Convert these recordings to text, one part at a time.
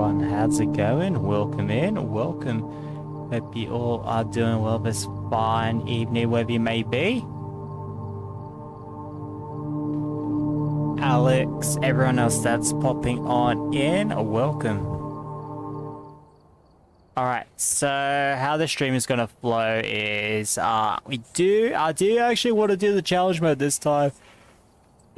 everyone, how's it going? Welcome in, welcome. Hope you all are doing well this fine evening, wherever you may be. Alex, everyone else that's popping on in, welcome. Alright, so how the stream is gonna flow is I do actually want to do the challenge mode this time.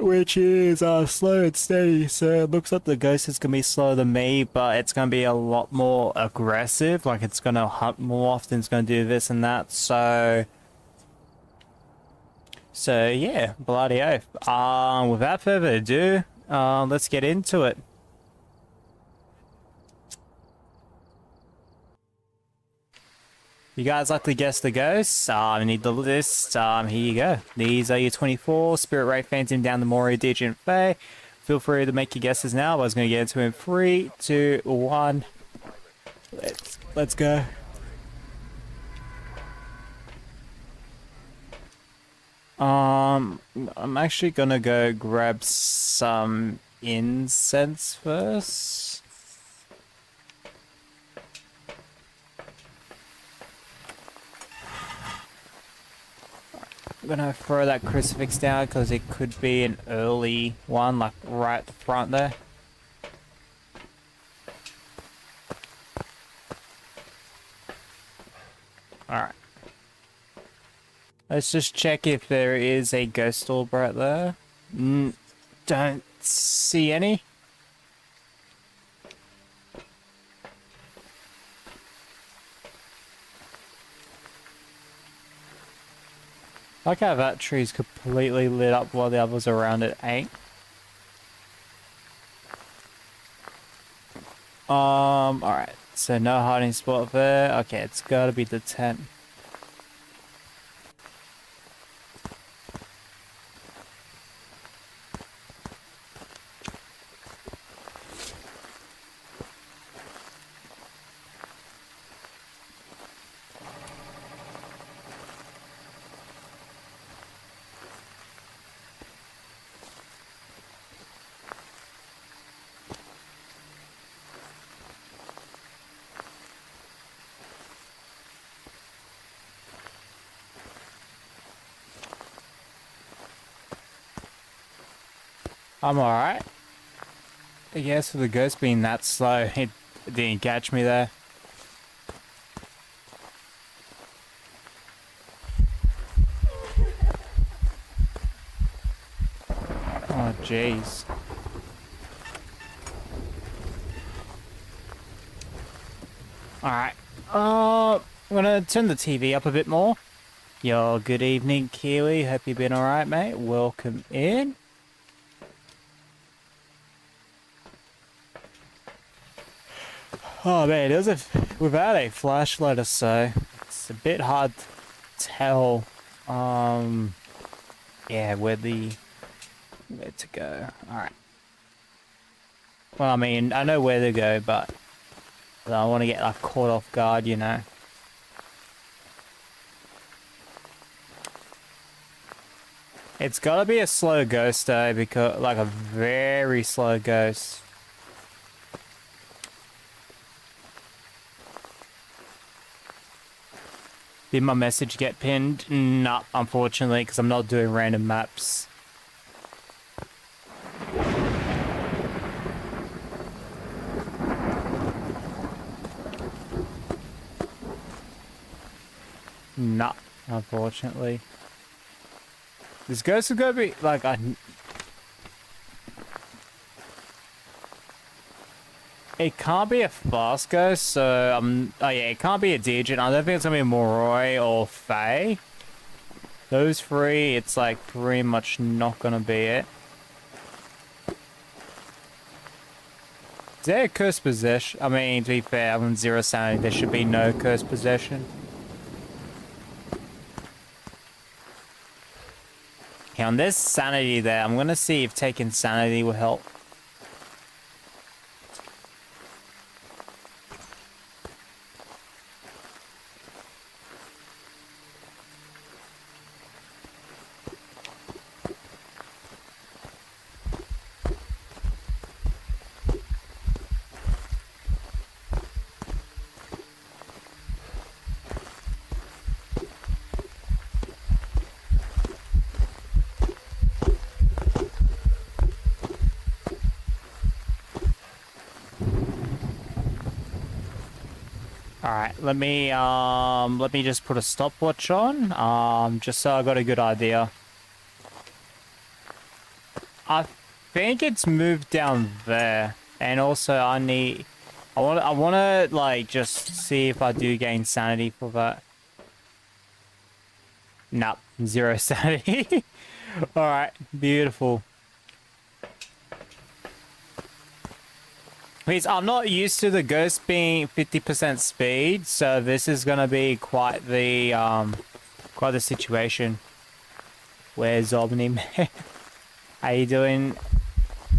Which is slow and steady, so it looks like the ghost is gonna be slower than me, but it's gonna be a lot more aggressive, like it's gonna hunt more often, it's gonna do this and that, so yeah, bloody oath. Without further ado, let's get into it. You guys like to guess the ghosts? I need the list. Here you go. These are your 24 Spirit Ray Phantom down the Mori Digit Fae. Feel free to make your guesses now. I was going to get into it in 3, 2, 1. Let's go. I'm actually gonna go grab some incense first. I'm gonna throw that crucifix down because it could be an early one, like right at the front there. Alright. Let's just check if there is a ghost orb right there. Don't see any. I like how that tree's completely lit up while the others around it ain't. Alright. So no hiding spot there. Okay, it's gotta be the tent. I'm alright. I guess for the ghost being that slow, it didn't catch me there. Oh, jeez. Alright. I'm gonna turn the TV up a bit more. Yo, good evening, Kiwi. Hope you've been alright, mate. Welcome in. Oh man, without a flashlight or so, it's a bit hard to tell, yeah, where to go. Alright. Well, I mean, I know where to go, but I don't want to get like caught off guard, you know. It's gotta be a slow ghost though, because like a very slow ghost. Did my message get pinned? Nah, unfortunately, because I'm not doing random maps. Nah, unfortunately. This ghost is gonna be like it can't be a fast ghost, so oh yeah, it can't be a Digit. I don't think it's gonna be Moroi or Fae. Those three, it's like pretty much not gonna be it. Is there a cursed possession? I mean, to be fair, I'm on 0 sanity. There should be no cursed possession. Okay, on this sanity there, I'm gonna see if taking sanity will help. Alright, let me just put a stopwatch on, just so I got a good idea. I think it's moved down there, and also I wanna like just see if I do gain sanity for that. Nope, 0 sanity. Alright, beautiful. Please, I'm not used to the ghost being 50% speed, so this is gonna be quite the situation. Where's Omni Man? How you doing,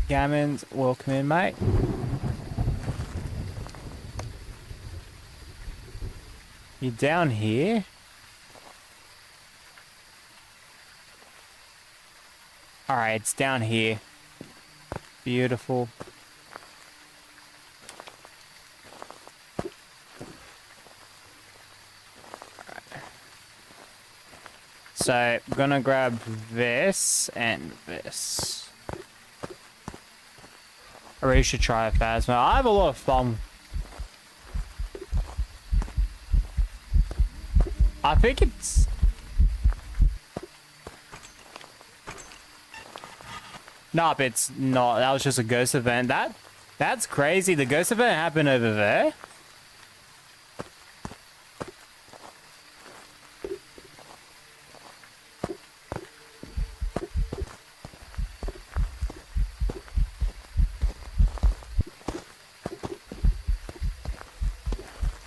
Gammons? Welcome in, mate. You're down here? Alright, it's down here. Beautiful. So, I'm gonna grab this and this. I really should try a Phasmo. I have a lot of fun. I think it's... Nope, it's not. That was just a ghost event. That's crazy. The ghost event happened over there?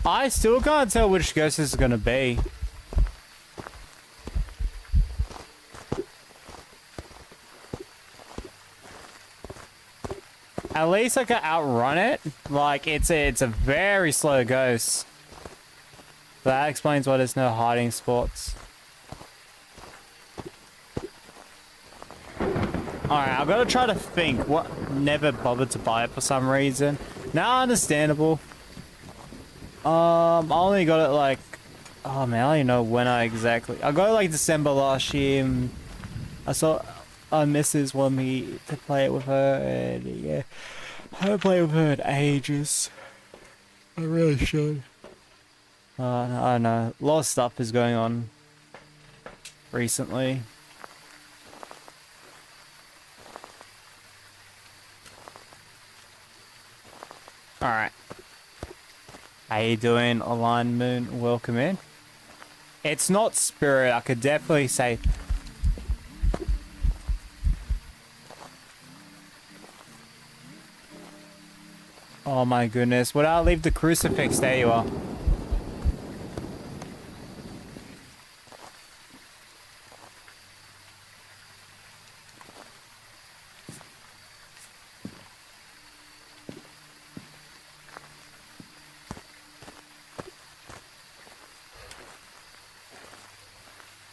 I still can't tell which ghost this is gonna be. At least I can outrun it. Like, it's a very slow ghost. That explains why there's no hiding spots. Alright, I've got to try to think. Never bothered to buy it for some reason. Now, understandable. I only got it like... Oh man, I don't even know when I got it like December last year. And I saw our missus wanted me to play it with her, and yeah. I haven't played with her in ages. I really should. I don't know. A lot of stuff is going on recently. Alright. How you doing, Align Moon? Welcome in. It's not Spirit, I could definitely say. Oh my goodness, would I leave the crucifix? There you are.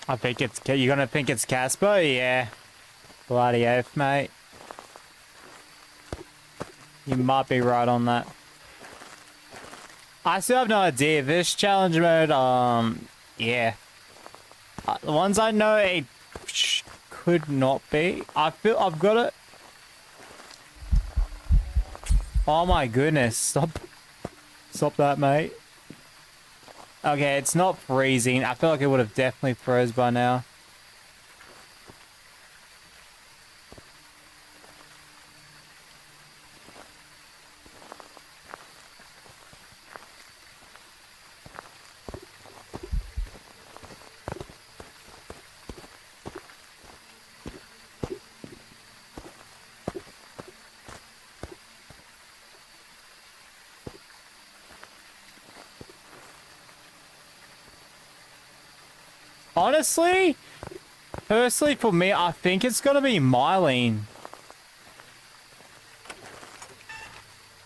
I think it's... You're gonna think it's Casper? Yeah. Bloody oath, mate. You might be right on that. I still have no idea. This challenge mode, yeah. The ones I know it could not be. I feel I've got it. Oh my goodness. Stop that, mate. Okay, it's not freezing. I feel like it would have definitely froze by now. Honestly, personally for me, I think it's gonna be Mylene.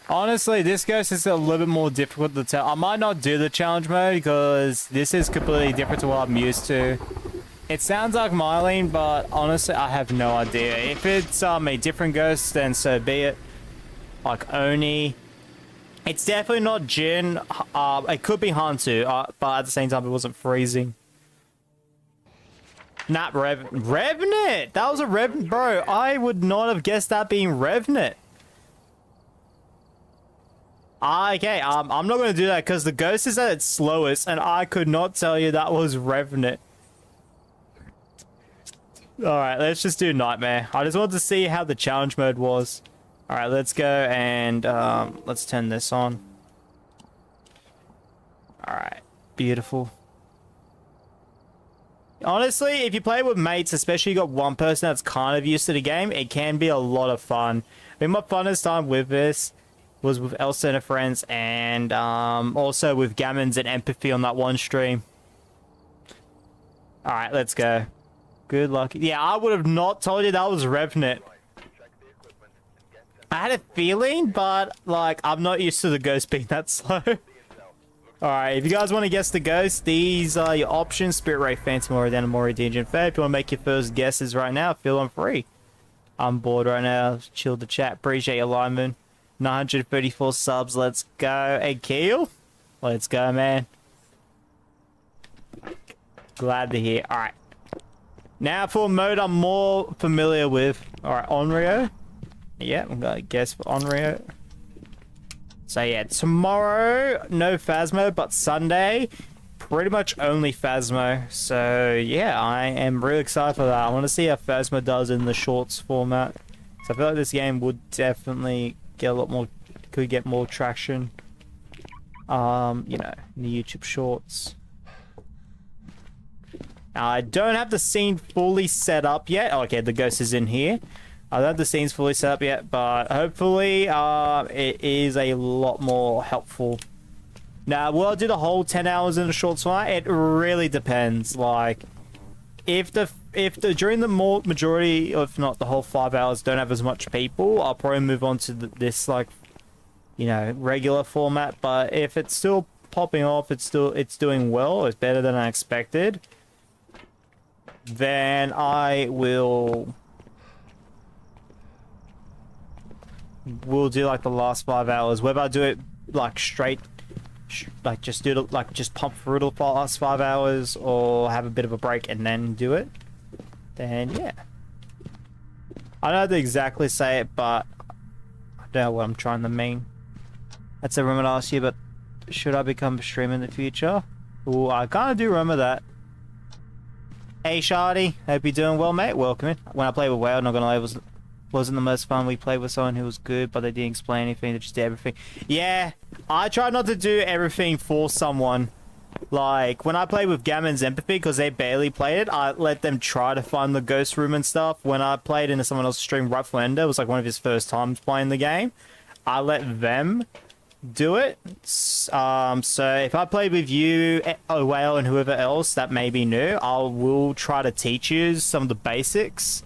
Honestly, this ghost is a little bit more difficult to tell. I might not do the challenge mode because this is completely different to what I'm used to. It sounds like Mylene, but honestly, I have no idea. If it's a different ghost, then so be it. Like Oni. It's definitely not Jin. It could be Hantu, but at the same time, it wasn't freezing. Not Revenant! That was a Revenant. Bro, I would not have guessed that being Revenant. Okay, I'm not going to do that because the ghost is at its slowest, and I could not tell you that was Revenant. Alright, let's just do Nightmare. I just wanted to see how the challenge mode was. Alright, let's go and let's turn this on. Alright, beautiful. Honestly, if you play with mates, especially you got one person that's kind of used to the game, it can be a lot of fun. I mean, my funnest time with this was with Elsa and her friends, and also with Gammons and Empathy on that one stream. Alright, let's go. Good luck. Yeah, I would have not told you that was Revenant. I had a feeling, but, like, I'm not used to the ghost being that slow. Alright, if you guys want to guess the ghost, these are your options. Spirit Ray, Phantom, or Animori, DJ, and Fair. If you want to make your first guesses right now, feel on free. I'm bored right now. Chill the chat. Appreciate your alignment. 934 subs. Let's go. Hey, Keel. Let's go, man. Glad to hear. Alright. Now for a mode I'm more familiar with. Alright, Onryo. Yeah, I'm gonna guess for Onryo. So yeah, tomorrow, no Phasmo, but Sunday, pretty much only Phasmo. So yeah, I am really excited for that. I want to see how Phasmo does in the shorts format. So I feel like this game would definitely get a lot more, could get more traction. You know, in the YouTube shorts. I don't have the scene fully set up yet. Oh, okay, the ghost is in here. I don't have the scenes fully set up yet, but hopefully it is a lot more helpful. Now, will I do the whole 10 hours in a short slot? It really depends. Like, if during the majority, if not the whole 5 hours, don't have as much people, I'll probably move on to this, like, you know, regular format. But if it's still popping off, it's doing well, it's better than I expected, then I will... we'll do like the last 5 hours. Whether I do it like straight, like just do it, like just pump through the last 5 hours, or have a bit of a break and then do it, then yeah. I don't have to exactly say it, but I don't know what I'm trying to mean. That's a rumor to ask you, but should I become a streamer in the future? Ooh, I kind of do remember that. Hey Shardy, hope you're doing well, mate. Welcome in. When I played with WoW, not gonna lie, wasn't the most fun. We played with someone who was good, but they didn't explain anything. They just did everything. Yeah, I try not to do everything for someone. Like, when I played with Gammon's Empathy, because they barely played it, I let them try to find the ghost room and stuff. When I played into someone else's stream, Rightful Ender, it was like one of his first times playing the game. I let them do it. So if I played with you, Whale, and whoever else that may be new, I will try to teach you some of the basics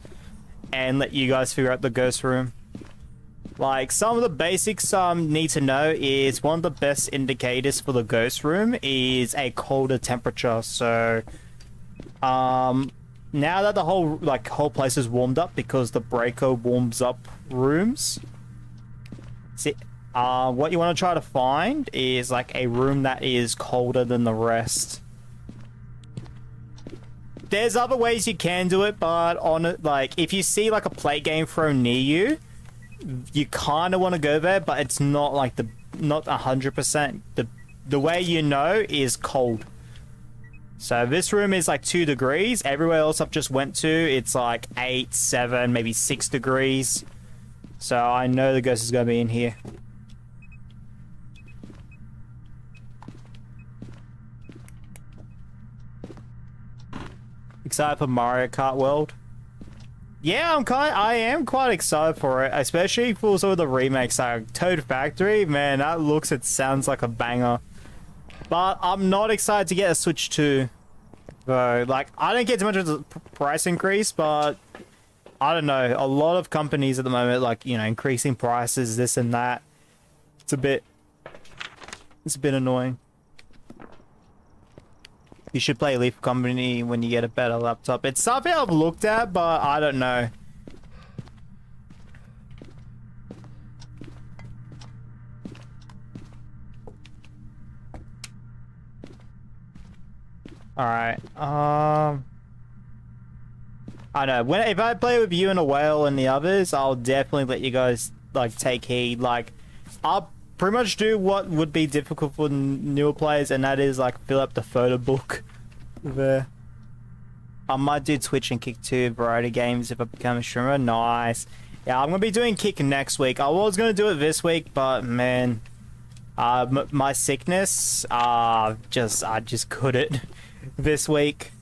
and let you guys figure out the ghost room. Like, some of the basics need to know is one of the best indicators for the ghost room is a colder temperature. So now that the whole place is warmed up because the breaker warms up rooms, see, what you want to try to find is like a room that is colder than the rest. There's other ways you can do it, but on it, like, if you see like a plate game thrown near you, you kind of want to go there, but it's not like not 100%. The way you know is cold. So this room is like 2 degrees. Everywhere else I've just went to, it's like 8, 7, maybe 6 degrees. So I know the ghost is gonna be in here. Excited for Mario Kart World? Yeah, I am quite excited for it, especially for some of the remakes. Like Toad Factory, man, that looks, it sounds like a banger. But I'm not excited to get a Switch 2. Though, like, I don't get too much of the price increase, but I don't know. A lot of companies at the moment, like, you know, increasing prices, this and that. It's a bit annoying. You should play Leaf Company when you get a better laptop. It's something I've looked at, but I don't know. Alright, I don't know. If I play with you and a Whale and the others, I'll definitely let you guys, like, take heed. Like, pretty much do what would be difficult for newer players, and that is like fill up the photo book there. I might do Twitch and Kick 2 variety games if I become a streamer. Nice. Yeah, I'm gonna be doing Kick next week. I was gonna do it this week, but man, my sickness, I just couldn't this week.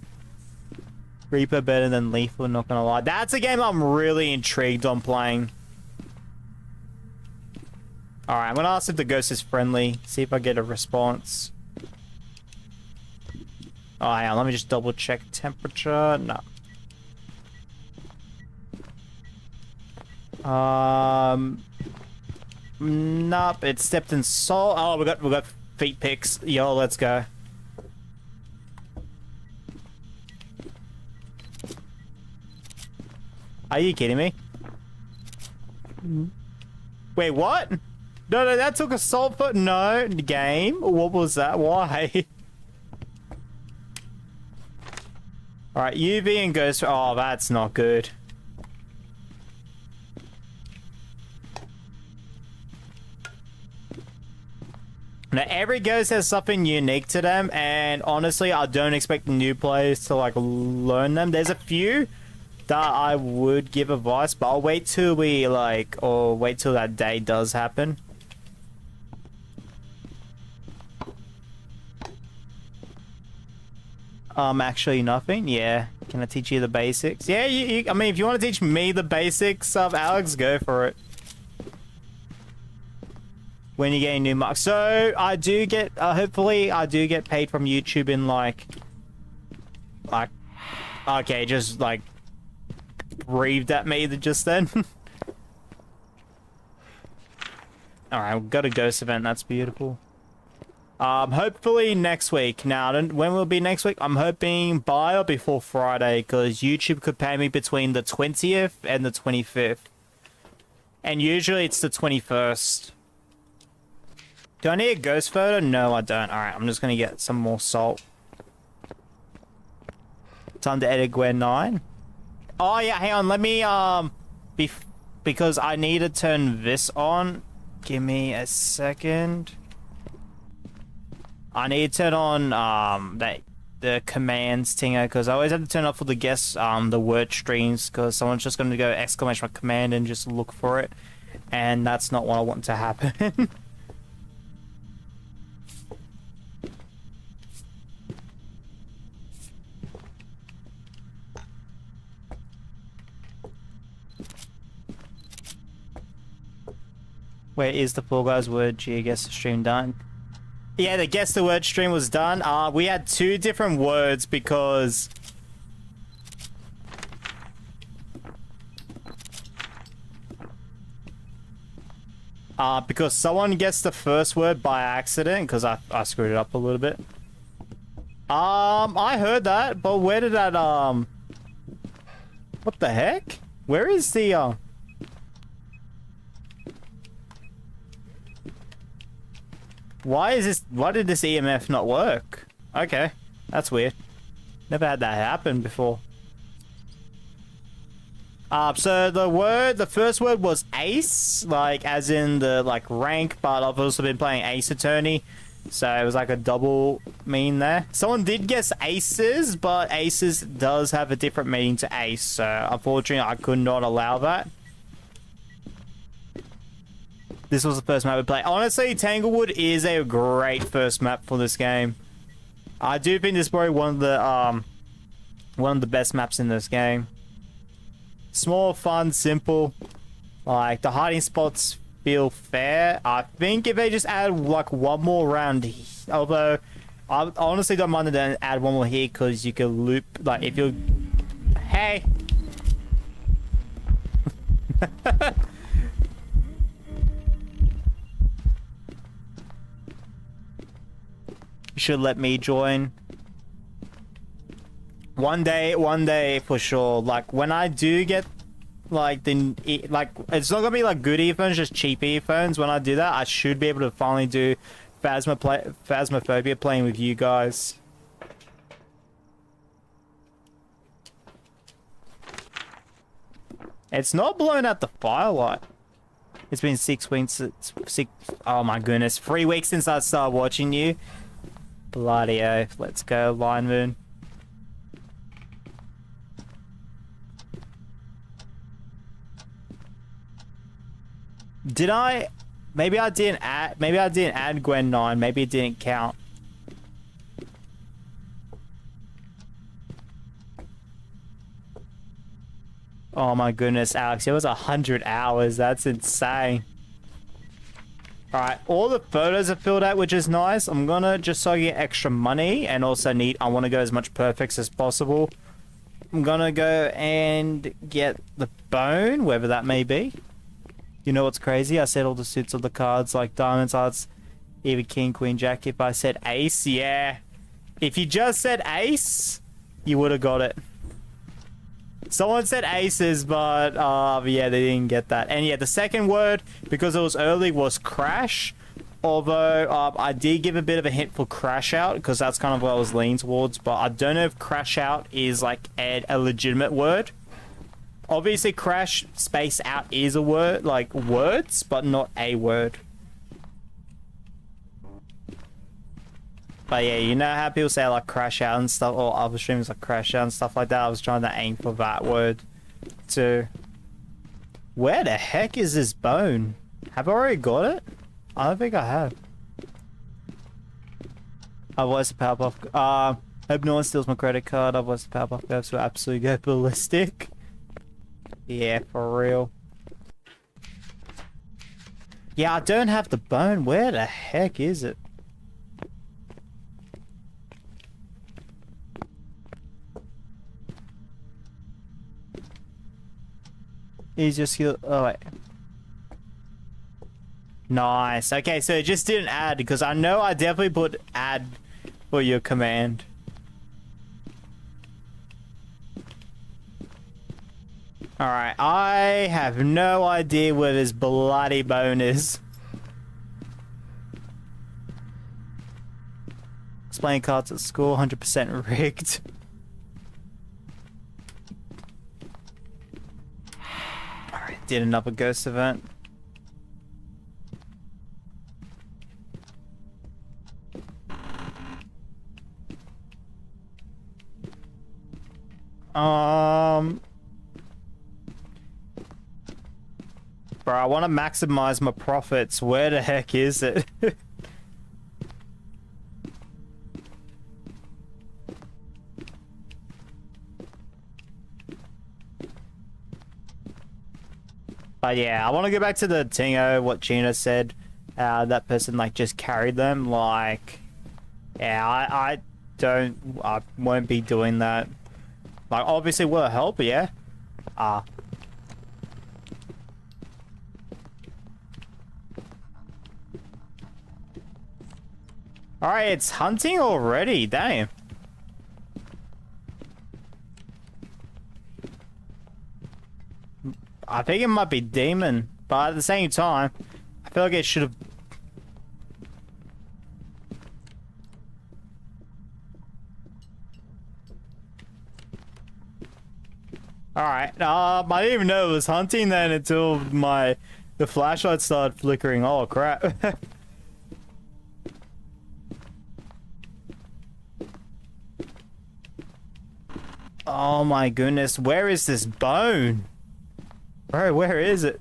Reaper better than Lethal, not gonna lie. That's a game I'm really intrigued on playing. Alright, I'm gonna ask if the ghost is friendly, see if I get a response. Oh, hang on, let me just double check temperature. No. Nope, it stepped in salt. Oh, we got feet pics. Yo, let's go. Are you kidding me? Wait, what? No, that took a salt foot. No, game. What was that? Why? Alright, UV and ghost. Oh, that's not good. Now, every ghost has something unique to them, and honestly, I don't expect new players to, like, learn them. There's a few that I would give advice, but I'll wait till we, like, or wait till that day does happen. Actually nothing? Yeah. Can I teach you the basics? Yeah, I mean, if you want to teach me the basics of Alex, go for it. When you get new marks. So, I do get, hopefully, I do get paid from YouTube in, like, okay, just, like, breathed at me just then. Alright, we've got a ghost event, that's beautiful. Hopefully next week. Now, when will it be next week? I'm hoping by or before Friday, because YouTube could pay me between the 20th and the 25th. And usually it's the 21st. Do I need a ghost photo? No, I don't. Alright, I'm just gonna get some more salt. Time to edit Gwen 9. Oh yeah, hang on, let me, because I need to turn this on. Give me a second. I need to turn on the commands thinger, because I always have to turn off for the guests the word streams, because someone's just going to go exclamation command and just look for it, and that's not what I want to happen. Where is the Fall Guys word? Gee, I guess the stream done. Yeah, the guess the word stream was done. We had 2 different words because someone guessed the first word by accident, because I screwed it up a little bit. I heard that, but where did that what the heck? Where is the why did this EMF not work? Okay, that's weird. Never had that happen before. So the first word was ace, like as in the like rank, but I've also been playing Ace Attorney, so it was like a double mean there. Someone did guess aces, but aces does have a different meaning to ace, so unfortunately I could not allow that. This was the first map we played. Honestly, Tanglewood is a great first map for this game. I do think this is probably one of the best maps in this game. Small, fun, simple. Like, the hiding spots feel fair. I think if they just add, like, one more round, although I honestly don't mind them add one more here, because you can loop, like, if you're... Hey! You should let me join. One day for sure. Like, when I do get, like, it's not gonna be, like, good earphones, just cheap earphones. When I do that, I should be able to finally do Phasmophobia playing with you guys. It's not blowing out the firelight. It's been 6 weeks. Oh my goodness, 3 weeks since I started watching you. Bloody oath. Let's go, Line Moon. Did I? Maybe I didn't add. Maybe I didn't add Gwen 9. Maybe it didn't count. Oh my goodness, Alex, it was 100 hours. That's insane. Alright, all the photos are filled out, which is nice. I'm gonna, just so I get extra money, and also I want to go as much perfects as possible. I'm gonna go and get the bone, wherever that may be. You know what's crazy? I said all the suits of the cards, like diamonds, hearts, even king, queen, jack. If I said ace, yeah. If you just said ace, you would have got it. Someone said aces, but yeah, they didn't get that. And yeah, the second word, because it was early, was crash. Although I did give a bit of a hint for crash out, because that's kind of what I was leaning towards. But I don't know if crash out is like a legitimate word. Obviously, crash space out is a word, like words, but not a word. But yeah, you know how people say like crash out and stuff, or other streams like crash out and stuff like that? I was trying to aim for that word too. Where the heck is this bone? Have I already got it? I don't think I have. Otherwise the Powerpuff... hope no one steals my credit card, otherwise the Powerpuff Girls will absolutely go ballistic. Yeah, for real. Yeah, I don't have the bone. Where the heck is it? He's just here. Oh, wait. Nice. Okay, so it just didn't add, because I know I definitely put add for your command. Alright, I have no idea where this bloody bone is. Explain cards at school, 100% rigged. Alright, did another ghost event. Bro, I want to maximize my profits. Where the heck is it? But yeah, I want to go back to the Tingo, what Gina said. That person like just carried them. Like, yeah, I won't be doing that. Like, obviously will help, yeah. Alright, it's hunting already, damn. I think it might be demon, but at the same time, I feel like it should have... Alright, I didn't even know it was hunting then until the flashlight started flickering. Oh crap. Oh my goodness, where is this bone? Bro, where is it?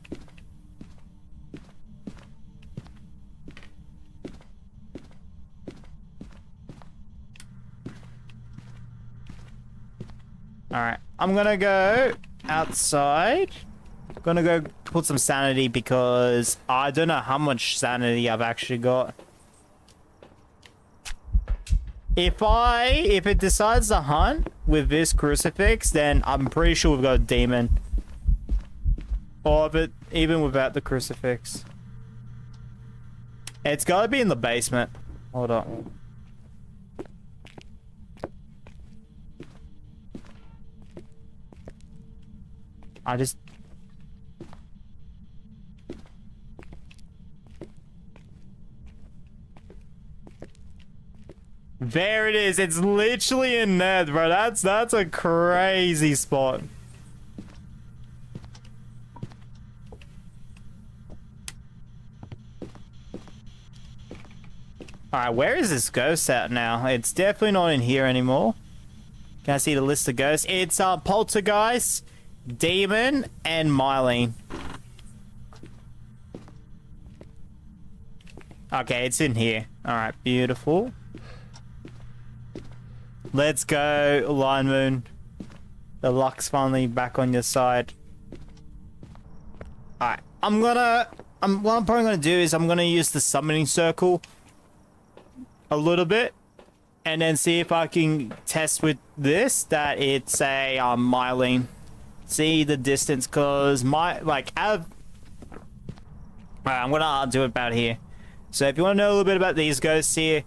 Alright, I'm gonna go outside. Gonna go put some sanity because I don't know how much sanity I've actually got. If it decides to hunt with this crucifix, then I'm pretty sure we've got a demon. Or if it, even without the crucifix. It's gotta be in the basement. Hold on. I just... There it is. It's literally in there, bro. That's a crazy spot. Alright, where is this ghost at now? It's definitely not in here anymore. Can I see the list of ghosts? It's Poltergeist, Demon, and Mylene. Okay, it's in here. Alright, beautiful. Let's go, Lion Moon. The luck's finally back on your side. Alright, what I'm probably gonna do is I'm gonna use the summoning circle a little bit, and then see if I can test with this that it's a Mylene. See the distance, cause Alright, I'm gonna do it about here. So if you want to know a little bit about these ghosts here,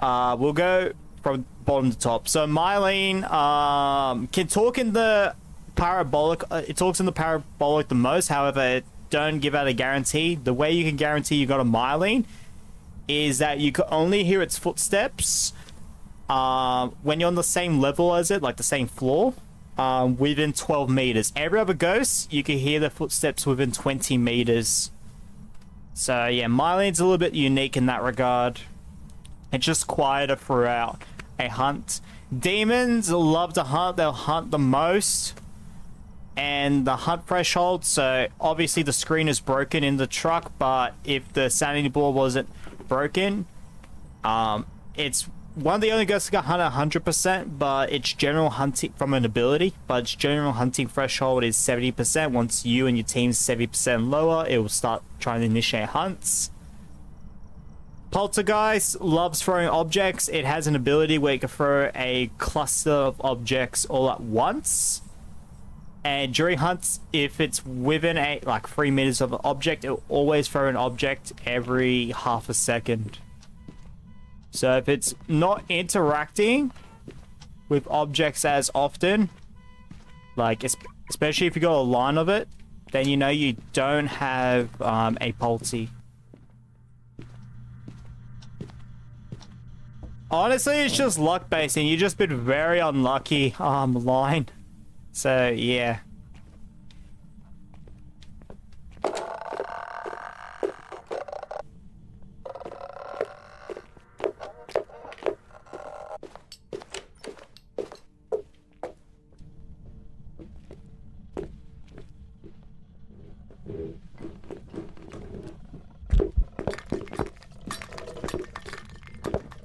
we'll go from bottom to top. So Mylene can talk in the parabolic. It talks in the parabolic the most. However, don't give out a guarantee. The way you can guarantee you got a Mylene is that you can only hear its footsteps when you're on the same level as it, like the same floor, within 12 meters. Every other ghost, you can hear the footsteps within 20 meters. So yeah, Mylene's a little bit unique in that regard. It's just quieter throughout a hunt. Demons love to hunt. They'll hunt the most. And the hunt threshold, so obviously the screen is broken in the truck, but if the sanity board wasn't broken, it's one of the only ghosts that got hunted 100%, but its general hunting from an ability, but its general hunting threshold is 70%. Once you and your team's 70% lower, it will start trying to initiate hunts. Poltergeist loves throwing objects. It has an ability where it can throw a cluster of objects all at once. And during hunts, if it's within 3 meters of an object, it will always throw an object every half a second. So if it's not interacting with objects as often, like especially if you got a line of it, then you know you don't have a Polty. Honestly, it's just luck based, and you've just been very unlucky line. So yeah.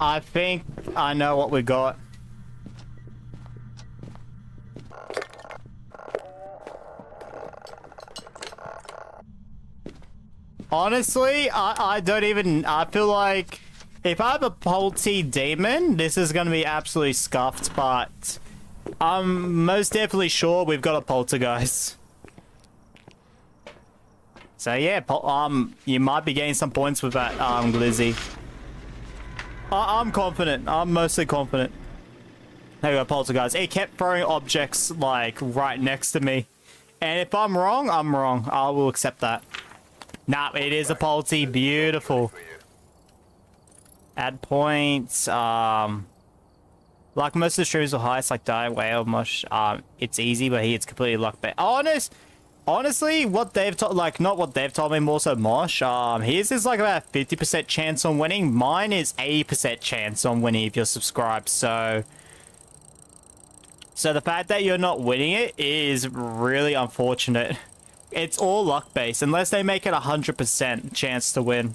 I think I know what we got. Honestly, I don't even... I feel like if I have a Polty Demon, this is going to be absolutely scuffed, but I'm most definitely sure we've got a Poltergeist. So yeah, you might be getting some points with that Glizzy. I'm confident. I'm mostly confident. There we go, Poltergeist. It kept throwing objects, like, right next to me. And if I'm wrong, I'm wrong. I will accept that. Nah, it is a Polty. Beautiful. Add points. Like most of the streams are high, it's like Die Whale Mush. It's easy, but it's completely luck-based. Honestly, what they've told, like, not what they've told me, more so Mosh, his is like about a 50% chance on winning. Mine is 80% chance on winning if you're subscribed, so the fact that you're not winning it is really unfortunate. It's all luck-based, unless they make it 100% chance to win.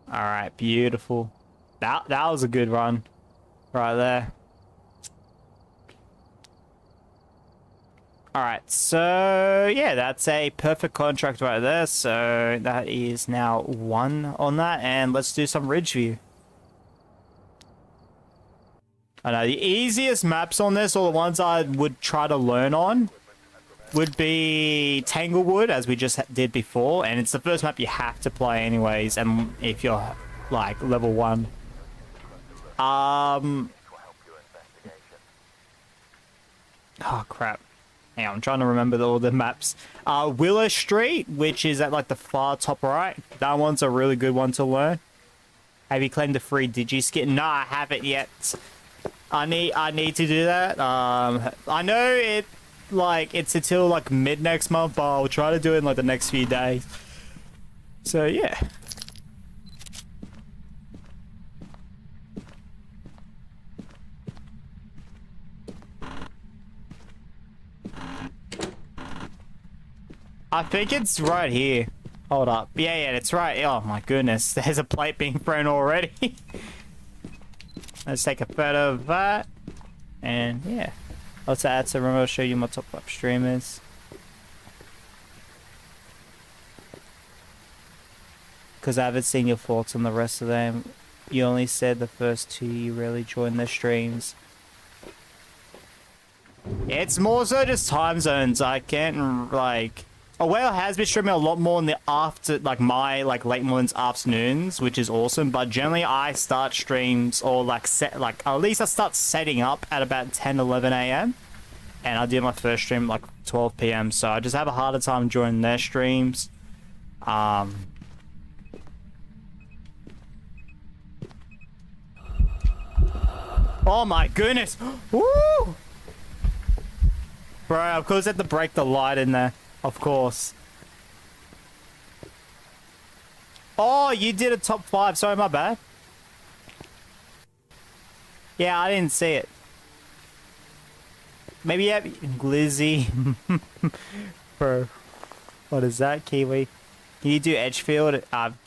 Alright, beautiful. That was a good run right there. Alright, so yeah, that's a perfect contract right there. So that is now 1 on that, and let's do some Ridge View. I know the easiest maps on this, or the ones I would try to learn on, would be Tanglewood, as we just did before, and it's the first map you have to play anyways, and if you're like level 1. Oh crap. Hang on, I'm trying to remember all the maps. Willow Street, which is at like the far top right. That one's a really good one to learn. Have you claimed the free Digi-Skin? No, I haven't yet. I need to do that. I know like it's until like mid next month, but I'll try to do it in like the next few days. So yeah. I think it's right here. Hold up. Yeah, it's right. Oh my goodness. There's a plate being thrown already. Let's take a photo of that. And yeah. Let's add to remember, I'll show you my top 5 streamers. Because I haven't seen your thoughts on the rest of them. You only said the first 2 you rarely join their streams. It's more so just time zones. I can't like... Oh, well, has been streaming a lot more in the after, like my like late mornings, afternoons, which is awesome. But generally, I start streams or like at least I start setting up at about 10, 11 a.m. And I do my first stream like 12 p.m. So I just have a harder time joining their streams. Oh my goodness! Woo! Bro, of course I had to break the light in there. Of course. Oh, you did a top 5. Sorry, my bad. Yeah, I didn't see it. Maybe yeah, Glizzy. Bro. What is that, Kiwi? Can you do Edgefield?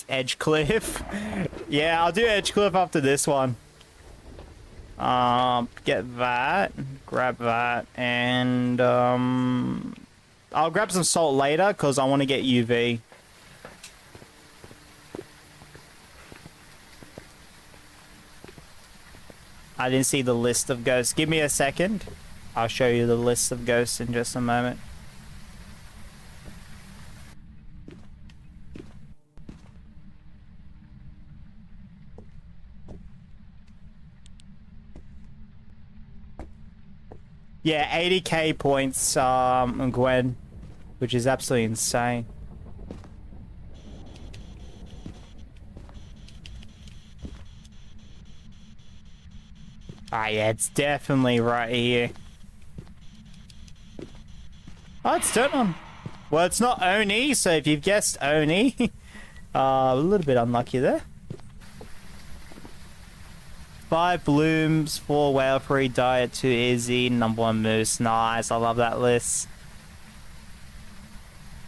Edgecliff? Yeah, I'll do Edgecliff after this one. Get that. Grab that. And, I'll grab some salt later because I want to get UV. I didn't see the list of ghosts. Give me a second. I'll show you the list of ghosts in just a moment. Yeah, 80k points, Gwen, which is absolutely insane. Ah, yeah, it's definitely right here. Oh, it's turned on. Well, it's not Oni, so if you've guessed Oni, a little bit unlucky there. 5 blooms, 4 whale free diet, 2 Izzy, number 1 moose. Nice, I love that list.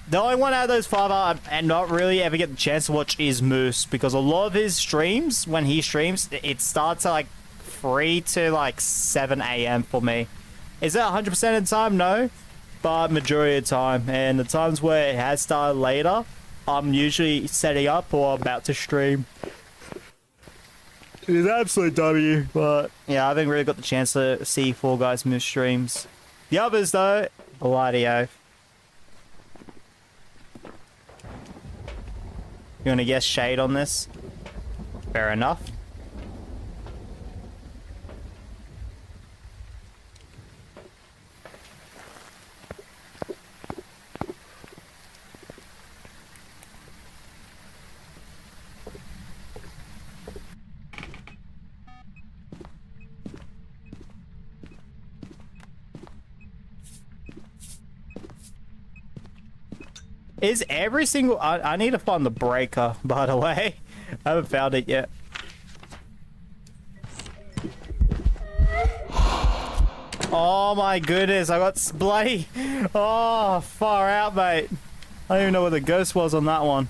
The only one out of those 5 and not really ever get the chance to watch is Moose, because a lot of his streams, when he streams, it starts at like 3 to like 7 a.m. for me. Is it 100% of the time? No, but majority of the time. And the times where it has started later, I'm usually setting up or about to stream. It is absolute W, but yeah, I haven't really got the chance to see 4 Guys Moose streams. The others though, bloody oath. You want to guess shade on this? Fair enough. Is every single... I need to find the breaker, by the way. I haven't found it yet. Oh my goodness, I got bloody... Oh, far out, mate. I don't even know where the ghost was on that one.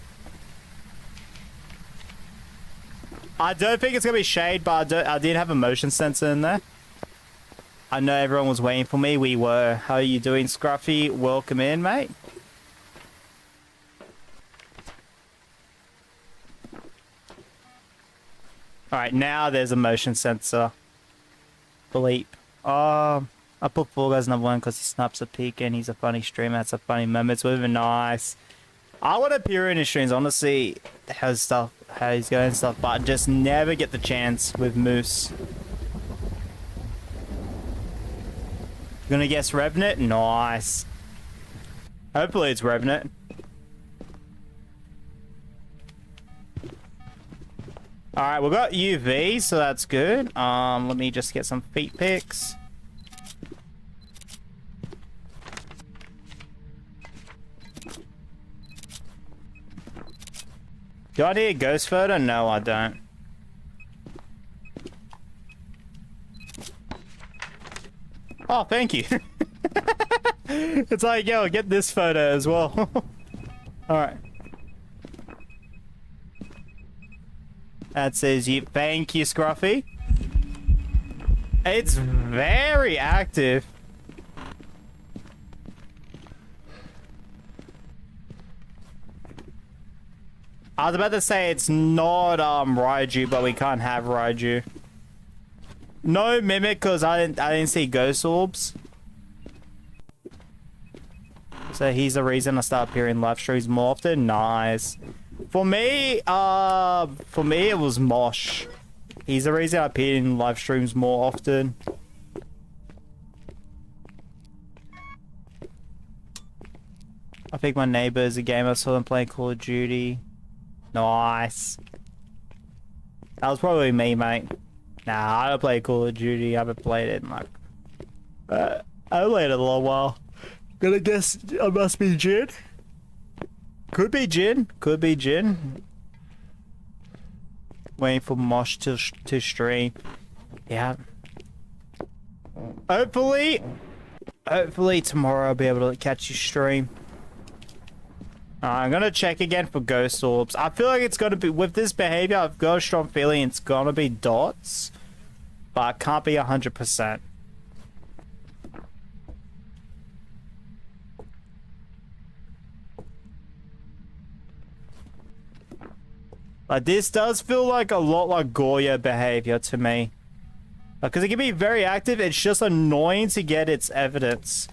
I don't think it's going to be shade, but I did have a motion sensor in there. I know everyone was waiting for me. We were. How are you doing, Scruffy? Welcome in, mate. Alright, now there's a motion sensor. Bleep. I put 4 Guys number 1 because he snaps a peek and he's a funny streamer. That's a funny moment. It's really nice. I want to peer in his streams. I want to see how he's going and stuff, but I just never get the chance with Moose. You gonna guess Revenant? Nice. Hopefully it's Revenant. Alright, we've got UV, so that's good. Let me just get some feet pics. Do I need a ghost photo? No, I don't. Oh, thank you. It's like, yo, get this photo as well. Alright. That says you. Thank you, Scruffy. It's very active. I was about to say it's not Raiju, but we can't have Raiju. No mimic because I didn't see ghost orbs. So he's the reason I start appearing live streams more often. Nice. For me it was Mosh. He's the reason I appear in live streams more often. I think my neighbor is a gamer. I saw them playing Call of Duty. Nice. That was probably me, mate. Nah, I don't play Call of Duty. I haven't played it in like... I played it a long while. Gonna guess I must be Jin. Could be Jin. Could be Jin. Waiting for Mosh to stream. Yeah. Hopefully tomorrow I'll be able to catch you stream. I'm gonna check again for ghost orbs. I feel like it's gonna be, with this behavior, I've got a strong feeling it's gonna be dots. But I can't be 100%. Like, this does feel like a lot like Goya behavior to me. Because it can be very active, it's just annoying to get its evidence.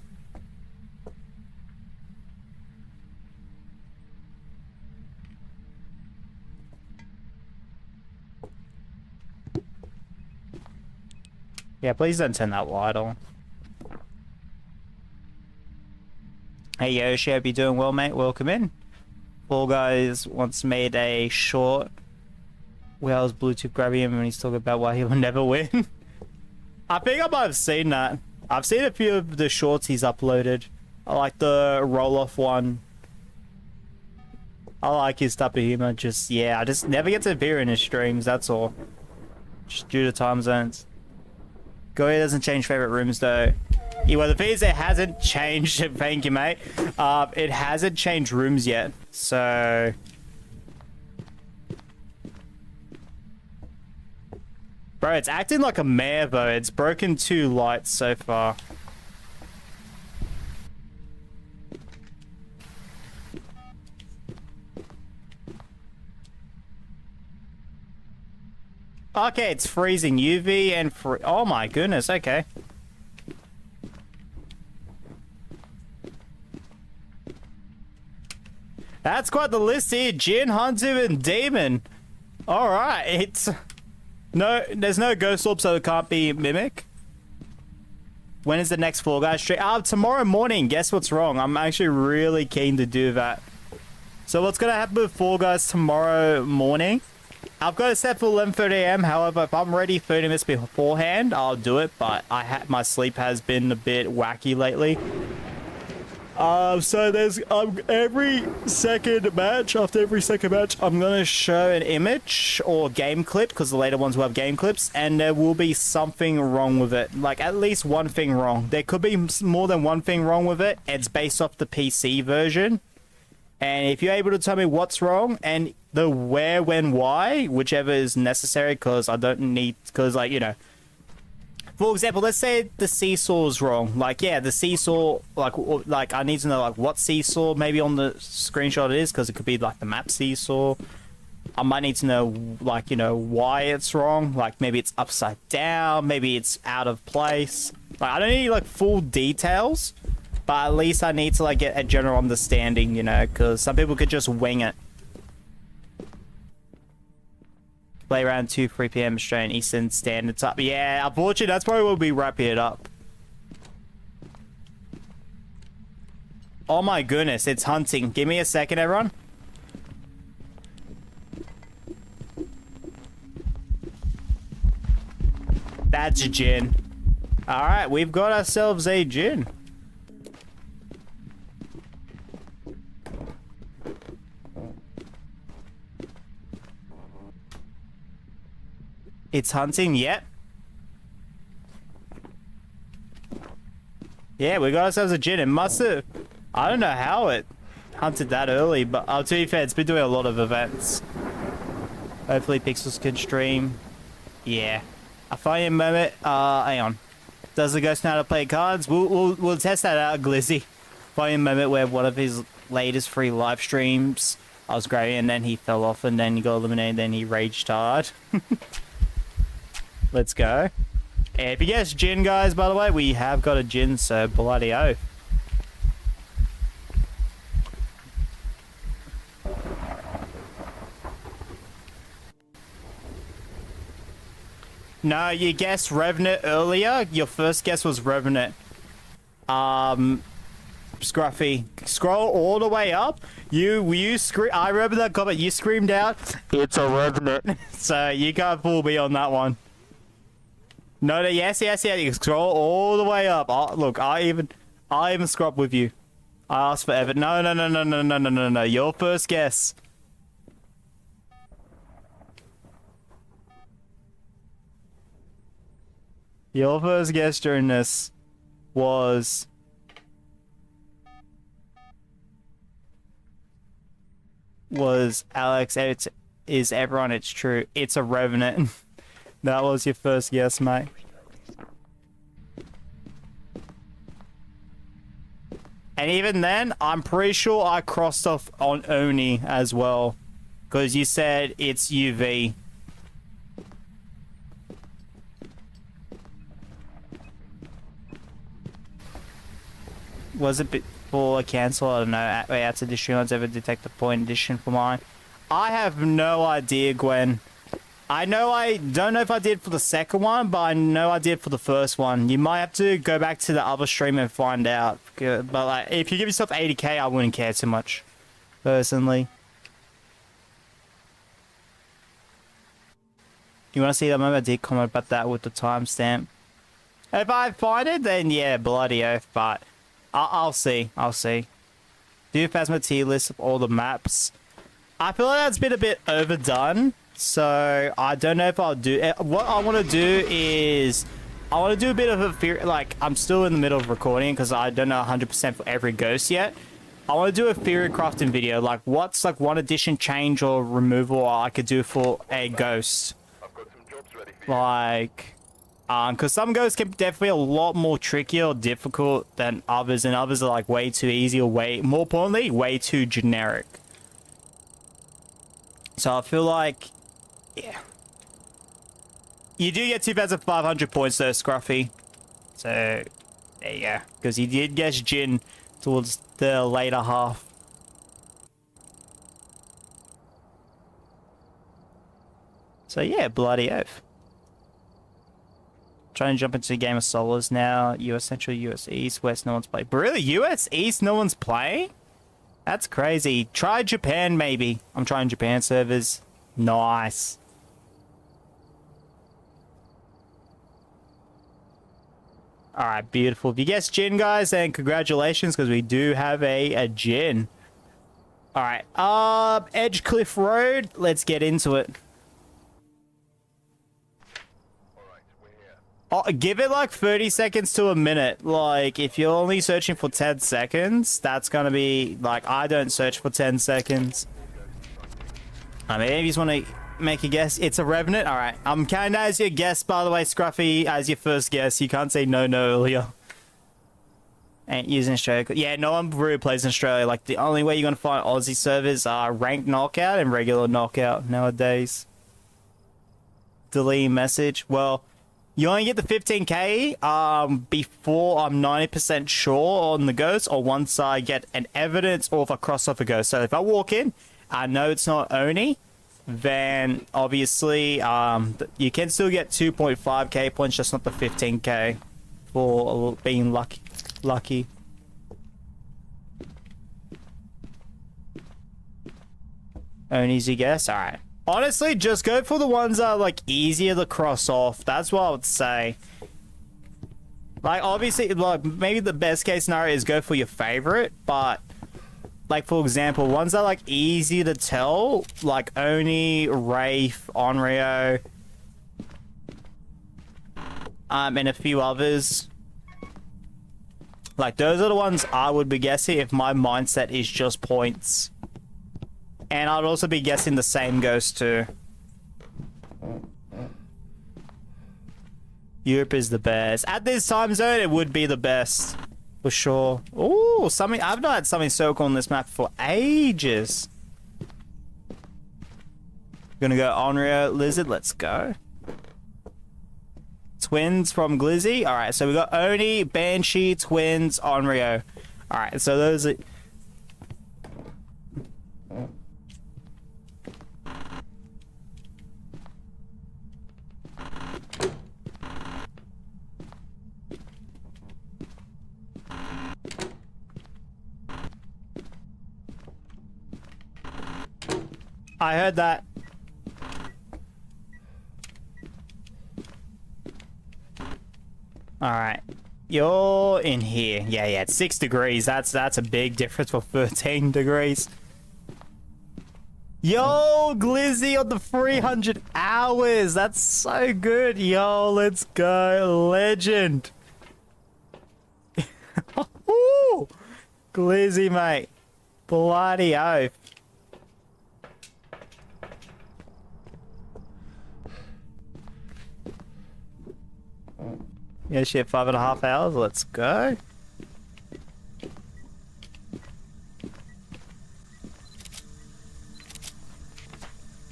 Yeah, please don't turn that light on. Hey Yoshi, hope you're doing well, mate. Welcome in. Fall Guys once made a short where I was Bluetooth grabbing him and he's talking about why he will never win. I think I might have seen that. I've seen a few of the shorts he's uploaded. I like the roll-off one. I like his type of humor. Just, yeah, I just never get to appear in his streams, that's all. Just due to time zones. Goya doesn't change favorite rooms though. Yeah, well, the thing is, it hasn't changed. Thank you, mate. It hasn't changed rooms yet, so. Bro, it's acting like a mare though. It's broken 2 lights so far. Okay, it's freezing UV and oh my goodness, okay. That's quite the list here. Jin, Hantu, and Demon. Alright, it's... No, there's no ghost orb, so it can't be Mimic. When is the next Fall Guys stream? Tomorrow morning. Guess what's wrong? I'm actually really keen to do that. So what's gonna happen with Fall Guys tomorrow morning? I've got it set for 11:30 AM. However, if I'm ready 30 minutes beforehand, I'll do it. But my sleep has been a bit wacky lately. So there's every second match, after every second match, I'm gonna show an image or game clip because the later ones will have game clips, and there will be something wrong with it. Like at least one thing wrong. There could be more than one thing wrong with it. It's based off the PC version. And if you're able to tell me what's wrong and the where, when, why, whichever is necessary, because I don't need, because like, you know, for example, let's say the seesaw is wrong. Like, yeah, the seesaw, like I need to know like what seesaw maybe on the screenshot it is, because it could be like the map seesaw. I might need to know, like, you know, why it's wrong. Like maybe it's upside down, maybe it's out of place. Like I don't need like full details. But at least I need to like get a general understanding, you know, because some people could just wing it. Play around 3 PM Australian Eastern Standard Time. Yeah, unfortunately, that's probably where we'll be wrapping it up. Oh my goodness, it's hunting. Give me a second, everyone. That's a Jin. Alright, we've got ourselves a Jin. It's hunting, yep. Yeah, we got ourselves a Jin. It must have... I don't know how it hunted that early, but to be fair, it's been doing a lot of events. Hopefully Pixels can stream. Yeah. A funny moment. Hang on. Does the ghost know how to play cards? We'll test that out, Glizzy. Funny moment where one of his latest free live streams, I was growing and then he fell off and then he got eliminated and then he raged hard. Let's go. And if you guess Jin, guys, by the way, we have got a Jin, so bloody oath. No, you guessed Revenant earlier. Your first guess was Revenant. Scruffy, scroll all the way up. You scream. I remember that comment. You screamed out, "It's a Revenant." So you can't fool me on that one. No, yes. You scroll all the way up. Oh, look, I even scrub with you. I asked for Evan. No. Your first guess. Your first guess during this was Alex. Is everyone? It's true. It's a Revenant. That was your first guess, mate. And even then, I'm pretty sure I crossed off on Oni as well, because you said it's UV. Was it before a cancel? I don't know. Outside the stream, ever detect the point addition for mine? I have no idea, Gwen. I don't know if I did for the second one, but I know I did for the first one. You might have to go back to the other stream and find out. But like, if you give yourself 80k, I wouldn't care too much, personally. You want to see that moment? I did comment about that with the timestamp. If I find it, then yeah, bloody oath. But I'll see. Do Phasmo tier list of all the maps. I feel like that's been a bit overdone. So I don't know if I'll do it. What I want to do is I want to do a bit of a theory. Like, I'm still in the middle of recording because I don't know 100% for every ghost yet. I want to do a theory crafting video. Like, what's like one addition, change, or removal I could do for a ghost. I've got some jobs ready for you. Like, because some ghosts can definitely a lot more tricky or difficult than others, and others are like way too easy or more importantly, way too generic. So I feel like, yeah. You do get 2,500 points though, Scruffy. So, there you go. Because you did guess Jin towards the later half. So yeah, bloody oath. Trying to jump into a game of solos now. US Central, US East, West, no one's playing. But really? US East, no one's playing? That's crazy. Try Japan, maybe. I'm trying Japan servers. Nice. Alright, beautiful. If you guessed Jin, guys, then congratulations, because we do have a Jin. Alright, Edgecliff Road. Let's get into it. Oh, give it like 30 seconds to a minute. Like, if you're only searching for 10 seconds, that's gonna be, like, I don't search for 10 seconds. I mean, if you just want to make a guess, it's a Revenant. Alright, I'm counting that as your guess, by the way, Scruffy, as your first guess. You can't say no earlier. Ain't using Australia. Yeah, no one really plays in Australia. Like, the only way you're gonna find Aussie servers are ranked knockout and regular knockout nowadays. Delete message. Well, you only get the 15k before I'm 90% sure on the ghost, or once I get an evidence, or if I cross off a ghost. So if I walk in, I know it's not Oni, then obviously you can still get 2.5k points, just not the 15k for being lucky. Oni's your guess? Alright. Honestly, just go for the ones that are, like, easier to cross off. That's what I would say. Like, obviously, like, maybe the best case scenario is go for your favorite, but, like, for example, ones that are, like, easy to tell, like Oni, Wraith, Onryo, and a few others. Like, those are the ones I would be guessing if my mindset is just points. And I'd also be guessing the same ghost too. Europe is the best. At this time zone, it would be the best. For sure. Ooh, something. I've not had something so cool on this map for ages. Gonna go Onryo Lizard. Let's go. Twins from Glizzy. Alright, so we got Oni, Banshee, Twins, Onryo. Alright, so those are... I heard that. Alright. You're in here. Yeah, it's 6 degrees. That's a big difference for 13 degrees. Yo, Glizzy on the 300 hours. That's so good. Yo, let's go. Legend. Glizzy, mate. Bloody oath. Yeah, shit, 5.5 hours. Let's go.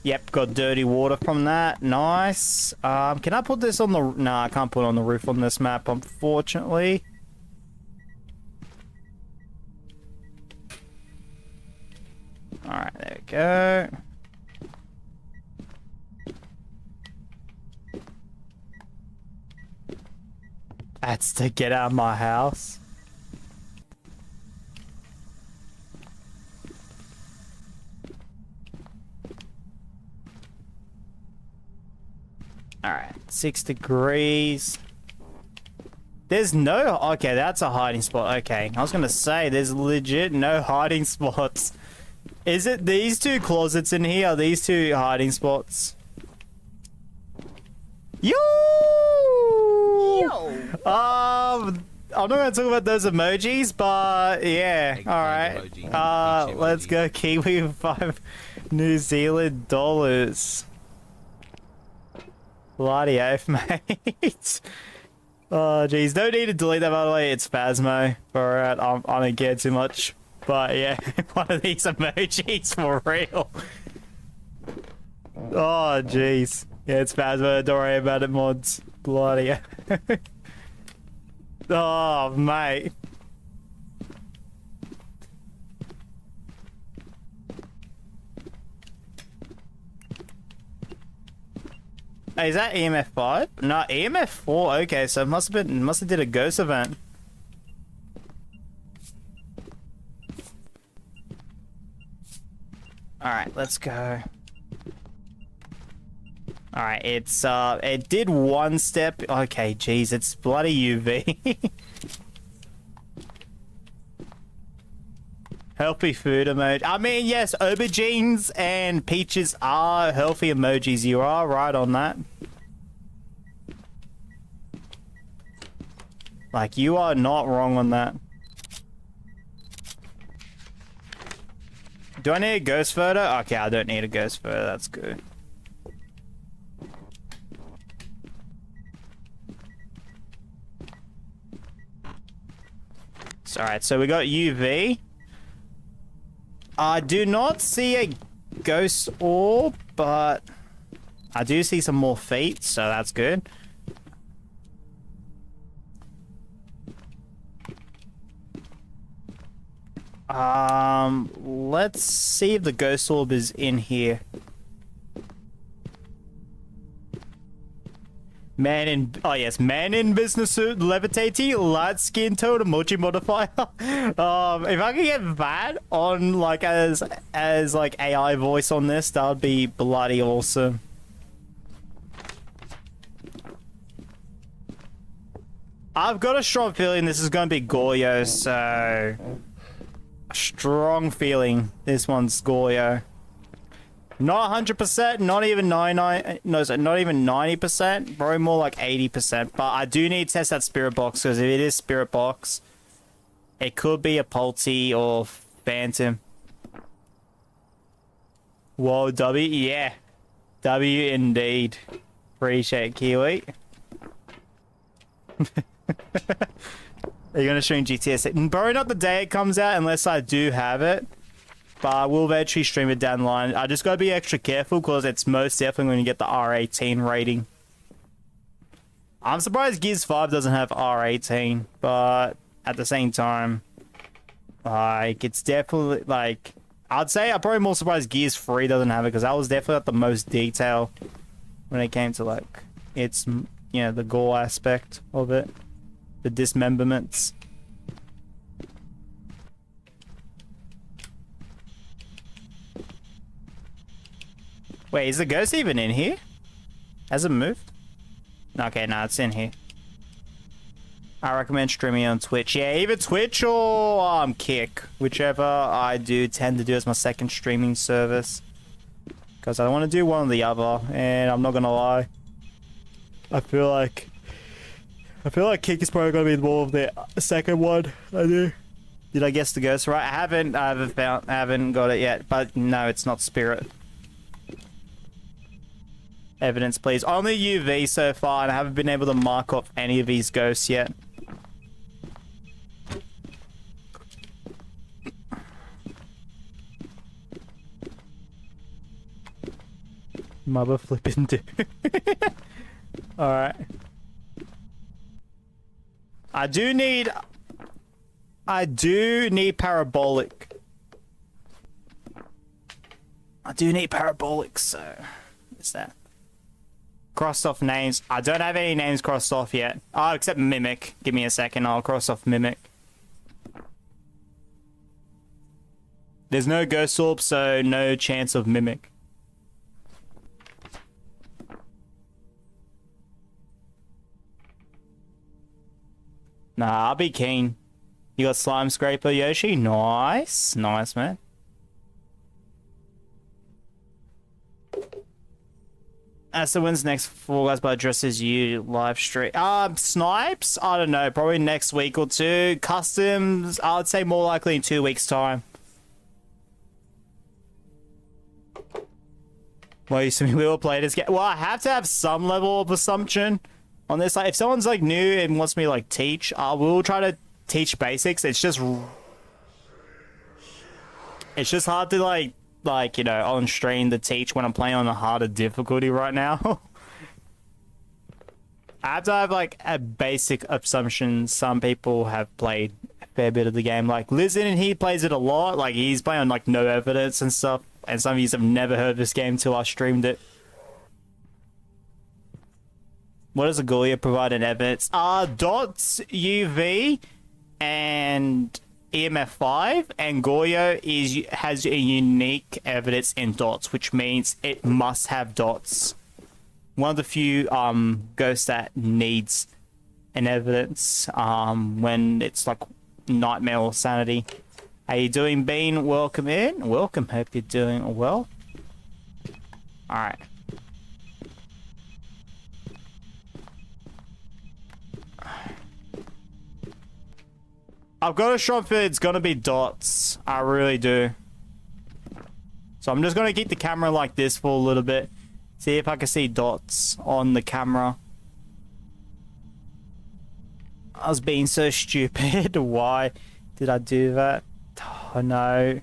Yep, got dirty water from that. Nice. Can I put this on the... Nah, I can't put it on the roof on this map, unfortunately. Alright, there we go. That's to get out of my house. Alright, 6 degrees. There's no... Okay, that's a hiding spot. Okay, I was gonna say, there's legit no hiding spots. Is it these two closets in here? Are these two hiding spots? Yo! I'm not gonna talk about those emojis, but yeah, alright. Let's go Kiwi with 5 New Zealand dollars. Bloody oath, mate. Oh, jeez. No need to delete that, by the way. It's Phasmo. Alright, I don't care too much. But yeah, one of these emojis for real. Oh, jeez. Yeah, it's Phasmo. Don't worry about it, mods. Bloody oath. Oh, mate. Hey, is that EMF 5? No, EMF 4. Okay, so it must have did a ghost event. Alright, let's go. Alright, it's it did one step. Okay, jeez, it's bloody UV. Healthy food emoji. I mean, yes, aubergines and peaches are healthy emojis. You are right on that. Like, you are not wrong on that. Do I need a ghost photo? Okay, I don't need a ghost photo. That's good. Alright, so we got UV. I do not see a ghost orb, but I do see some more feet, so that's good. Let's see if the ghost orb is in here. Man in... Oh, yes. Man in business suit, levitating, light skin tone, emoji modifier. If I could get that on, like, as like, AI voice on this, that would be bloody awesome. I've got a strong feeling this is going to be Goryo, so... A strong feeling this one's Goryo. Not 100%, not even 99, no, so not even 90%, probably more like 80%. But I do need to test that spirit box, because if it is spirit box, it could be a Pulty or Phantom. Whoa, W, yeah. W indeed. Appreciate Kiwi. Are you gonna stream GTA 6? Probably not the day it comes out unless I do have it. But I will eventually stream it down the line. I just gotta be extra careful because it's most definitely going to get the R18 rating. I'm surprised Gears 5 doesn't have R18, but at the same time, like, it's definitely, like, I'd say I'm probably more surprised Gears 3 doesn't have it, because that was definitely like the most detail when it came to, like, its, you know, the gore aspect of it. The dismemberments. Wait, is the ghost even in here? Has it moved? Okay, no, it's in here. I recommend streaming on Twitch. Yeah, either Twitch or Kick. Whichever I do tend to do as my second streaming service. Because I want to do one or the other. And I'm not going to lie. I feel like Kick is probably going to be more of the second one I do. Did I guess the ghost right? I haven't got it yet. But no, it's not Spirit. Evidence, please. Only UV so far, and I haven't been able to mark off any of these ghosts yet. Mother flipping dude. Alright. I do need parabolic. I do need parabolic, so what's that? Crossed off names. I don't have any names crossed off yet. Oh, except Mimic. Give me a second. I'll cross off Mimic. There's no Ghost Orb, so no chance of Mimic. Nah, I'll be keen. You got Slime Scraper, Yoshi? Nice. Nice, man. So when's next Fall Guys by Dress As You live stream? Snipes? I don't know. Probably next week or two. Customs, I would say more likely in 2 weeks' time. Well, you see, we will play this game. Well, I have to have some level of assumption on this. Like, if someone's like new and wants me to like teach, I will try to teach basics. It's just hard to like, you know, on stream to teach when I'm playing on a harder difficulty right now. I have to have like a basic assumption. Some people have played a fair bit of the game. Like Lizard, and he plays it a lot. Like he's playing on like no evidence and stuff. And some of you have never heard of this game till I streamed it. What does Agolia provide in evidence? Dots, UV, and EMF5, and Goyo has a unique evidence in dots, which means it must have dots. One of the few ghosts that needs an evidence when it's like Nightmare or Sanity. How you doing, Bean? Welcome in. Welcome. Hope you're doing well. Alright. I've got a strong feeling it's gonna be dots. I really do. So I'm just gonna keep the camera like this for a little bit. See if I can see dots on the camera. I was being so stupid. Why did I do that? Oh no.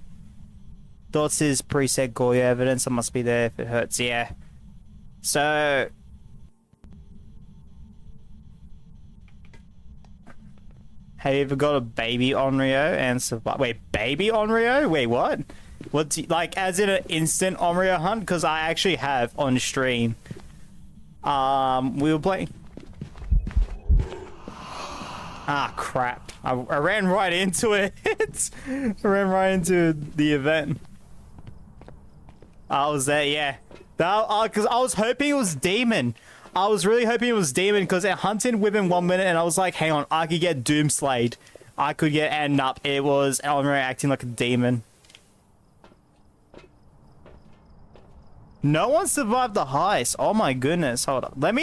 Dots is preset Goya evidence. I must be there if it hurts. Yeah. So have you ever got a baby Onryo and survive? Wait, baby Onryo? Wait, what? What's like as in an instant Onryo hunt? Because I actually have on stream. We were playing. Ah, crap! I ran right into it. I ran right into the event. I was there, yeah. That because I was hoping it was demon. I was really hoping it was demon because it hunted within 1 minute, and I was like, hang on, I could get Doom Slayed. I could get end up. It was Elmer acting like a demon. No one survived the heist. Oh my goodness. Hold on. Let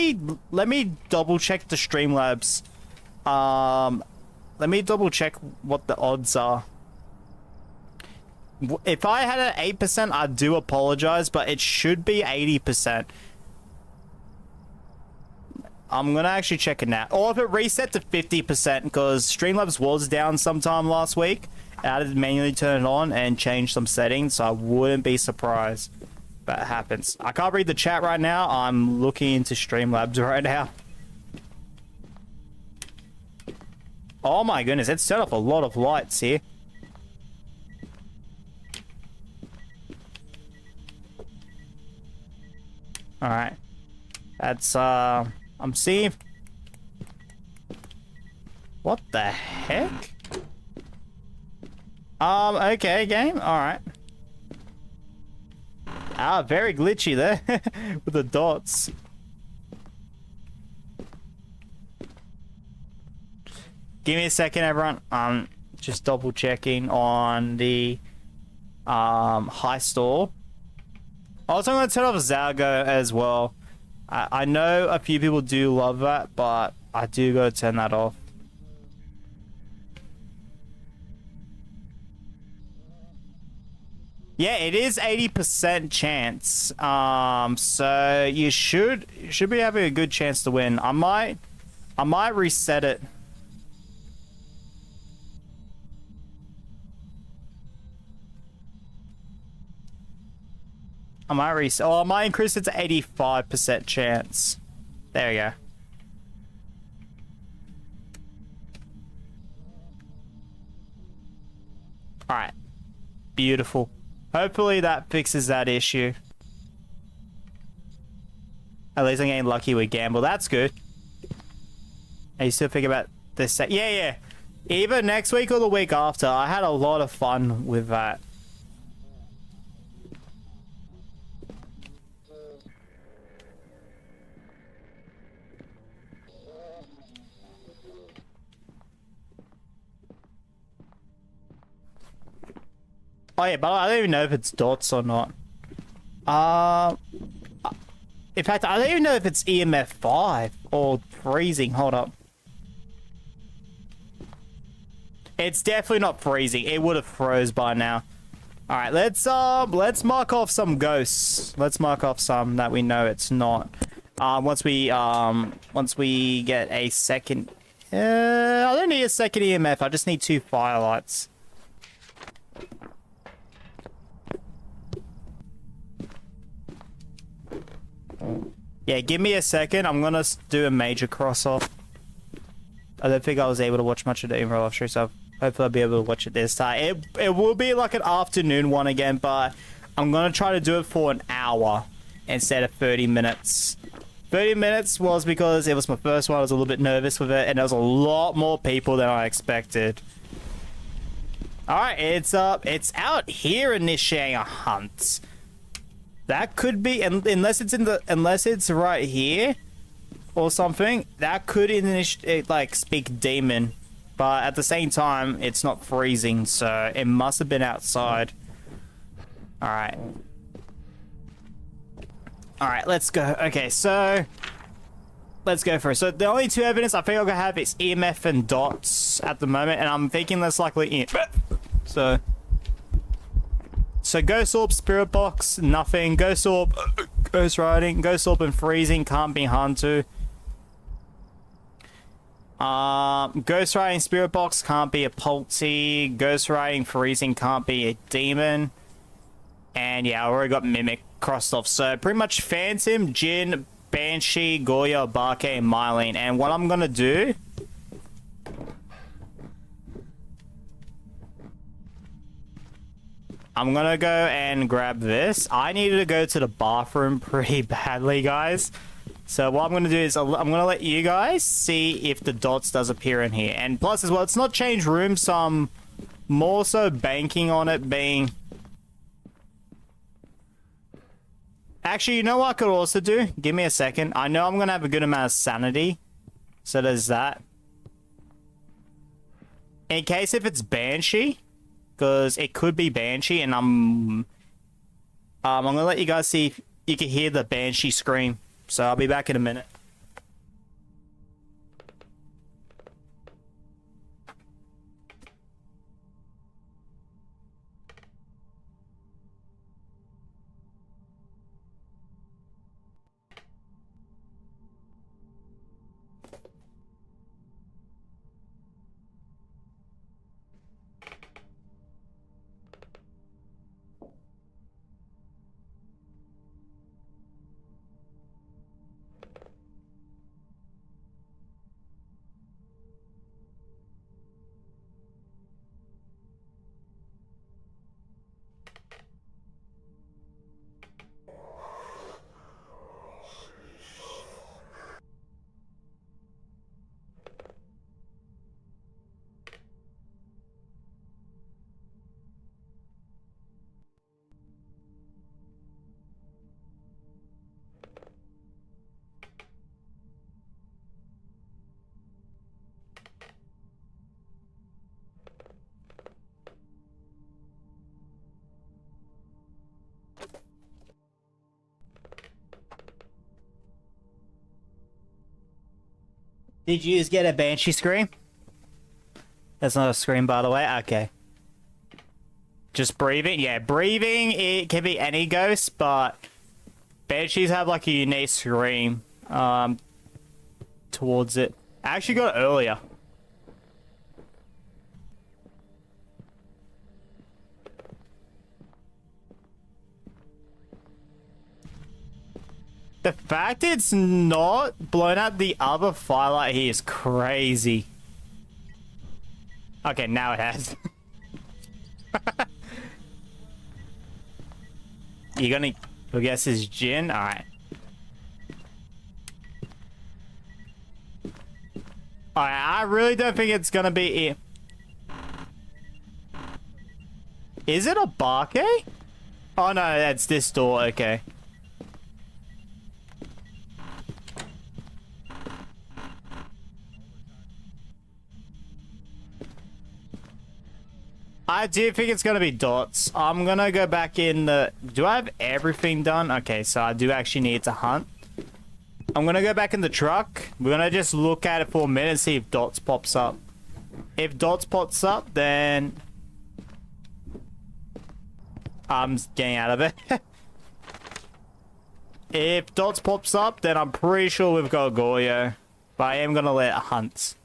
me double check the Streamlabs. Let me double check what the odds are. If I had an 8%, I do apologize, but it should be 80%. I'm gonna actually check it now. Or if it reset to 50%, because Streamlabs was down sometime last week. I had to manually turn it on and change some settings, so I wouldn't be surprised if that happens. I can't read the chat right now. I'm looking into Streamlabs right now. Oh my goodness, it's set off a lot of lights here. Alright. That's, I'm seeing... What the heck? Okay, game. Alright. Ah, very glitchy there. With the dots. Give me a second, everyone. Just double checking on the, high store. Also, I'm going to turn off Zalgo as well. I know a few people do love that, but I do go turn that off. Yeah, it is 80% chance. So you should be having a good chance to win. I might reset it. I might reset. Oh, I might increase it to 85% chance. There we go. Alright. Beautiful. Hopefully that fixes that issue. At least I'm getting lucky with Gamble. That's good. And you still think about this? Yeah. Either next week or the week after. I had a lot of fun with that. Oh yeah, but I don't even know if it's dots or not. In fact, I don't even know if it's EMF 5 or freezing. Hold up. It's definitely not freezing. It would have froze by now. All right, let's mark off some ghosts. Let's mark off some that we know it's not. Once we get a second. I don't need a second EMF. I just need 2 firelights. Yeah, give me a second. I'm gonna do a major cross-off. I don't think I was able to watch much of the in-real live stream, so hopefully I'll be able to watch it this time. It will be like an afternoon one again, but I'm gonna try to do it for an hour instead of 30 minutes. 30 minutes was because it was my first one. I was a little bit nervous with it, and there was a lot more people than I expected. Alright, it's out here initiating a hunt. That could be, unless it's right here or something, that could like speak demon, but at the same time it's not freezing, so it must have been outside. All right, let's go. Okay, so let's go for it. So the only 2 evidence I think I'm gonna have is EMF and dots at the moment, and I'm thinking that's likely EMF. So Ghost Orb, Spirit Box, nothing. Ghost Orb, Ghost Riding. Ghost Orb and Freezing can't be Hantu. Ghost Riding, Spirit Box can't be a Pulty. Ghost Riding, Freezing can't be a Demon. And yeah, I already got Mimic crossed off. So pretty much Phantom, Jinn, Banshee, Goya, Barke, and Mylene. And what I'm gonna do... I'm gonna go and grab this. I needed to go to the bathroom pretty badly, guys. So what I'm gonna do is I'm gonna let you guys see if the dots does appear in here. And plus as well, it's not change rooms, so I'm more so banking on it being... Actually, you know what I could also do? Give me a second. I know I'm gonna have a good amount of sanity. So there's that. In case if it's Banshee... Because it could be Banshee, and I'm gonna let you guys see you can hear the banshee scream. So I'll be back in a minute. Did you just get a banshee scream? That's not a scream, by the way. Okay. Just breathing? Yeah, breathing, it can be any ghost, but banshees have like a unique scream towards it. I actually got it earlier. The fact it's not blown out the other firelight here is crazy. Okay, now it has. You're gonna guess is Jin? Alright. Alright, I really don't think it's gonna be it. Is it a Barke? Oh no, that's this door, okay. I do think it's gonna be dots. I'm gonna go back in the... Do I have everything done? Okay, so I do actually need to hunt. I'm gonna go back in the truck. We're gonna just look at it for a minute and see if dots pops up. If dots pops up, then... I'm getting out of it. If dots pops up, then I'm pretty sure we've got a Goyo. But I am gonna let it hunt.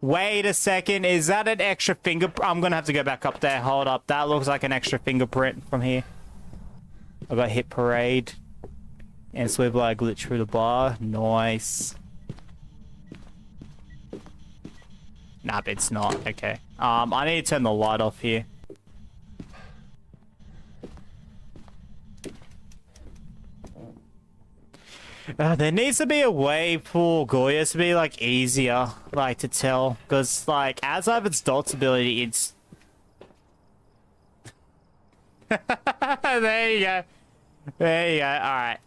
Wait a second, is that an extra fingerprint? I'm gonna have to go back up there. Hold up, that looks like an extra fingerprint from here. I got hit parade. And swivel I glitch through the bar. Nice. Nah, but it's not. Okay. I need to turn the light off here. There needs to be a way for Goyas to be, like, easier, like, to tell. Because, like, as I have its dots ability, it's... There you go. There you go. Alright.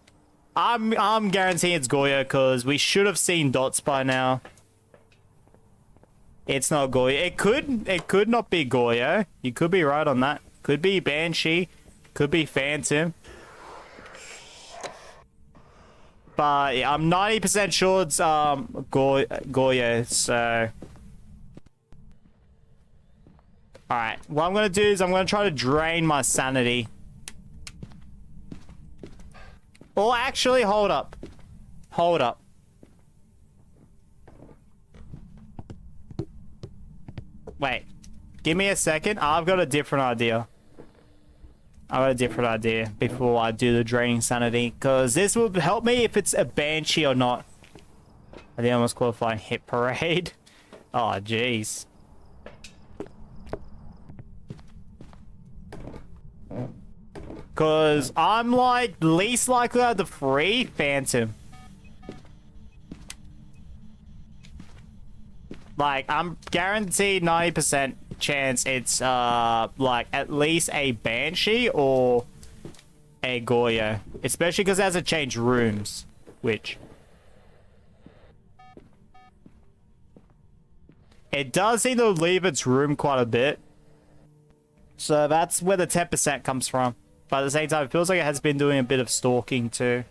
I'm guaranteeing it's Goyo, because we should have seen dots by now. It's not Goyo. It could not be Goyo. You could be right on that. Could be Banshee. Could be Phantom. But yeah, I'm 90% sure it's Goyo, so... Alright, what I'm gonna do is I'm gonna try to drain my sanity. Or actually, hold up. Hold up. Wait. Give me a second. I've got a different idea. I got a different idea before I do the draining sanity, because this will help me if it's a Banshee or not. I think I almost qualifying hit parade. Oh, jeez. Because I'm like least likely out of the free Phantom. Like, I'm guaranteed 90% chance it's like at least a Banshee or a Goyo, especially because it has to change rooms, which it does seem to leave its room quite a bit, so that's where the 10% comes from. But at the same time, it feels like it has been doing a bit of stalking too.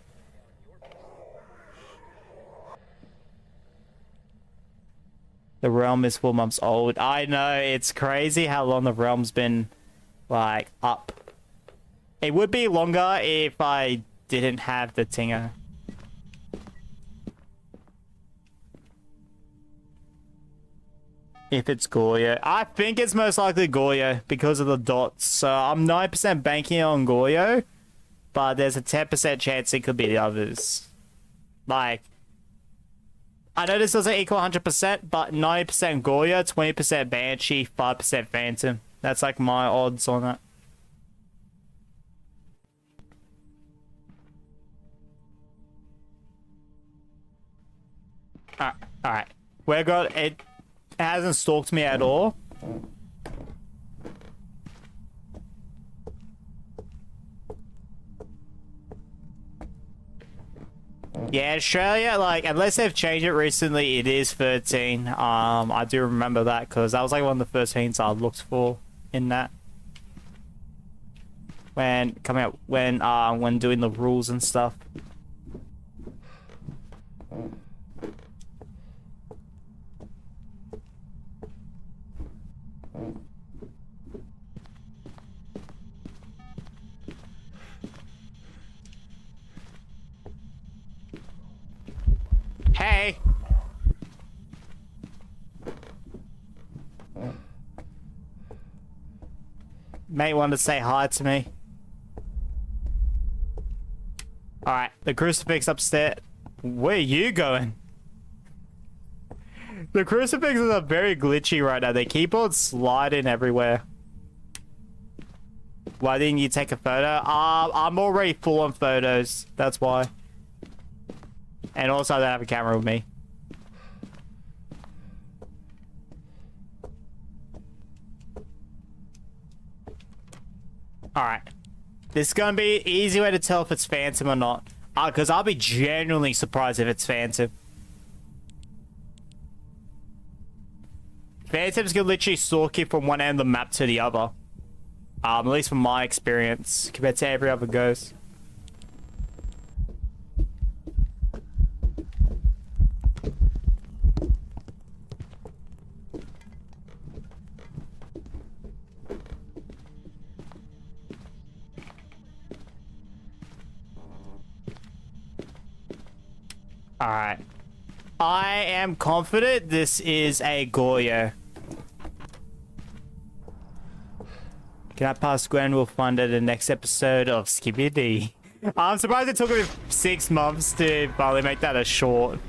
The realm is 4 months old. I know, it's crazy how long the realm's been, like, up. It would be longer if I didn't have the Tinger. If it's Goyo. I think it's most likely Goyo because of the dots. So I'm 9% banking on Goyo, but there's a 10% chance it could be the others. Like, I know this doesn't equal 100%, but 90% Goyo, 20% Banshee, 5% Phantom. That's like my odds on it. Alright. We're got it. It hasn't stalked me at all. Yeah, Australia, like, unless they've changed it recently, it is 13. I do remember that because that was like one of the first things I looked for in that. When coming out, when doing the rules and stuff. Hey! May want to say hi to me. Alright, the crucifix upstairs. Where are you going? The crucifixes are very glitchy right now. They keep on sliding everywhere. Why didn't you take a photo? I'm already full on photos. That's why. And also, I don't have a camera with me. Alright. This is gonna be an easy way to tell if it's Phantom or not. Because I'll be genuinely surprised if it's Phantom. Phantoms can literally stalk you from one end of the map to the other. At least from my experience, compared to every other ghost. Alright. I am confident this is a Goyo. Can I pass Gwen? We'll find it in the next episode of Skibidi. I'm surprised it took me 6 months to finally make that a short.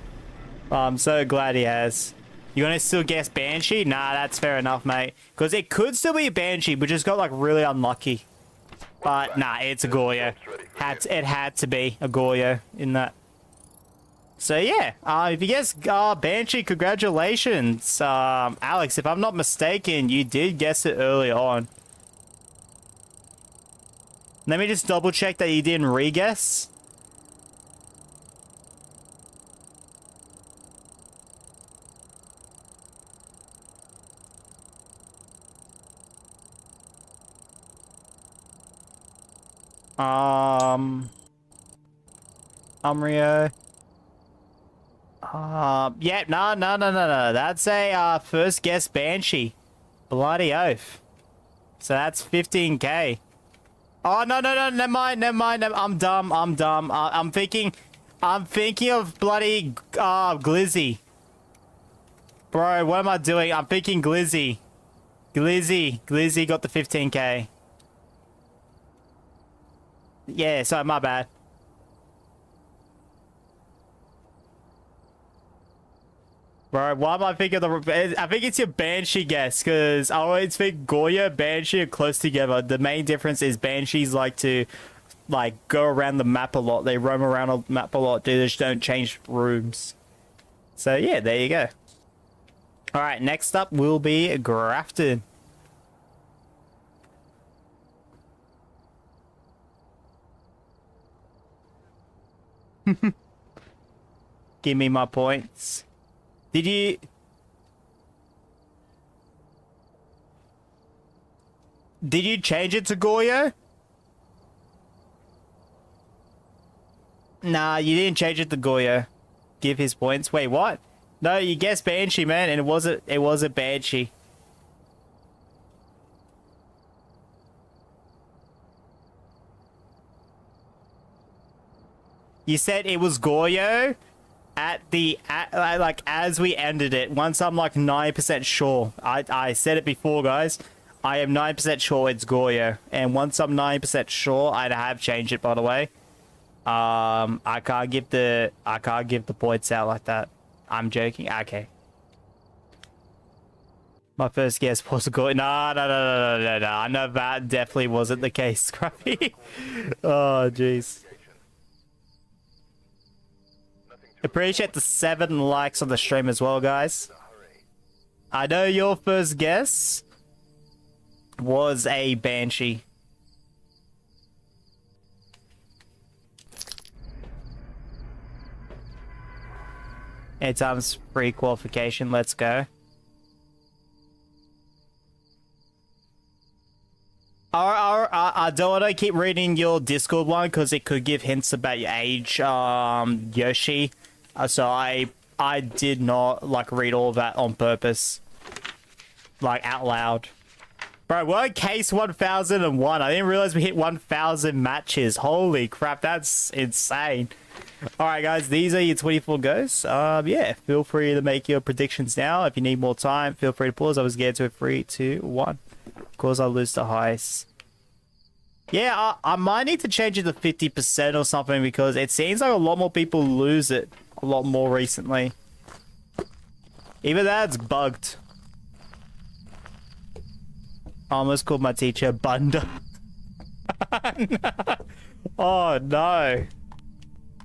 I'm so glad he has. You gonna still guess Banshee? Nah, that's fair enough, mate. Because it could still be a Banshee, but just got like really unlucky. But nah, it's a Goyo. It had to be a Goyo in that. So yeah, if you guess Banshee, congratulations. Alex, if I'm not mistaken, you did guess it early on. Let me just double check that you didn't re-guess. Umrio. Yeah, no. That's a first guess Banshee. Bloody oath. So that's 15k. Oh no, never mind. I'm dumb. I'm thinking of bloody Glizzy. Bro, what am I doing? I'm thinking Glizzy. Glizzy got the 15k. Yeah, sorry, my bad. Bro, why am I thinking I think it's your Banshee guess, because I always think Goyo, Banshee are close together. The main difference is Banshees like to, like, go around the map a lot. They roam around the map a lot. They just don't change rooms. So, yeah, there you go. Alright, next up will be Grafton. Give me my points. Did you change it to Goyo? Nah, you didn't change it to Goyo. Give his points. Wait, what? No, you guessed Banshee, man, and it wasn't Banshee. You said it was Goyo like as we ended it. Once I'm like 9% sure. I said it before, guys. I am 9% sure it's Goyo, and once I'm 9% sure, I'd have changed it. By the way, I can't give the points out like that. I'm joking. Okay. My first guess was Goyo. No. I know that definitely wasn't the case, Scruffy. Oh, jeez. Appreciate the 7 likes on the stream as well, guys. I know your first guess was a Banshee. Anytime's free qualification. Let's go. I don't want to keep reading your Discord one because it could give hints about your age, Yoshi. So I did not like read all of that on purpose, like out loud. Bro, we're on case 1001. I didn't realize we hit 1000 matches. Holy crap, that's insane. All right, guys, these are your 24 goes. Yeah, feel free to make your predictions now. If you need more time, feel free to pause. I was getting to it. 3, 2, 1. Of course, I'll lose the highest. Yeah, I might need to change it to 50% or something because it seems like a lot more people lose it a lot more recently. Even that's bugged. I almost called my teacher Bunda. No. Oh no.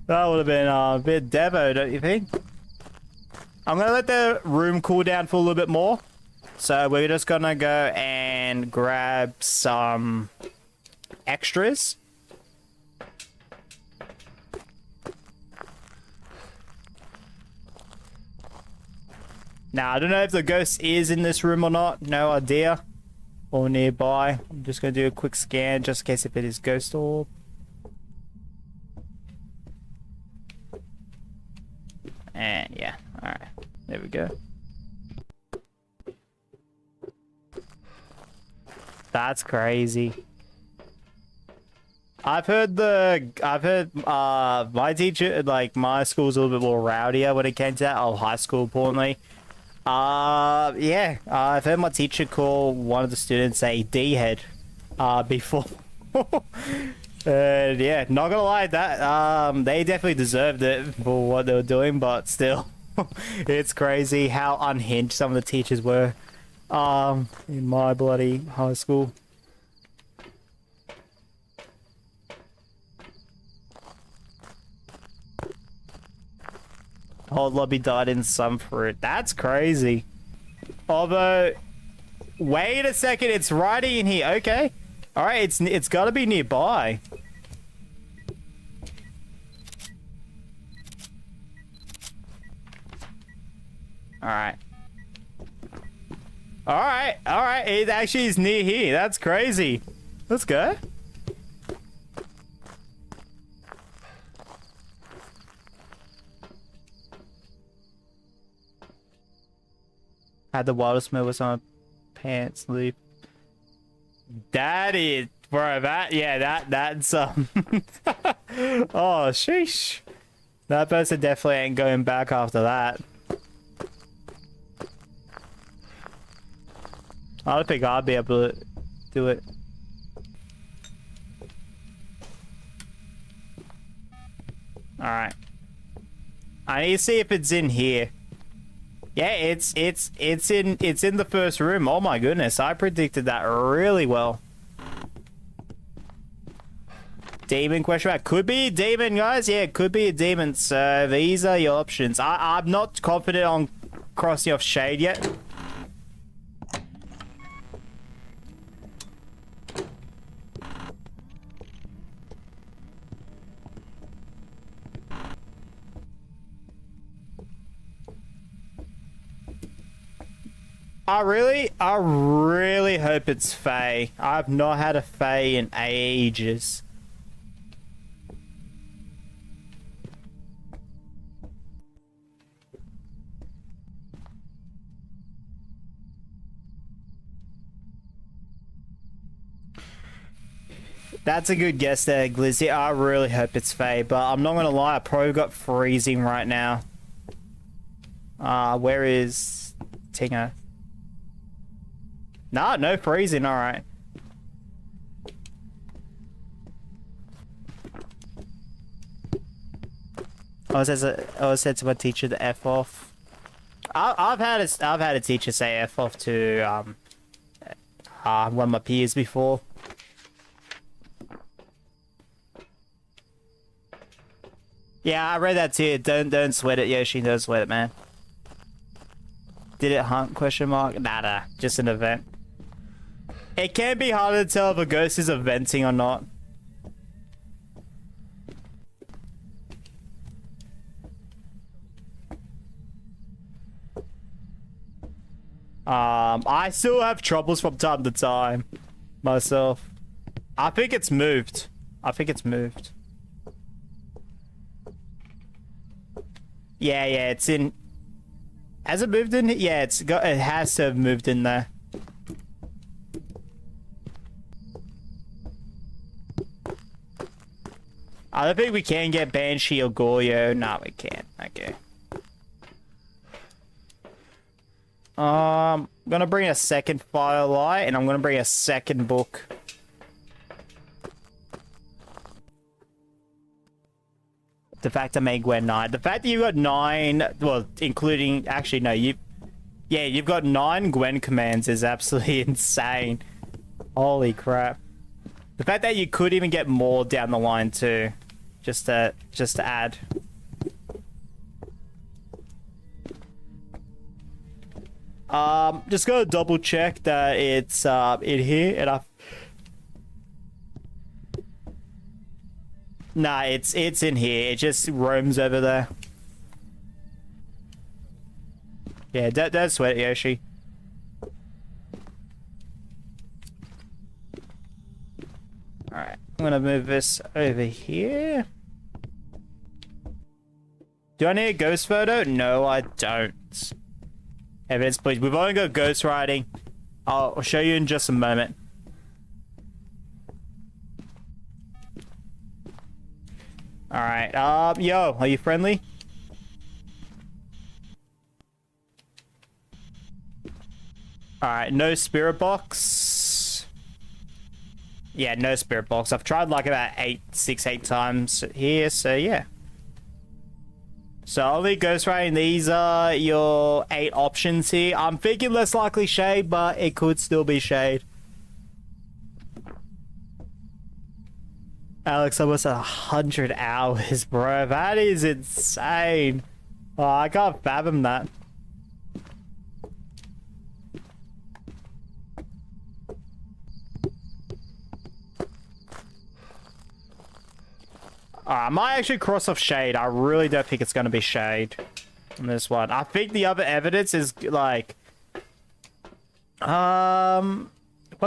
That would have been a bit devo, don't you think? I'm gonna let the room cool down for a little bit more. So we're just gonna go and grab some extras. Now, I don't know if the ghost is in this room or not. No idea. Or nearby. I'm just going to do a quick scan just in case if it is ghost orb. And yeah, alright. There we go. That's crazy. I've heard my teacher, like my school's a little bit more rowdier when it came to that. Oh, high school, importantly. Yeah, I've heard my teacher call one of the students a D-head, before. And yeah, not gonna lie, that, they definitely deserved it for what they were doing, but still, it's crazy how unhinged some of the teachers were, in my bloody high school. Whole lobby died in some fruit. That's crazy. Although, wait a second, it's right in here. Okay, all right, it's got to be nearby. All right. All right, all right. It actually is near here. That's crazy. Let's go. Had the wildest smell with some pants loop. That is, bro. That's oh sheesh. That person definitely ain't going back after that. I don't think I'll be able to do it. All right. I need to see if it's in here. Yeah, it's in the first room. Oh my goodness, I predicted that really well. Demon question mark. Could be a demon, guys. Yeah, it could be a demon. So these are your options. I'm not confident on crossing off shade yet. I really hope it's Faye. I've not had a Faye in ages. That's a good guess there, Glizzy. I really hope it's Faye, but I'm not gonna lie, I probably got freezing right now. Where is Tingo? Nah, no freezing, alright. I said to my teacher to F off. I've had a teacher say F off to one of my peers before. Yeah, I read that too. Don't sweat it, Yoshi. Don't sweat it, man. Did it hunt? Question mark. Nah, just an event. It can be harder to tell if a ghost is eventing or not. I still have troubles from time to time myself. I think it's moved. Yeah, it's in. Has it moved in? Yeah, it has to have moved in there. I don't think we can get Banshee or Goyo. No, we can't. Okay. I'm gonna bring a second firelight, and I'm gonna bring a second book. The fact I made Gwen 9. The fact that you got 9, well, including, actually, no, you've got 9 Gwen commands is absolutely insane. Holy crap. The fact that you could even get more down the line too, just to add. Just gotta double check that it's in here, and nah, it's in here. It just roams over there. Yeah, don't sweat it, Yoshi. Alright, I'm gonna move this over here. Do I need a ghost photo? No, I don't. Evidence, please. We've only got ghost writing. I'll show you in just a moment. Alright, yo, are you friendly? Alright, no spirit box. Yeah, no spirit box. I've tried like about 8 times here, so yeah. So only ghostwriting, these are your 8 options here. I'm thinking less likely shade, but it could still be shade. Alex, almost 100 hours, bro. That is insane. Oh, I can't fathom that. I might actually cross off shade. I really don't think it's going to be shade on this one. I think the other evidence is like... What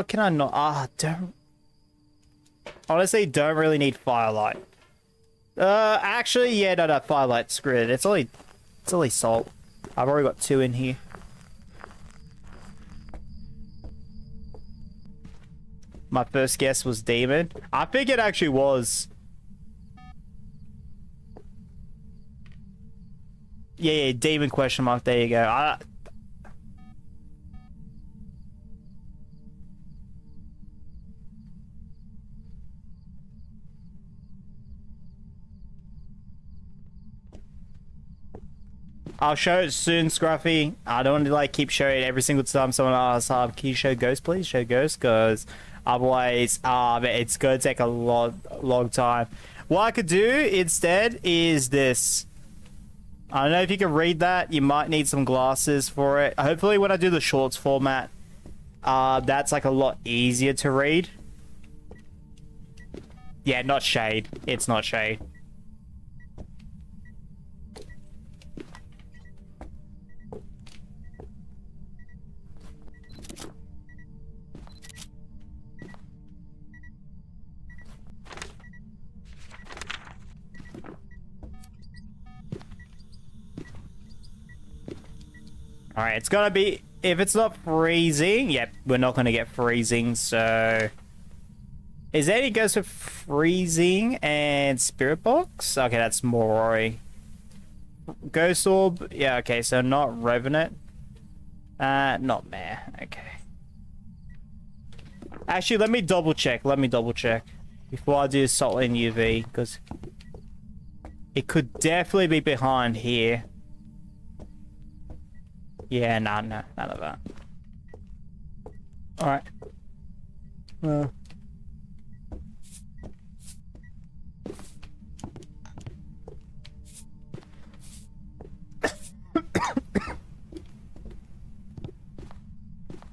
can I not... don't... Honestly, don't really need firelight. Actually, yeah, no, firelight, screw it. It's only salt. I've already got 2 in here. My first guess was demon. I think it actually was. Yeah, demon question mark. There you go. I'll show it soon, Scruffy. I don't want to like keep showing it every single time someone asks, can you show Ghost, please? Show Ghost, because otherwise, it's going to take a long time. What I could do instead is this. I don't know if you can read that. You might need some glasses for it. Hopefully when I do the shorts format, that's like a lot easier to read. Yeah, not shade. It's not shade. Alright, it's gonna be... If it's not freezing... Yep, we're not gonna get freezing, so... Is there any ghost with freezing and spirit box? Okay, that's Moroi. Ghost orb. Yeah, okay, so not revenant. Not meh. Okay. Actually, let me double check. Before I do Salt and UV, because it could definitely be behind here. Yeah, no, none of that. Alright.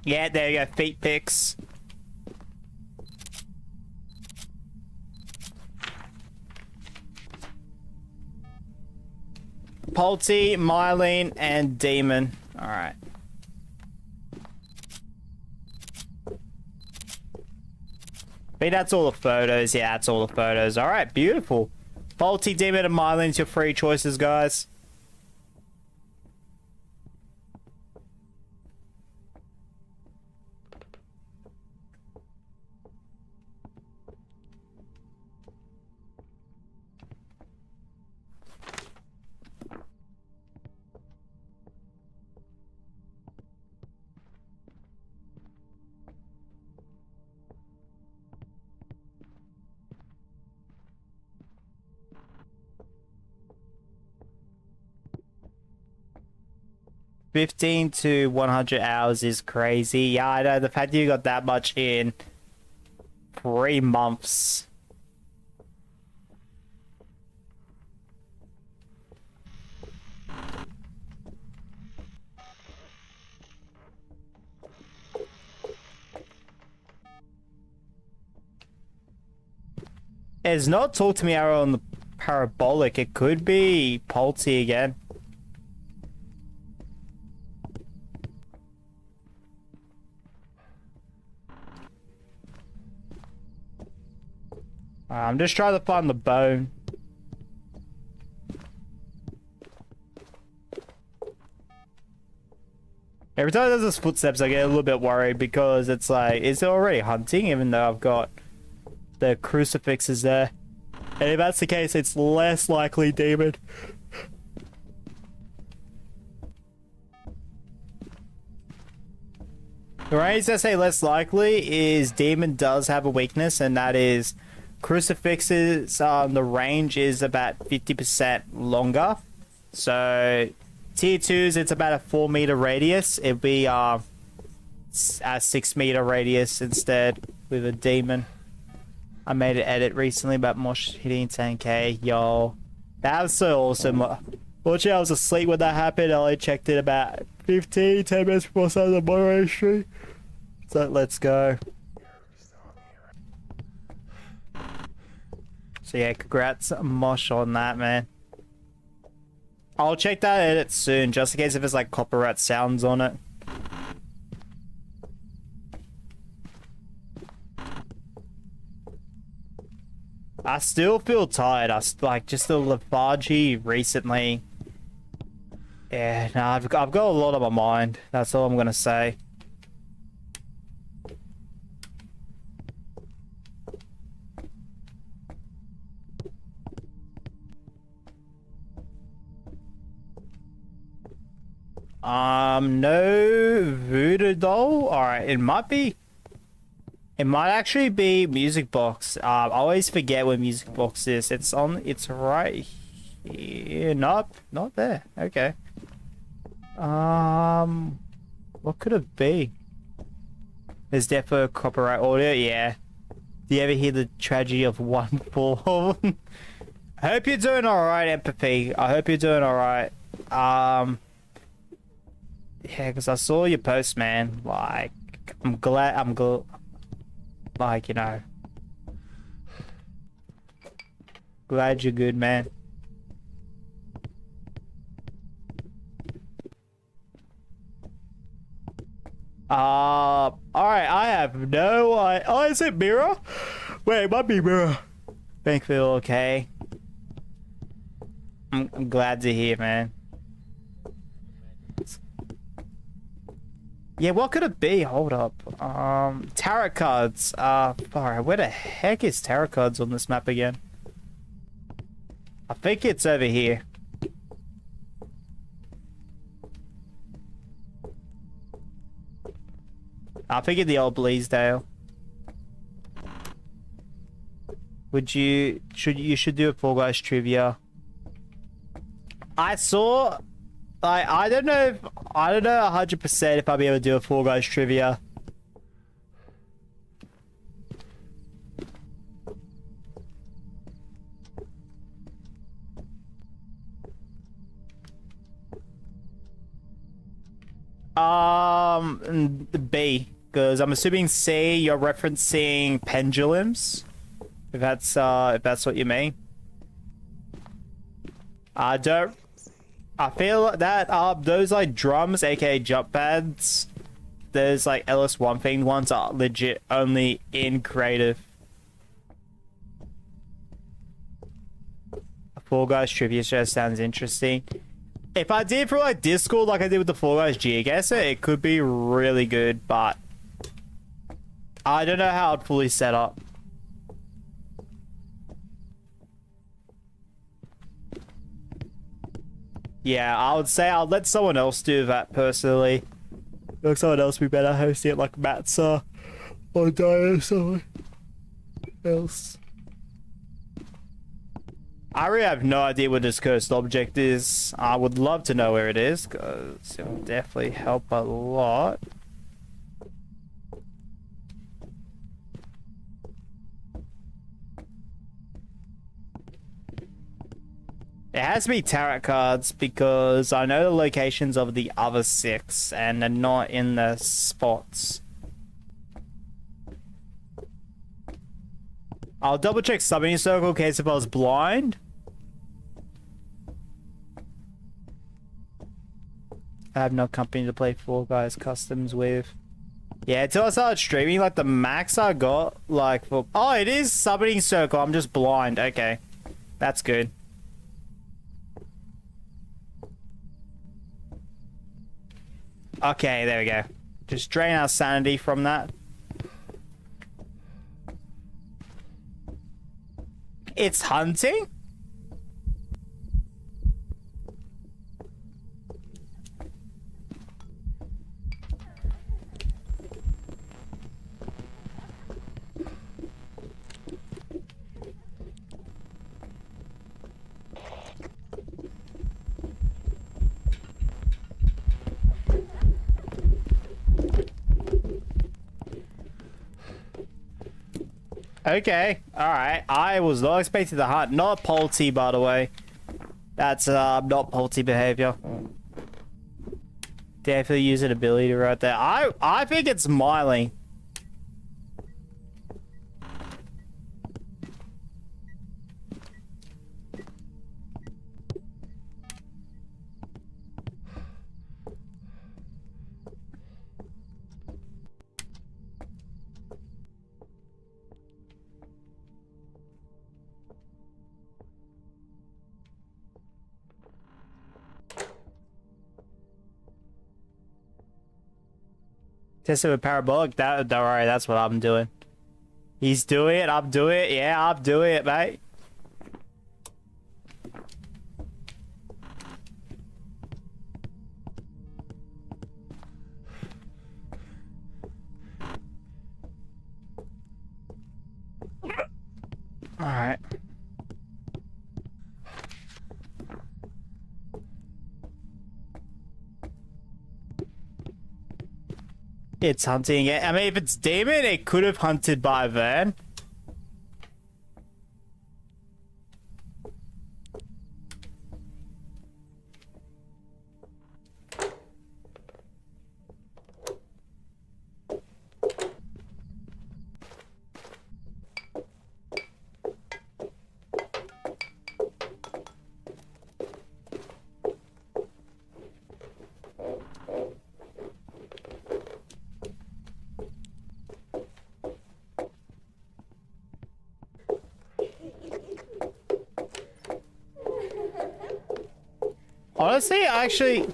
Yeah, there you go. Feet pics. Pulty, Mylene, and Demon. Alright. I think that's all the photos. Yeah, that's all the photos. Alright, beautiful. Pulty, Demon, and Mylene's your free choices, guys. $15 to 100 hours is crazy. Yeah, I know. The fact that you got that much in 3 months. It's not Talk to Me Arrow on the parabolic. It could be Pulty again. I'm just trying to find the bone. Every time there's his footsteps, I get a little bit worried because it's like, is it already hunting? Even though I've got the crucifixes there. And if that's the case, it's less likely demon. The reason I say less likely is demon does have a weakness, and that is crucifixes. The range is about 50% longer. So tier 2s, it's about a 4-meter radius. It'd be a 6-meter radius instead with a demon. I made an edit recently about Mosh hitting 10k. Yo, that was so awesome. Fortunately, I was asleep when that happened. I only checked it about 10 minutes before starting the moderation stream. So let's go. So yeah, congrats Mosh on that, man. I'll check that edit soon, just in case if there's like copyright sounds on it. I still feel tired. I like just the lethargy recently. Yeah, no, I've got a lot on my mind. That's all I'm gonna say. No voodoo doll. All right, it might be. It might actually be music box. I always forget where music box is. It's on. It's right here. Nope, not there. Okay. What could it be? There's definitely copyright audio. Yeah. Do you ever hear the tragedy of one fall? I hope you're doing all right, Empathy. I hope you're doing all right. Yeah, because I saw your post, man. Like, I'm glad. Like, you know. Glad you're good, man. Alright, I have no idea. Oh, is it Mirror? Wait, it might be Mirror. Thankfully, okay. I'm glad to hear, man. Yeah, what could it be? Hold up. Tarot cards. Alright, where the heck is tarot cards on this map again? I think it's over here. I think in the old Bleasdale. You should do a Fall Guys trivia. I saw, I don't know 100% if I'll be able to do a Fall Guys trivia. B, because I'm assuming C, you're referencing pendulums. If that's what you mean. I feel that those like drums, aka jump pads, there's like LS1 thing ones are legit only in creative. A Fall Guys trivia show sounds interesting. If I did for like Discord like I did with the Fall Guys GeoGuessr, it could be really good, but I don't know how I'd fully set up. Yeah, I would say I'll let someone else do that personally. Like someone else be better hosting it, like Matza or Dio or someone else. I really have no idea what this cursed object is. I would love to know where it is, because it'll definitely help a lot. It has to be tarot cards because I know the locations of the other 6 and they're not in the spots. I'll double check summoning circle in case if I was blind. I have no company to play Fall Guys customs with. Yeah, until I started streaming, like the max I got, like for... Oh, it is summoning circle. I'm just blind. Okay. That's good. Okay, there we go. Just drain our sanity from that. It's hunting? Okay, alright. I was not expecting the hunt. Not Polty, by the way. That's not Polty behavior. Definitely use an ability right there. I think it's Myling. Testing with parabolic. Don't worry, that's what I'm doing. He's doing it. I'm doing it. Yeah, I'm doing it, mate. All right. It's hunting it. I mean, if it's demon, it could have hunted by then. Honestly, actually,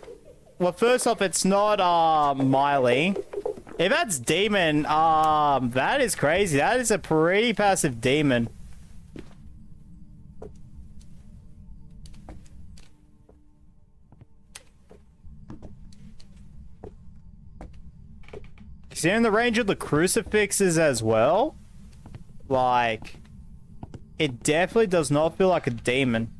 Well, first off, it's not Miley. If that's demon, that is crazy. That is a pretty passive demon. Considering the range of the crucifixes as well, like, it definitely does not feel like a demon.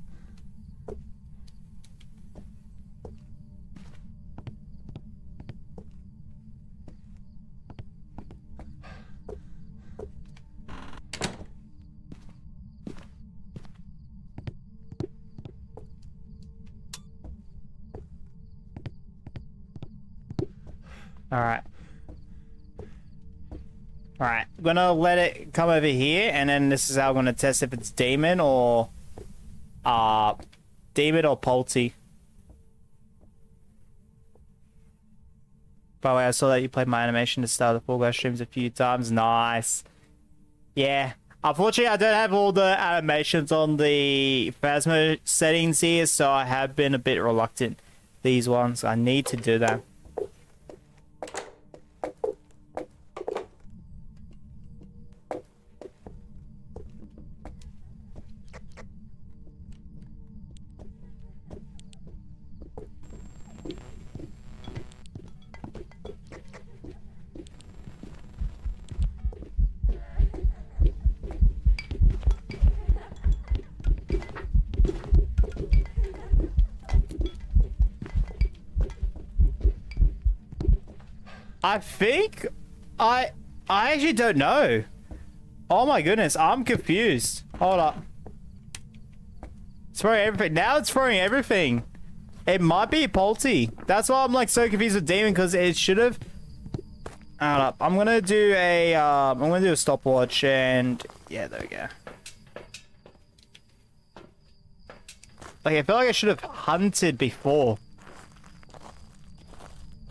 Alright. Alright, I'm gonna let it come over here, and then this is how I'm gonna test if it's demon or Polty. By the way, I saw that you played my animation to start the Fall Guys streams a few times. Nice. Yeah. Unfortunately, I don't have all the animations on the Phasmo settings here, so I have been a bit reluctant. These ones, I need to do that. I think I actually don't know. Oh my goodness, I'm confused. Hold up. It's throwing everything. Now it's throwing everything. It might be Polty. That's why I'm like so confused with Demon, because it should have. Hold up. I'm gonna do a stopwatch, and yeah, there we go. Like, I feel like I should have hunted before.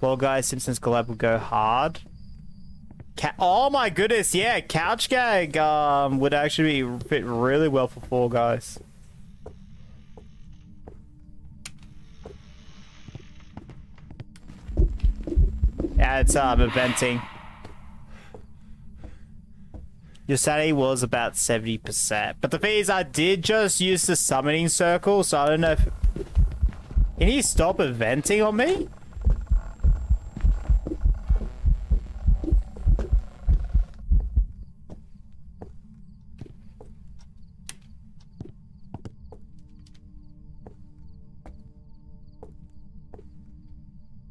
Well, guys, Simpsons collab would go hard. Oh my goodness, yeah, Couch Gag would actually fit really well for Fall Guys. Yeah, it's eventing. Your sanity was about 70%. But the thing is, I did just use the summoning circle, so I don't know if... Can you stop eventing on me?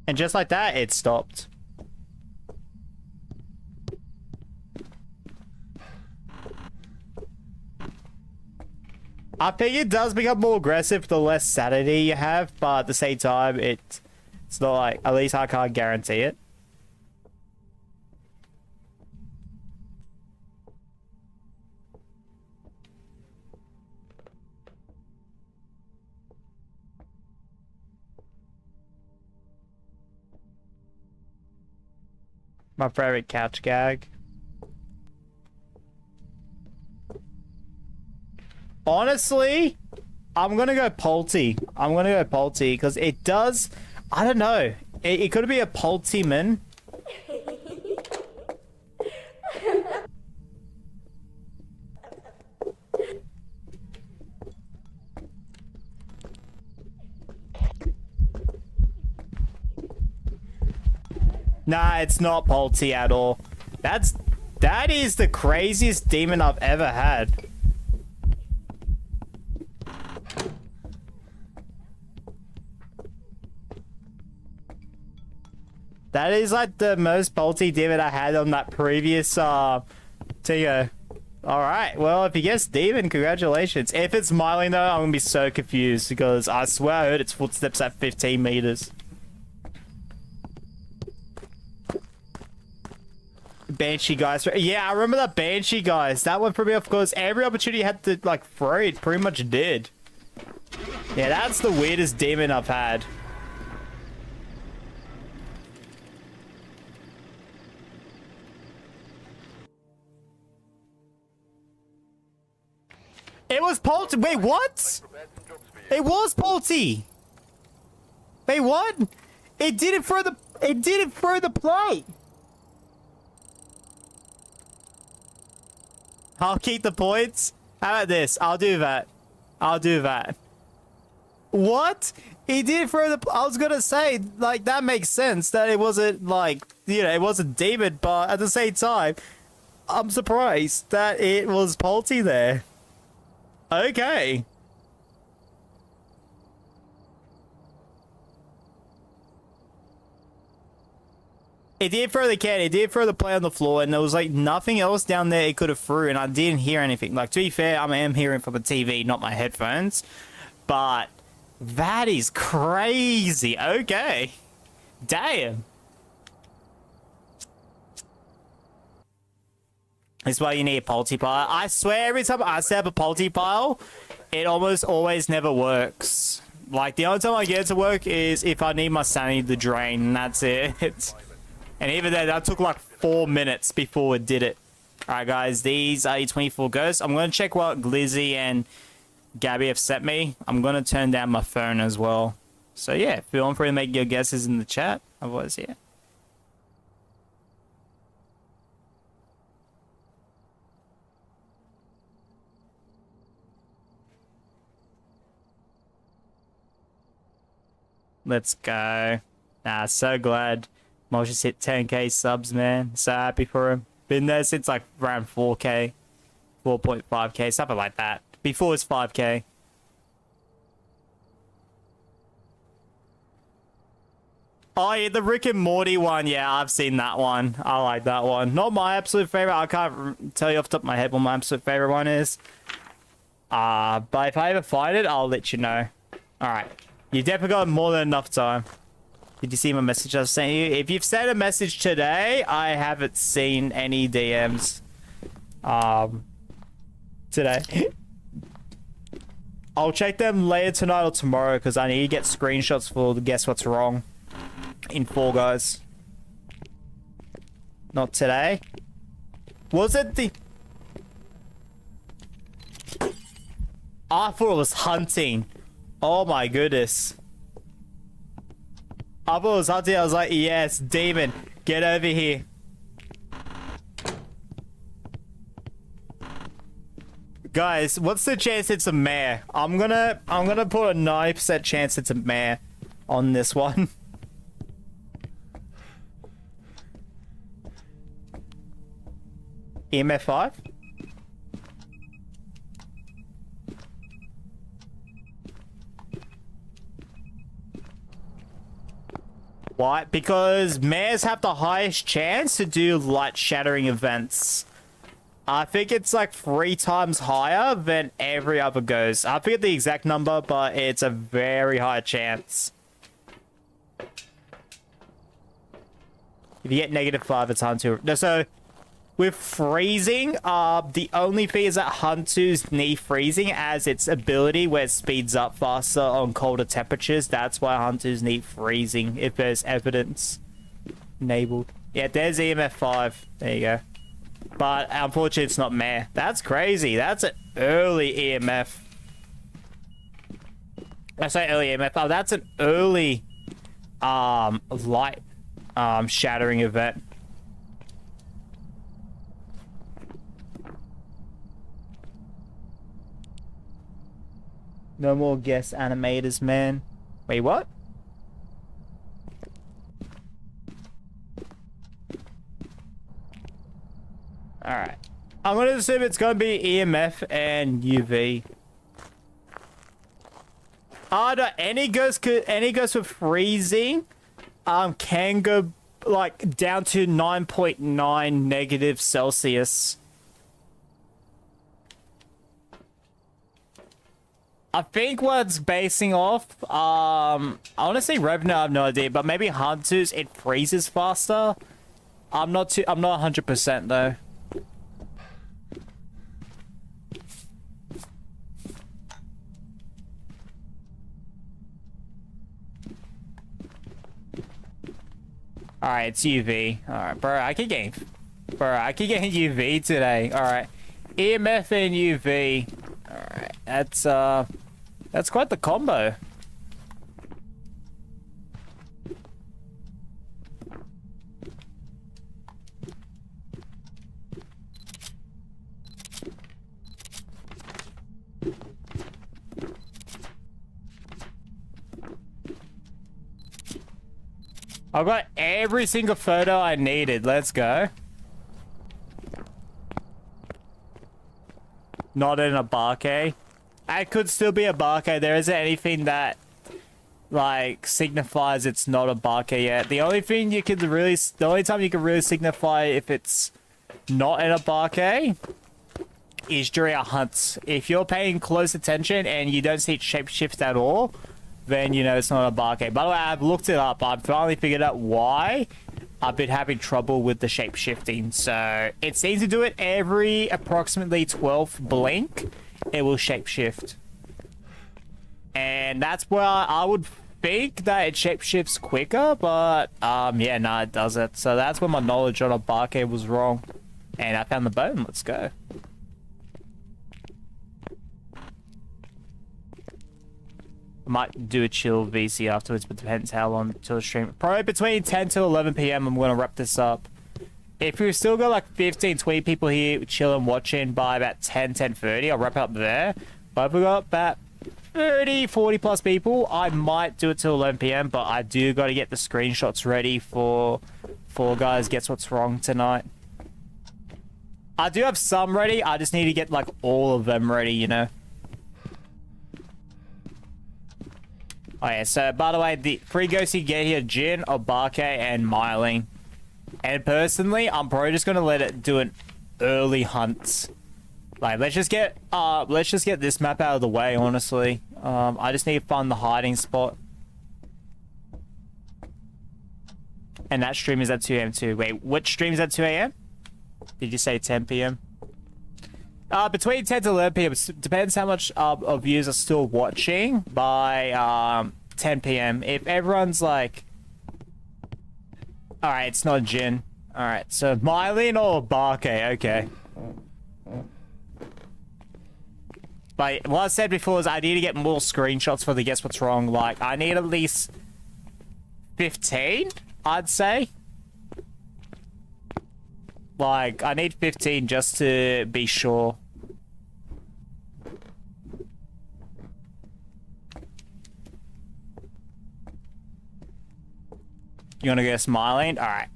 And just like that, it stopped. I think it does become more aggressive the less sanity you have, but at the same time, it's not like, at least I can't guarantee it. My favorite couch gag. Honestly, I'm gonna go Polty. I'm gonna go Polty because it does. I don't know. It could be a Poltyman. Nah, it's not Polty at all. That is the craziest demon I've ever had. That is like the most Polty demon I had on that previous Tigo. Alright, well, if you guess demon, congratulations. If it's smiling though, I'm gonna be so confused because I swear I heard its footsteps at 15 meters. Banshee guys. Yeah, I remember that Banshee guys. That one for me, of course. Every opportunity had to like throw it, pretty much did. Yeah, that's the weirdest demon I've had. It was Polty. Wait, what? It was Polty. Wait, what? It didn't throw the. It didn't throw the plate. I'll keep the points. How about this? I'll do that. I'll do that. What? He did throw the. I was gonna say, like, that makes sense that it wasn't like, you know, it wasn't demon, but at the same time, I'm surprised that it was Polty there. Okay. It did throw the can, it did throw the plate on the floor, and there was like nothing else down there it could have threw, and I didn't hear anything. Like, to be fair, I am hearing from the TV, not my headphones. But that is crazy. Okay. Damn. That's why you need a Polty pile. I swear every time I set up a Polty pile, it almost always never works. Like, the only time I get it to work is if I need my sanity to drain, and that's it. And even then, that took like 4 minutes before it did it. Alright, guys, these are 24 ghosts. I'm going to check what Glizzy and Gabby have sent me. I'm going to turn down my phone as well. So, yeah, feel free to make your guesses in the chat. Otherwise, yeah. Let's go. Nah, so glad Mosh hit 10k subs, man. So happy for him. Been there since like around 4k, 4.5k, something like that. Before it's 5k. Oh yeah, the Rick and Morty one. Yeah, I've seen that one. I like that one. Not my absolute favorite. I can't tell you off the top of my head what my absolute favorite one is. But if I ever find it, I'll let you know. All right. You definitely got more than enough time. Did you see my message I sent you? If you've sent a message today, I haven't seen any DMs. Today. I'll check them later tonight or tomorrow because I need to get screenshots for the Guess What's Wrong in Fall Guys. Not today. Was it the... I thought it was hunting. Oh my goodness. I thought it was hunting. I was like, yes, demon, get over here. Guys, what's the chance it's a mare? I'm gonna put a 90% chance it's a mare on this one. EMF 5? Why? Because mares have the highest chance to do light shattering events. I think it's like 3 times higher than every other ghost. I forget the exact number, but it's a very high chance. If you get -5, it's Hunter. No, so with freezing, the only thing is that Hunters need freezing as its ability where it speeds up faster on colder temperatures. That's why Hunters need freezing if there's evidence enabled. Yeah, there's EMF 5. There you go. But unfortunately, it's not mare. That's crazy. That's an early EMF. I say early EMF. Oh, that's an early light shattering event. No more guest animators, man. Wait, what? Alright. I'm gonna assume it's gonna be EMF and UV. No, any ghost with freezing can go like down to 9.9 negative Celsius. I think what's basing off, I want to say Revenant, I have no idea, but maybe Hunters, it freezes faster. I'm not 100% though. Alright, it's UV. Alright, bro, I can get UV today. Alright. EMF and UV. Alright, that's quite the combo. I've got every single photo I needed. Let's go. Not in a barcade. It could still be a barcade. There isn't anything that like signifies it's not a barcade yet. The only time you can really signify if it's not in a barcade is during a hunt. If you're paying close attention and you don't see it shapeshift at all, then you know it's not a barcade. By the way, I've looked it up. I've finally figured out why I've been having trouble with the shape shifting. So it seems to do it every approximately 12th blink. It will shapeshift. And that's where I would think that it shapeshifts quicker, but yeah, no, it doesn't. So that's where my knowledge on a barcade was wrong. And I found the bone. Let's go. I might do a chill VC afterwards, but depends how long till the stream. Probably between 10 to 11 p.m. I'm going to wrap this up. If we've still got like 15, 20 people here chilling, watching by about 10:30, I'll wrap it up there. But if we got about 30, 40 plus people, I might do it till 11 p.m. But I do got to get the screenshots ready for guys Guess What's Wrong tonight. I do have some ready. I just need to get like all of them ready, you know. Oh yeah, so by the way, the free ghosts you get here, Jin, Obake, and Myling. And personally, I'm probably just gonna let it do an early hunt. Like, let's just get this map out of the way, honestly. I just need to find the hiding spot. And that stream is at 2 a.m. too. Wait, which stream is at 2 a.m.? Did you say 10 p.m.? Between 10 to 11 p.m. Depends how much of viewers are still watching by 10 p.m. If everyone's like... Alright, it's not Jin. Alright, so Mylene or Barke, okay. But what I said before is I need to get more screenshots for the Guess What's Wrong. Like, I need at least 15, I'd say. Like, I need 15 just to be sure. You wanna guess Mylene? Alright.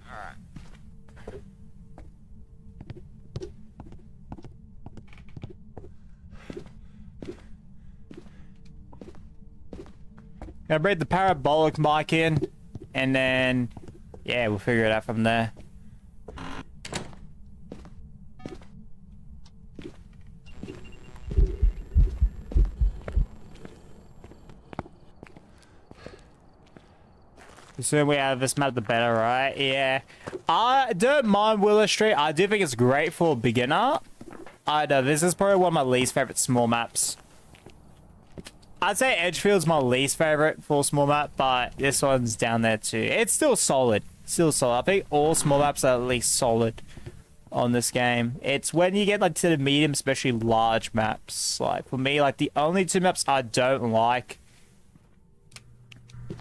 Alright. Gonna bring the parabolic mic in, and then yeah, we'll figure it out from there. The sooner we have this map, the better, right? Yeah. I don't mind Willow Street. I do think it's great for a beginner. I know, this is probably one of my least favorite small maps. I'd say Edgefield's my least favorite for small map, but this one's down there too. It's still solid. Still solid. I think all small maps are at least solid on this game. It's when you get like to the medium, especially large maps. Like for me, like the only two maps I don't like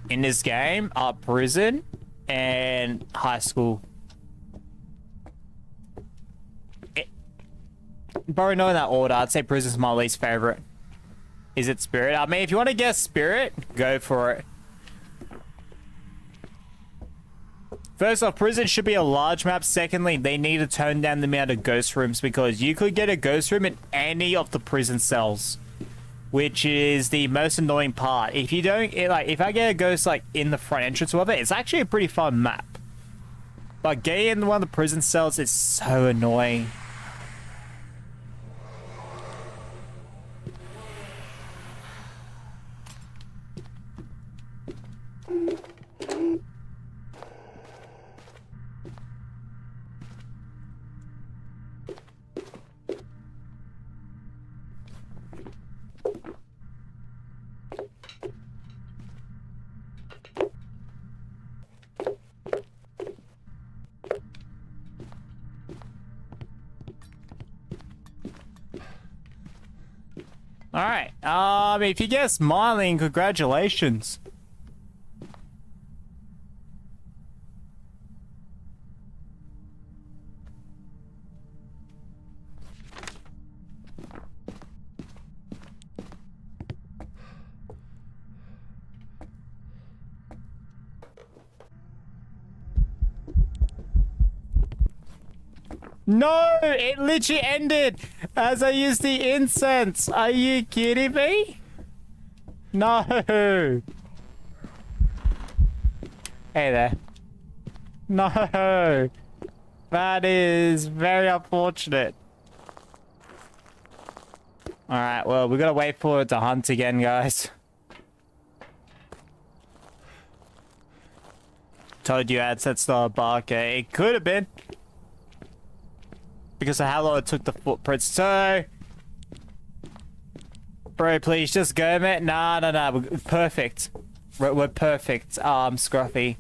in this game are prison and high school. Probably not in that order. I'd say prison's my least favorite. Is it Spirit? I mean, if you want to guess Spirit, go for it. First off, prison should be a large map. Secondly, they need to tone down the amount of ghost rooms because you could get a ghost room in any of the prison cells, which is the most annoying part. If you don't, if I get a ghost like in the front entrance of it, it's actually a pretty fun map. But getting in one of the prison cells is so annoying. Alright, if you guess Myling, congratulations. No, it literally ended as I used the incense. Are you kidding me? No. Hey there. No. That is very unfortunate. Alright, well, we gotta wait for it to hunt again, guys. Told you AdSense not a barker. It could have been. Because of how long it took the footprints. So... Bro, please just go, mate. Nah. We're perfect. We're perfect, Scruffy.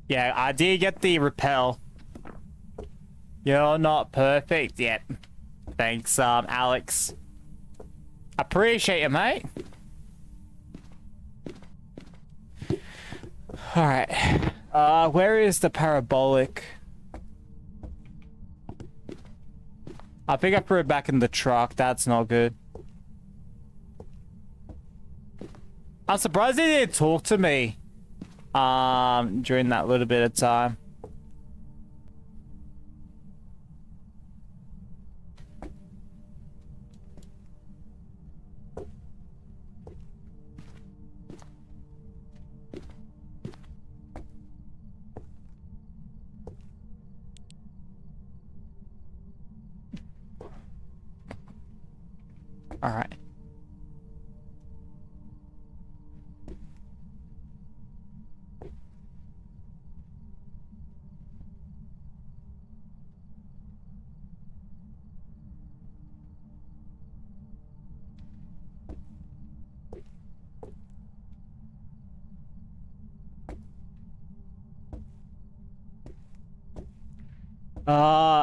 Yeah, I did get the repel. You're not perfect yet. Thanks, Alex. Appreciate it, mate. Alright. Where is the parabolic? I think I threw it back in the truck. That's not good. I'm surprised he didn't talk to me. During that little bit of time. All right.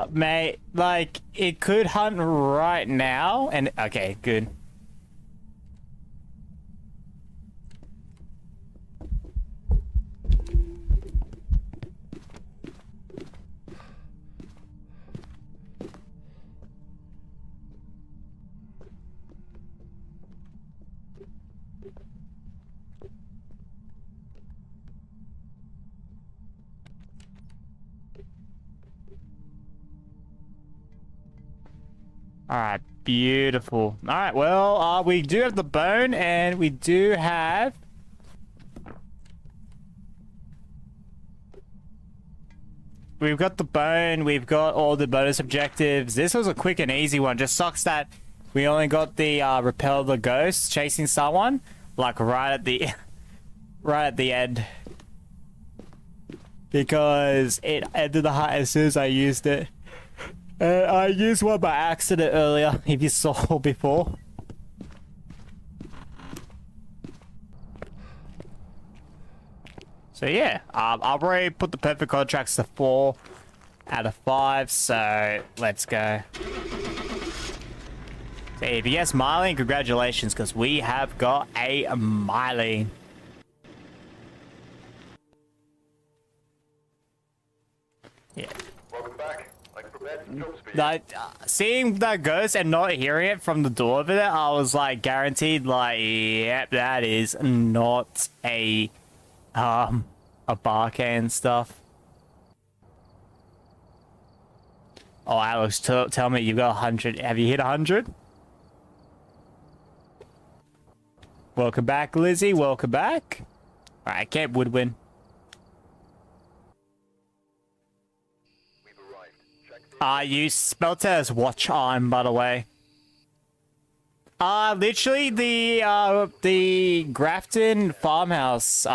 Mate, like, it could hunt right now, and okay, good. All right, beautiful. All right, well, we do have the bone, and we do have... We've got the bone, we've got all the bonus objectives. This was a quick and easy one. Just sucks that we only got the repel the ghost chasing someone, like right at the right at the end. Because it ended the hunt as soon as I used it. I used one by accident earlier, if you saw before. So yeah, I've already put the perfect contracts to 4 out of 5, so let's go. So if you guess Marlene, congratulations, because we have got a Marlene. Yeah. Welcome back. Like, seeing that ghost and not hearing it from the door over there, I was like guaranteed, like, yep, that is not a barca and stuff. Oh, Alex, tell me you've got 100. Have you hit 100? Welcome back, Lizzie. Welcome back. All right, Camp Woodwin. You spelled it as watch on, by the way. Literally the Grafton farmhouse.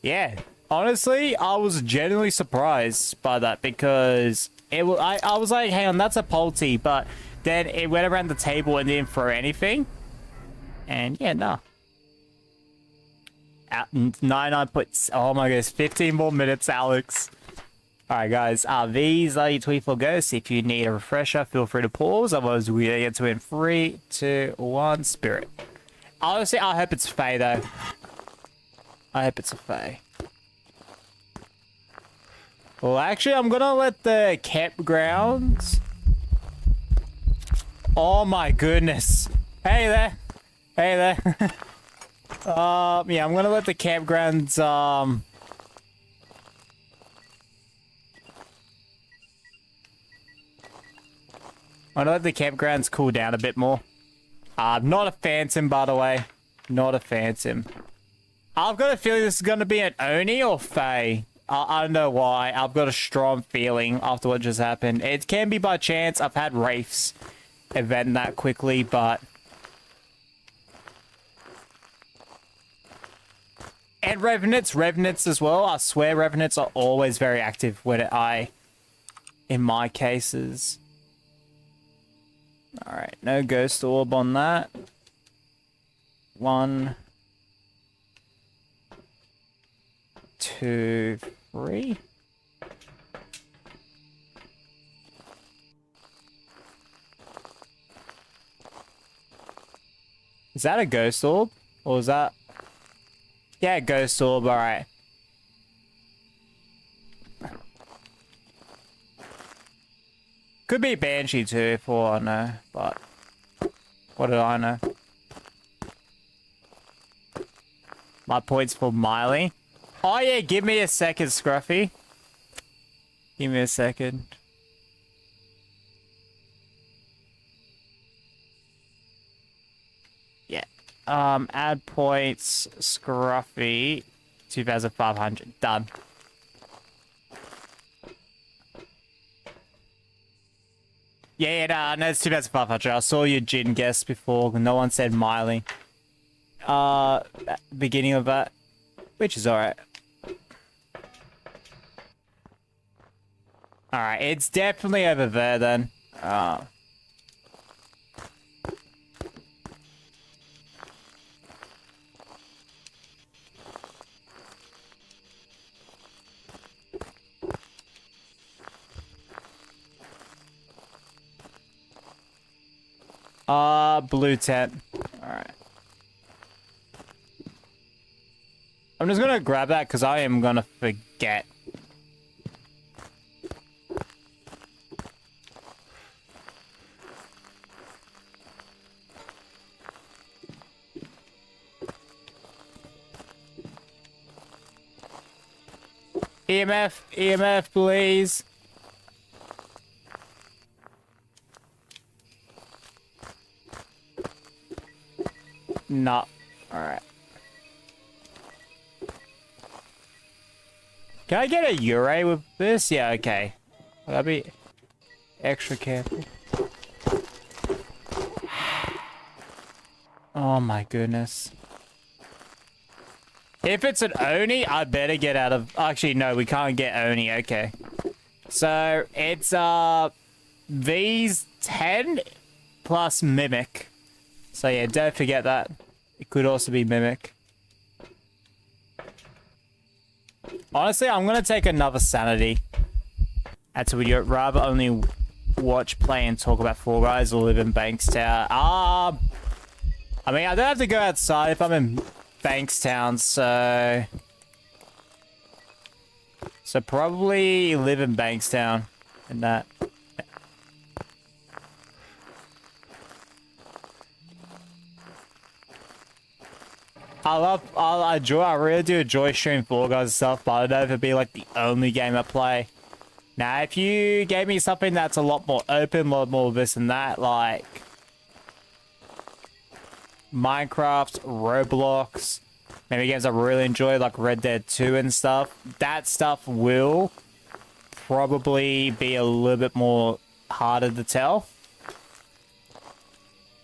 Yeah. Honestly, I was genuinely surprised by that because I was like, hang on, that's a Polty, but then it went around the table and didn't throw anything. And yeah, no. At 99 points. Oh my goodness, 15 more minutes, Alex. Alright guys, these are your 24 ghosts. If you need a refresher, feel free to pause. Otherwise, we're gonna get to it in 3, 2, 1, spirit. Honestly, I hope it's Faye though. I hope it's a Faye. Well, actually, I'm gonna let the campgrounds Oh my goodness. Hey there. Hey there. Yeah, I'm gonna let the campgrounds, I'm gonna let the campgrounds cool down a bit more. Not a phantom, by the way. Not a phantom. I've got a feeling this is gonna be an Oni or Fae. I don't know why. I've got a strong feeling after what just happened. It can be by chance. I've had Wraiths event that quickly, but... And Revenants as well. I swear Revenants are always very active in my cases. Alright, no Ghost Orb on that. 1, 2, 3. Is that a Ghost Orb? Or is that... Yeah, Ghost Orb, alright. Could be Banshee too, for all I know, but... What did I know? My points for Miley. Oh yeah, give me a second, Scruffy. Give me a second. Yeah. Add points, Scruffy, 2,500. Done. Yeah, no, it's 2,500. I saw your Jin guess before. No one said Miley. Beginning of that, which is alright. Alright, it's definitely over there then. Blue tent. Alright. I'm just gonna grab that because I am gonna forget. EMF, please. No. Alright. Can I get a Ure with this? Yeah, okay. I'll be extra careful. Oh my goodness. If it's an Oni, I better get out of... Actually, no, we can't get Oni. Okay. So, it's, these 10 plus Mimic. So, yeah, don't forget that. It could also be Mimic. Honestly, I'm going to take another Sanity. That's what you'd rather only watch, play, and talk about Fall Guys or live in Bankstown. I mean, I don't have to go outside if I'm in Bankstown, so... So probably live in Bankstown and that. I really do enjoy streaming Fall Guys and stuff, but I don't know if it'd be like the only game I play. Now, if you gave me something that's a lot more open, a lot more this and that, like Minecraft, Roblox, maybe games I really enjoy, like Red Dead 2 and stuff, that stuff will probably be a little bit more harder to tell.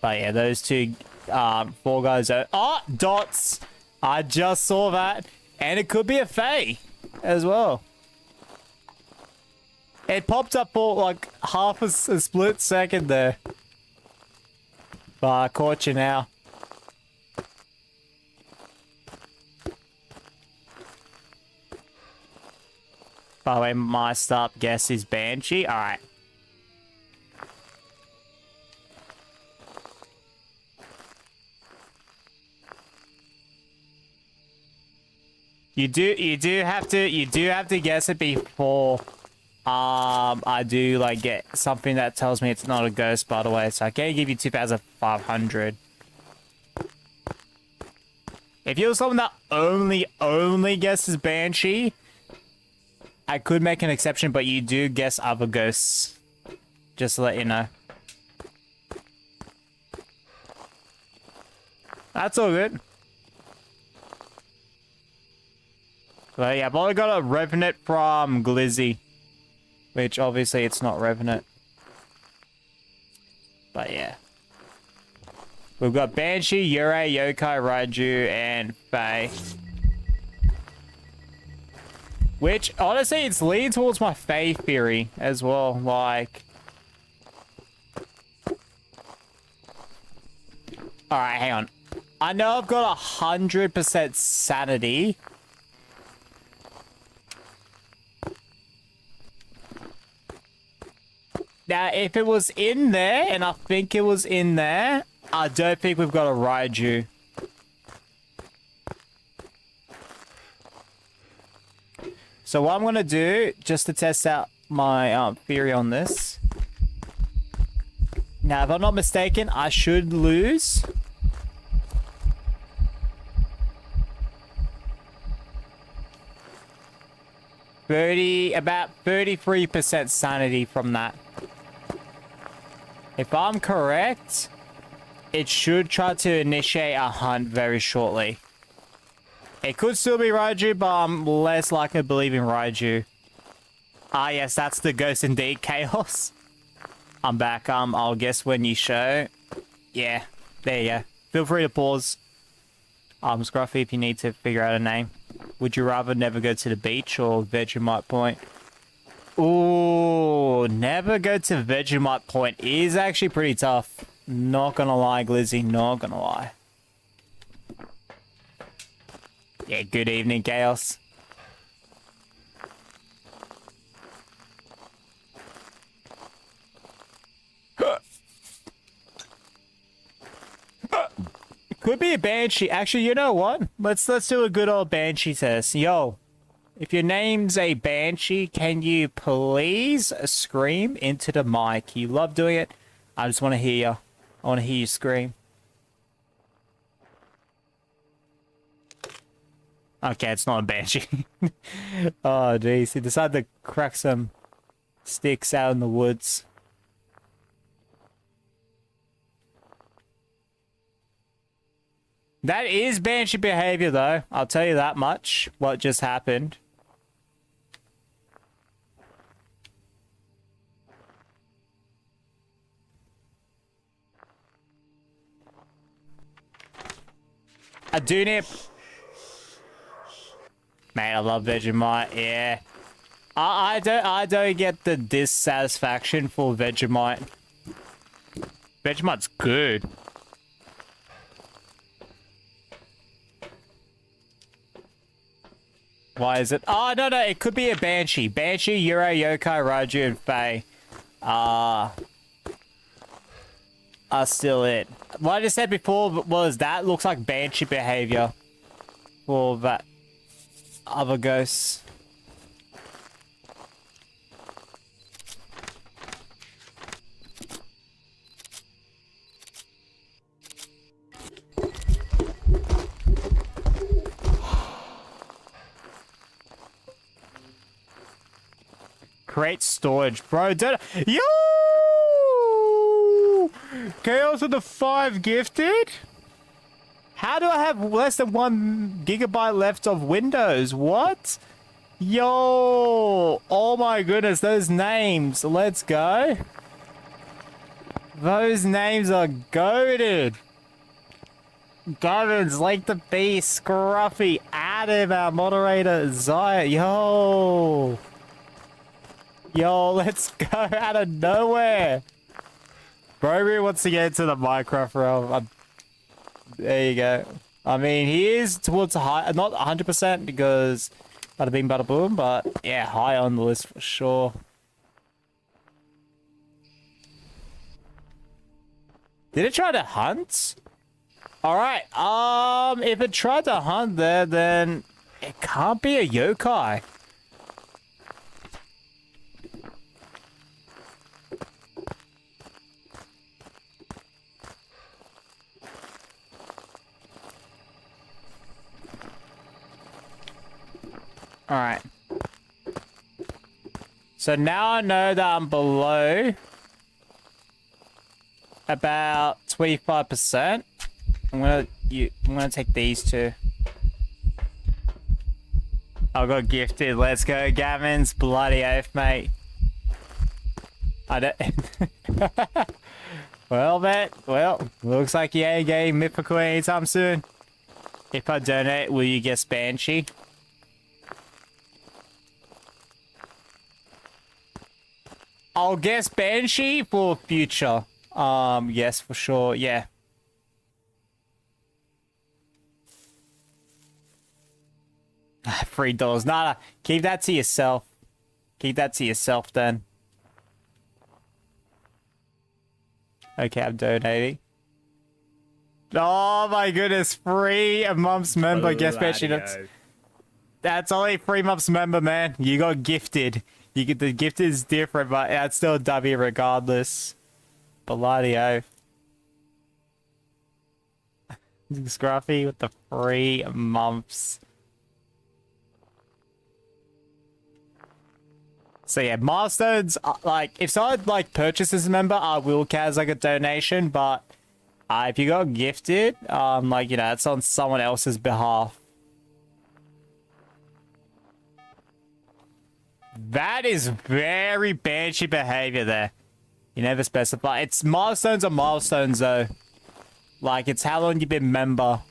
But yeah, those two Fall Guys are... Oh, dots! I just saw that. And it could be a Fae as well. It popped up for like half a split second there. But I caught you now. By the way, my start guess is Banshee. Alright. You do have to guess it before I do like get something that tells me it's not a ghost, by the way. So I can give you 2,500. If you're someone that only guesses Banshee, I could make an exception, but you do guess other ghosts. Just to let you know. That's all good. But yeah, I've only got a Revenant from Glizzy. Which, obviously, it's not Revenant. But yeah. We've got Banshee, Yurei, Yokai, Raiju, and Fae. Which, honestly, it's leaning towards my Fae theory as well. Like... Alright, hang on. I know I've got 100% sanity. Now, if it was in there, and I think it was in there, I don't think we've got a Raiju. So what I'm going to do, just to test out my theory on this. Now, if I'm not mistaken, I should lose. About 33% sanity from that. If I'm correct, it should try to initiate a hunt very shortly. It could still be Raiju, but I'm less likely to believe in Raiju. Ah, yes, that's the ghost indeed, Chaos. I'm back. I'll guess when you show. Yeah, there you go. Feel free to pause. Scruffy, if you need to figure out a name. Would you rather never go to the beach or Vegemite Point? Ooh, never go to Vegemite Point is actually pretty tough. Not gonna lie, Glizzy, not gonna lie. Yeah, good evening, Chaos. Could be a Banshee. Actually, you know what? Let's do a good old Banshee test. Yo, if your name's a Banshee, can you please scream into the mic? You love doing it. I just want to hear you. I want to hear you scream. Okay, it's not a Banshee. Oh, jeez. He decided to crack some sticks out in the woods. That is Banshee behavior, though. I'll tell you that much. What just happened. I do need... Mate, I love Vegemite, yeah. I don't get the dissatisfaction for Vegemite. Vegemite's good. Why is it? Oh, no, it could be a Banshee. Banshee, Yurei, Yokai, Raiju, and Fae are still it. What I just said before was that looks like Banshee behavior for that other ghosts. Create storage, bro. Yo! Chaos with the 5 gifted? How do I have less than 1 gigabyte left of Windows? What? Yo! Oh my goodness, those names. Let's go. Those names are goated. Govins, Lake the Beast, Scruffy, Adam, our moderator, Zaya. Yo! Yo, let's go out of nowhere. Broby wants to get into the Minecraft realm. There you go. I mean, he is towards the high, not 100% because bada bing, bada boom, but yeah, high on the list for sure. Did it try to hunt? Alright, if it tried to hunt there, then it can't be a yokai. Alright. So now I know that I'm below about 25%. I'm gonna take these two. I got gifted. Let's go, Gavin's bloody oath, mate. I don't. Well, mate. Well, looks like you ain't getting mythical anytime soon. If I donate, will you guess Banshee? I'll guess Banshee for future. Yes, for sure. Yeah. $3. Nah, keep that to yourself. Keep that to yourself then. Okay, I'm donating. Oh my goodness, free a month's member. Guess Banshee. That's only 3 months member, man. You got gifted. You get the gift is different, but that's still a W regardless. Bloody oath. Scruffy with the 3 months. So yeah, milestones, like, if someone, like, purchases a member, I will count as, like, a donation, but if you got gifted, like, you know, it's on someone else's behalf. That is very Banshee behavior there. You never specify. It's milestones are milestones, though. Like, it's how long you've been member.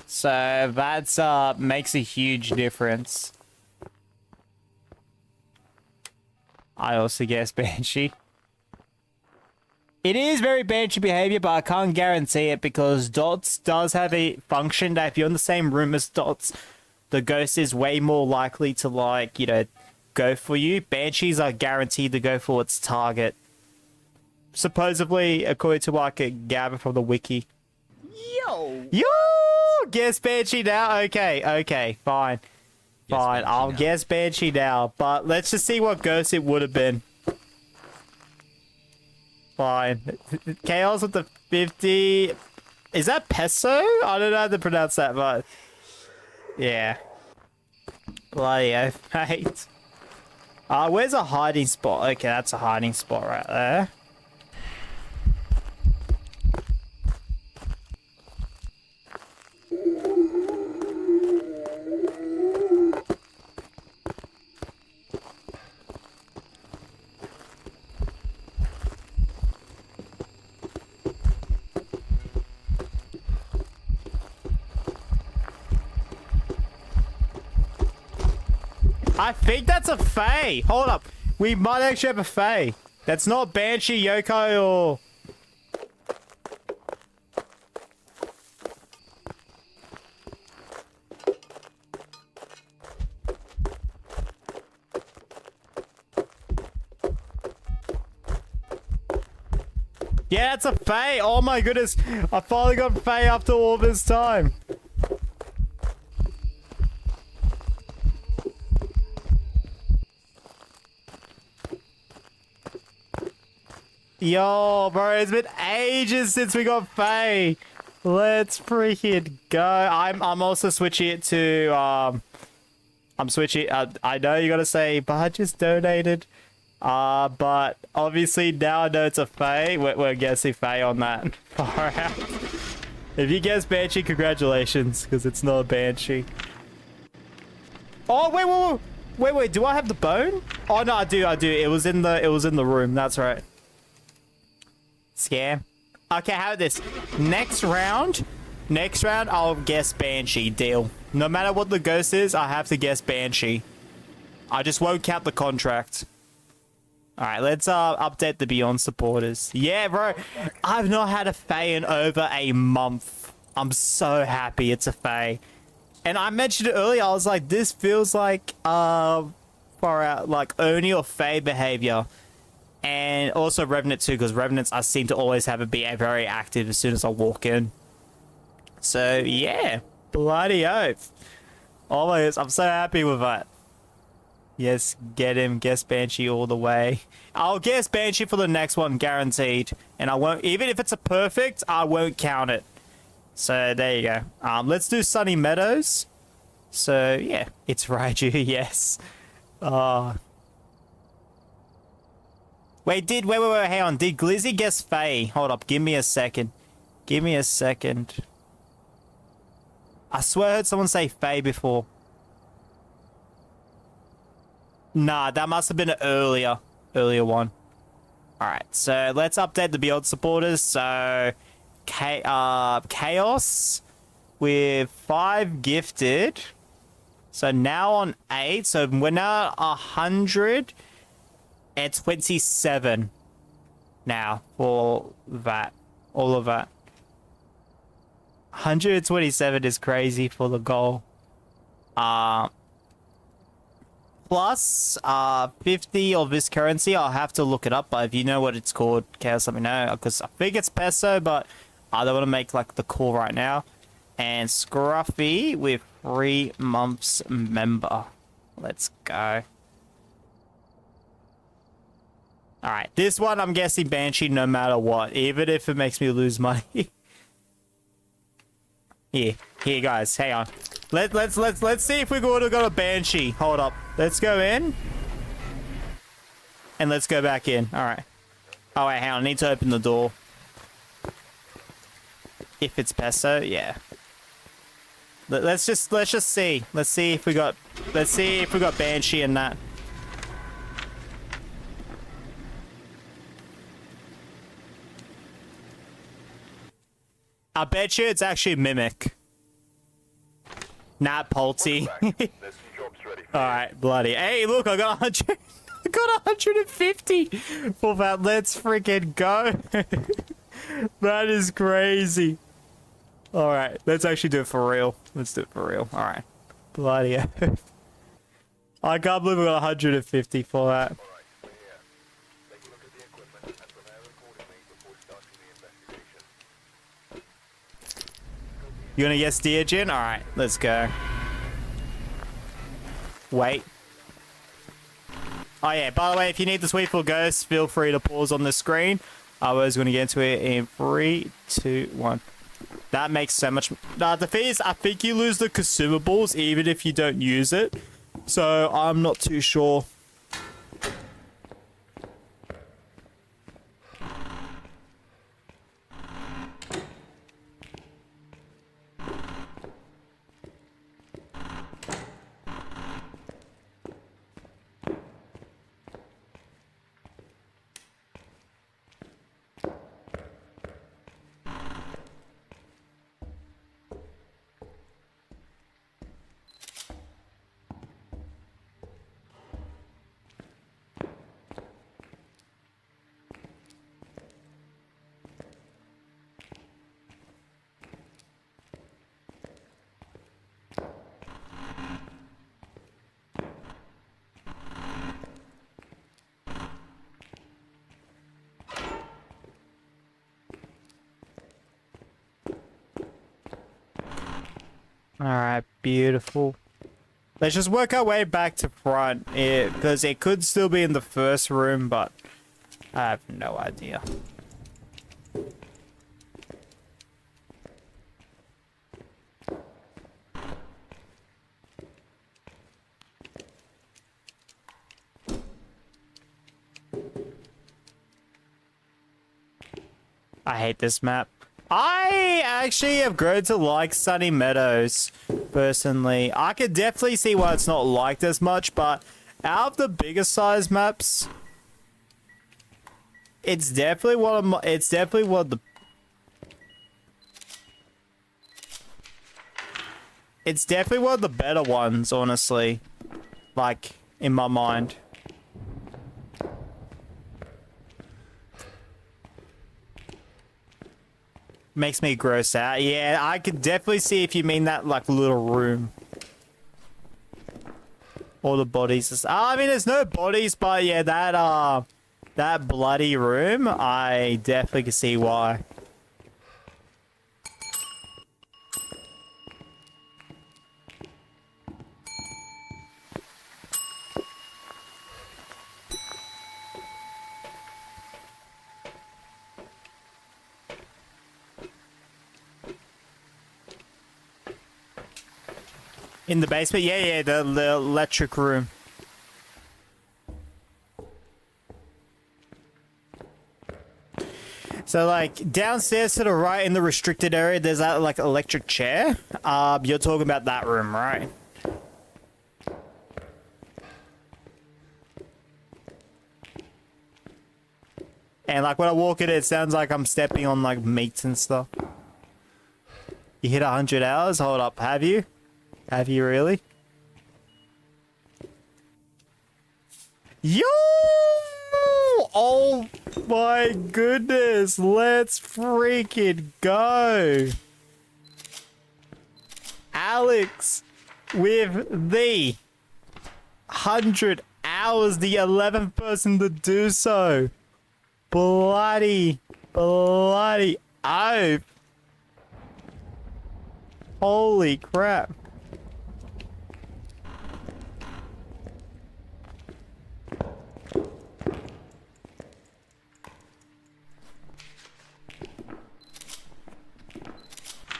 So, that's, makes a huge difference. I also guess Banshee. It is very Banshee behavior, but I can't guarantee it because Dots does have a function that if you're in the same room as Dots, the ghost is way more likely to, like, you know, go for you. Banshees are guaranteed to go for its target. Supposedly, according to what I could gather from the wiki. Yo! Guess Banshee now? Okay, fine. Fine, I'll guess Banshee now, but let's just see what ghost it would have been. Fine. Chaos with the 50... Is that peso? I don't know how to pronounce that, but... Yeah. Bloody oath, mate. Where's a hiding spot? Okay, that's a hiding spot right there. I think that's a Fae. Hold up. We might actually have a Fae. That's not Banshee, Yokai, or... Yeah, it's a Fae. Oh my goodness. I finally got Fae after all this time. Yo, bro, it's been ages since we got Fae. Let's freaking go. I'm also switching it to, I'm switching, I know you gotta say, but I just donated. But obviously now I know it's a Fae. We're guessing Fae on that. Far out. If you guess Banshee, congratulations, because it's not a Banshee. Oh, wait, do I have the bone? Oh, no, I do. It was in the room, that's right. Scam. Okay, how about this? Next round, I'll guess Banshee. Deal. No matter what the ghost is, I have to guess Banshee. I just won't count the contract. Alright, let's update the Beyond supporters. Yeah, bro. I've not had a Fae in over a month. I'm so happy it's a Fae. And I mentioned it earlier, I was like, this feels like far out, like Oni or Fae behavior. And also Revenant too, because Revenants I seem to always have it be very active as soon as I walk in. So yeah, bloody oath. Always, I'm so happy with that. Yes, get him, guess Banshee all the way. I'll guess Banshee for the next one, guaranteed. And I won't, even if it's a perfect, I won't count it. So there you go. Let's do Sunny Meadows. So yeah, it's Raiju. Yes. Wait, hang on. Did Glizzy guess Faye? Hold up, give me a second. Give me a second. I swear I heard someone say Faye before. Nah, that must have been an earlier one. Alright, so let's update the Beyond supporters. So, Chaos with 5 gifted. So now on 8. So we're now at 127 now for that. All of that. 127 is crazy for the goal. Plus 50 of this currency. I'll have to look it up, but if you know what it's called, Chaos, let me know, because I think it's peso, but I don't want to make like the call right now. And Scruffy with 3 months member. Let's go. Alright, this one I'm guessing Banshee no matter what, even if it makes me lose money. Here guys, hang on. Let's see if we would have got a Banshee. Hold up. Let's go in. And let's go back in. Alright. Oh wait, hang on, I need to open the door. If it's peso, yeah. Let's just see. Let's see if we got Banshee in that. I bet you it's actually Mimic. Not Polty. Alright, bloody. Hey, look, I got 100. I got 150 for that. Let's freaking go. That is crazy. Alright, let's actually do it for real. Let's do it for real. Alright. Bloody hell. I can't believe we got 150 for that. You gonna guess Deogen? Alright, let's go. Wait. Oh yeah, by the way, if you need the Sweetful Ghost, feel free to pause on the screen. I was gonna get into it in 3, 2, 1. That makes so much... the thing is, I think you lose the consumables even if you don't use it. So, I'm not too sure. Alright, beautiful. Let's just work our way back to front, because it could still be in the first room, but I have no idea. I hate this map. I actually have grown to like Sunny Meadows, personally. I could definitely see why it's not liked as much, but out of the bigger size maps, it's definitely one of the better ones, honestly. Like, in my mind. Makes me gross out. Yeah, I could definitely see if you mean that, like, little room. All the bodies. I mean, there's no bodies, but yeah, that bloody room, I definitely can see why. In the basement? Yeah, yeah, the electric room. So, like, downstairs to the right in the restricted area, there's that, like, electric chair. You're talking about that room, right? And, like, when I walk in, it sounds like I'm stepping on, like, meats and stuff. You hit 100 hours? Hold up, have you? Have you really? Yo! Oh my goodness, let's freaking go! Alex, with the 100 hours, the 11th person to do so. Bloody oath. Holy crap.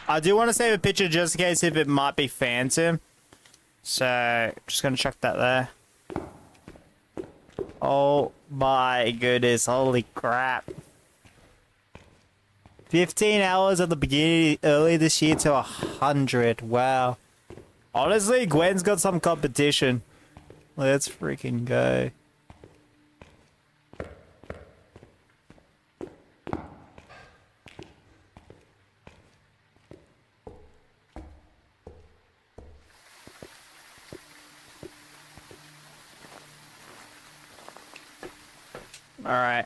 I do want to save a picture just in case if it might be phantom. So, just going to chuck that there. Oh my goodness, holy crap. 15 hours at the beginning, early this year to 100. Wow. Honestly, Gwen's got some competition. Let's freaking go. All right.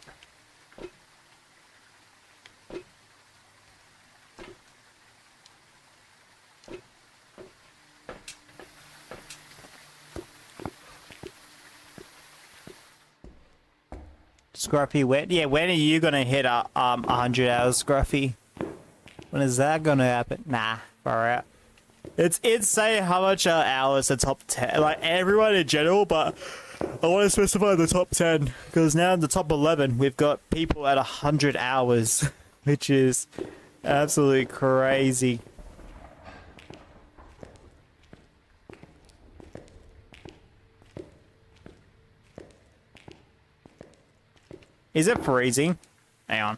Scruffy, when? Yeah, when are you gonna hit 100 hours, Scruffy? When is that gonna happen? Nah, far out. It's insane how much hours the top 10, like everyone in general, but I want to specify the top 10 because now in the top 11 we've got people at 100 hours, which is absolutely crazy. Is it freezing? Hang on.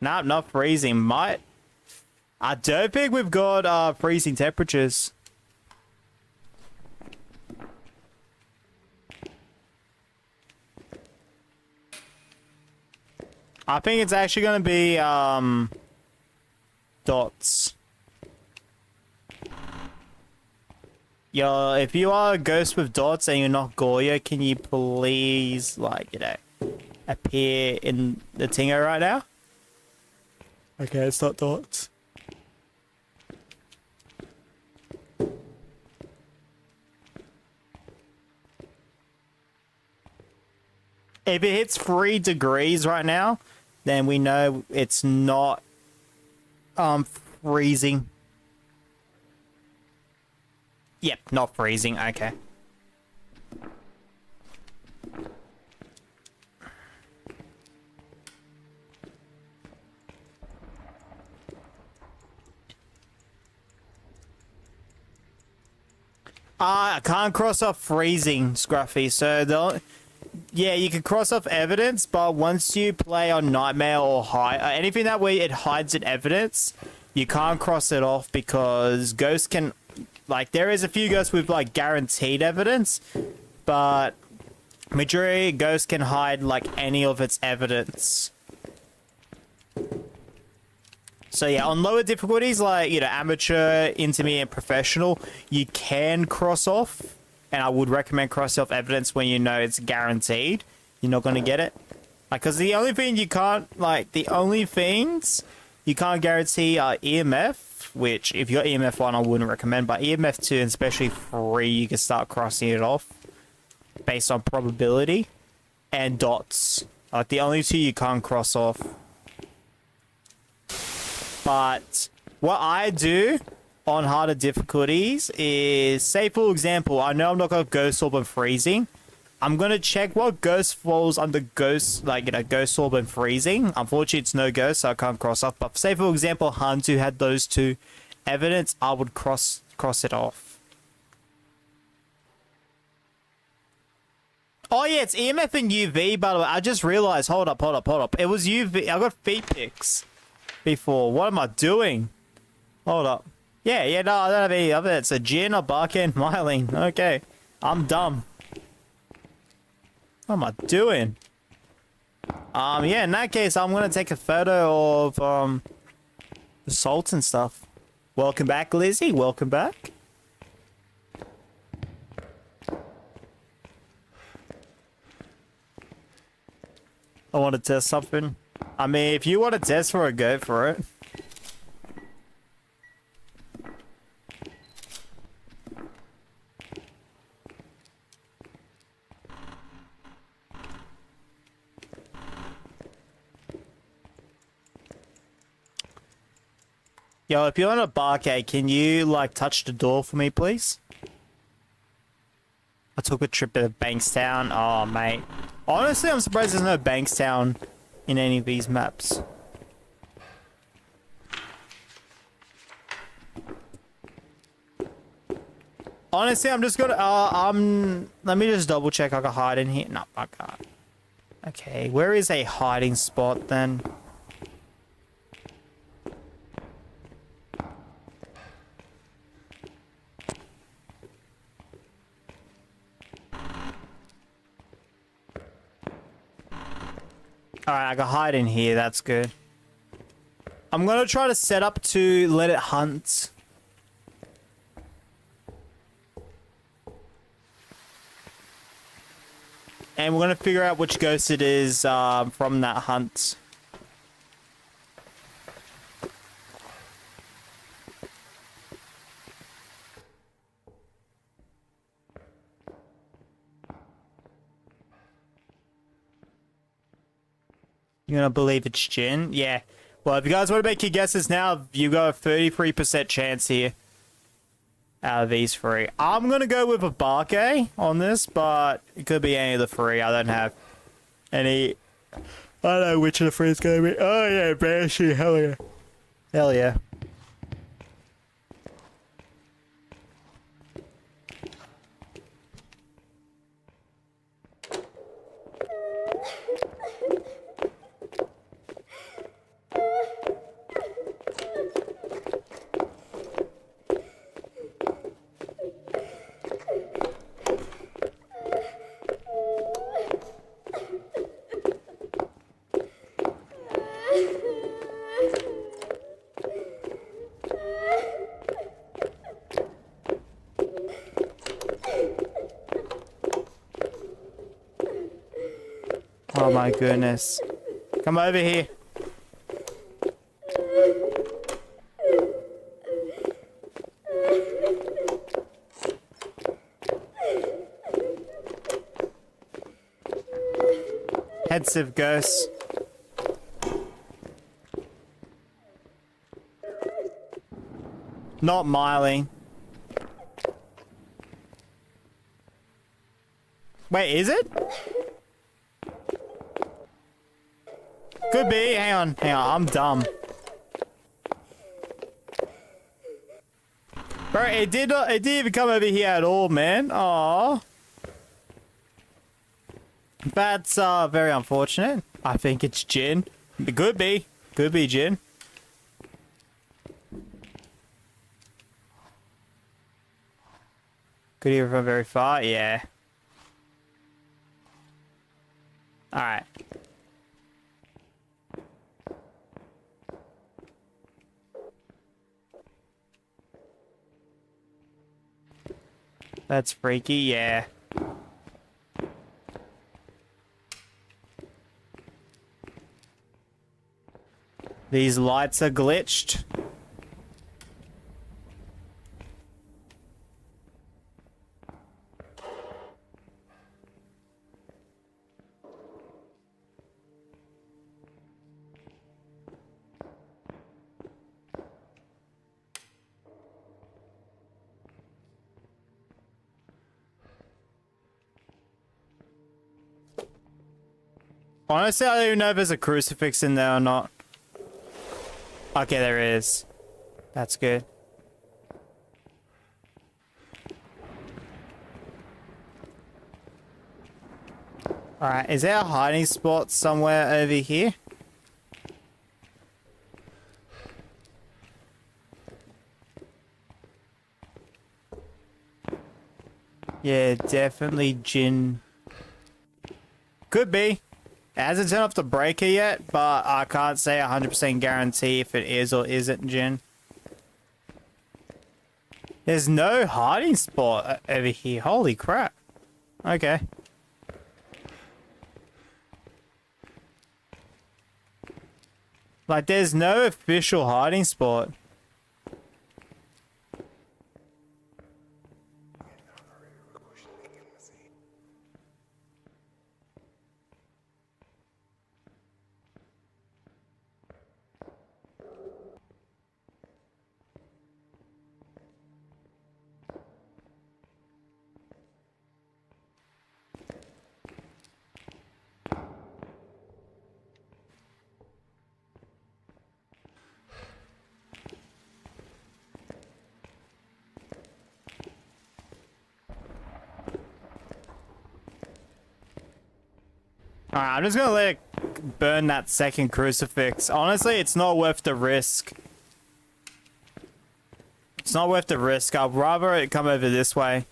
Nah, not freezing. Might. I don't think we've got freezing temperatures. I think it's actually going to be dots. Yo, if you are a ghost with dots and you're not Goya, can you please, like, you know, appear in the Tingo right now? Okay, it's not dots. If it hits 3 degrees right now, then we know it's not freezing. Yep, not freezing. Okay. I can't cross off freezing, Scruffy. So yeah, you can cross off evidence, but once you play on Nightmare or anything that way it hides an evidence, you can't cross it off because ghosts can, like, there is a few ghosts with like guaranteed evidence, but majority of ghosts can hide like any of its evidence. So yeah, on lower difficulties like, you know, amateur, intermediate, professional, you can cross off. And I would recommend cross off evidence when you know it's guaranteed you're not going to get it. Like, because the only thing you can't, like, the only things you can't guarantee are EMF, which if you're EMF 1, I wouldn't recommend. But EMF 2, and especially 3, you can start crossing it off based on probability. And dots. Like, the only 2 you can't cross off. But what I do on harder difficulties is, say for example, I know I'm not going to Ghost Orb and Freezing. I'm going to check what ghost falls under Ghost, like, you know, Ghost Orb and Freezing. Unfortunately, it's no ghost, so I can't cross off. But say for example, Hantu had those 2, evidence, I would cross it off. Oh yeah, it's EMF and UV, by the way. I just realized. Hold up. It was UV. I got feet pics before. What am I doing? Hold up. Yeah, no, I don't have any of it. It's a gin, a barcan, myelin. Okay. I'm dumb. What am I doing? Yeah, in that case, I'm gonna take a photo of, the salt and stuff. Welcome back, Lizzie. Welcome back. I want to test something. I mean, if you want to test for it, go for it. Yo, if you're on a barcade, can you, like, touch the door for me, please? I took a trip to Bankstown. Oh, mate. Honestly, I'm surprised there's no Bankstown in any of these maps. Honestly, I'm just gonna, let me just double check I can hide in here. No, I can't. Okay, where is a hiding spot then? Alright, I can hide in here, that's good. I'm gonna try to set up to let it hunt. And we're gonna figure out which ghost it is from that hunt. You're gonna believe it's Jin? Yeah. Well, if you guys want to make your guesses now, you got a 33% chance here out of these three. I'm gonna go with a Barke on this, but it could be any of the three. I don't have any. I don't know which of the three is gonna be. Oh yeah, Banshee. Hell yeah. Hell yeah. Oh my goodness. Come over here. Pensive ghosts. Not myelin. Wait, is it? Could be. Hang on. I'm dumb. Bro, it didn't even come over here at all, man. Aww. That's very unfortunate. I think it's Jin. It could be. Could be Jin. Could hear from very far. Yeah. Alright. That's freaky, yeah. These lights are glitched. Honestly, I don't even know if there's a crucifix in there or not. Okay, there is. That's good. Alright, is there a hiding spot somewhere over here? Yeah, definitely Jin. Could be. It hasn't turned off the breaker yet, but I can't say 100% guarantee if it is or isn't Jin. There's no hiding spot over here. Holy crap. Okay. Like, there's no official hiding spot. Alright, I'm just gonna let it burn that second crucifix. Honestly, it's not worth the risk. It's not worth the risk. I'd rather it come over this way.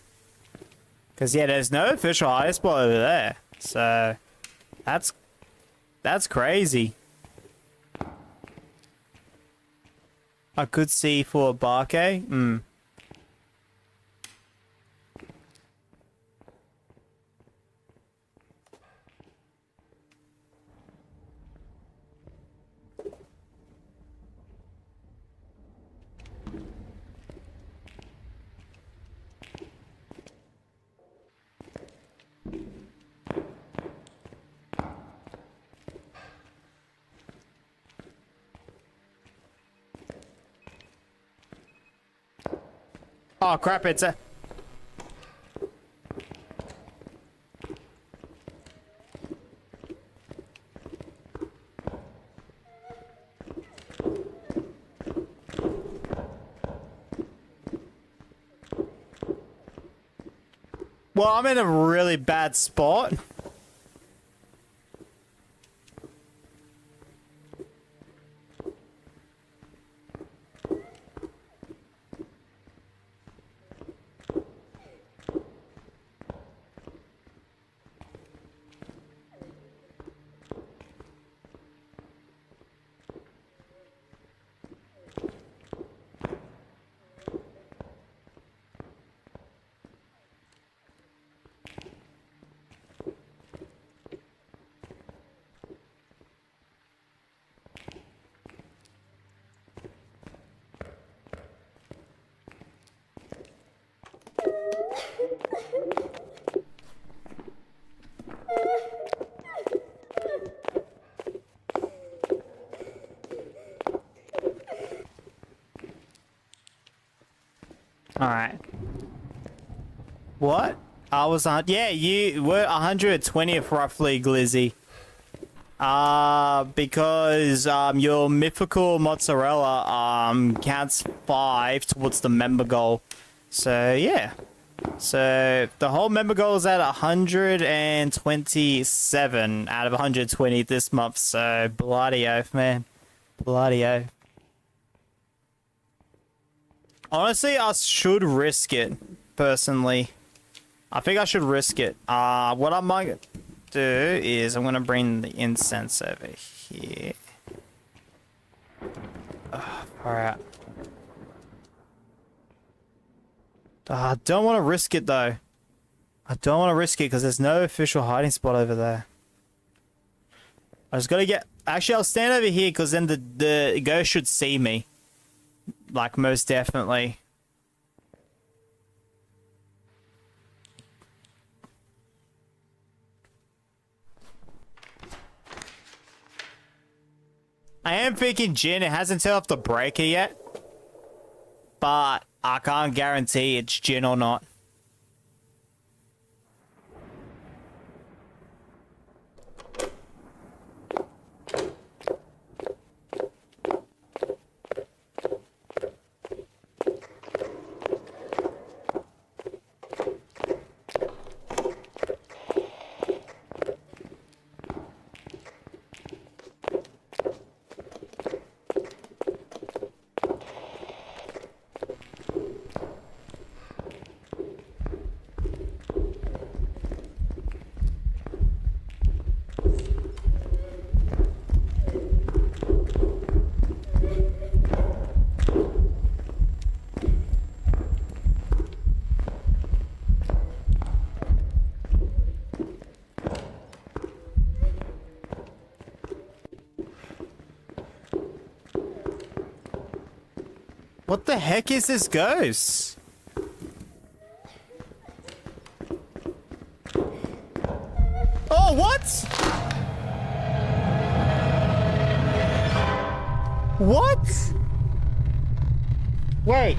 Because, yeah, there's no official hiding spot over there. So, that's crazy. I could see for Barke. Oh crap, it's a... Well, I'm in a really bad spot. Alright. What? I was on... Yeah, you were 120th roughly, Glizzy. Because your mythical mozzarella counts 5 towards the member goal. So yeah. So the whole member goal is at 127 out of 120 this month. So bloody oath, man. Bloody oath. Honestly, I should risk it, personally. I think I should risk it. What I might do is I'm going to bring the incense over here. Alright. I don't want to risk it, though. I don't want to risk it because there's no official hiding spot over there. I just got to get... Actually, I'll stand over here because then the ghost should see me. Like, most definitely. I am thinking Jin. It hasn't turned off the breaker yet. But I can't guarantee it's Jin or not. What the heck is this ghost? Oh, what? What? Wait.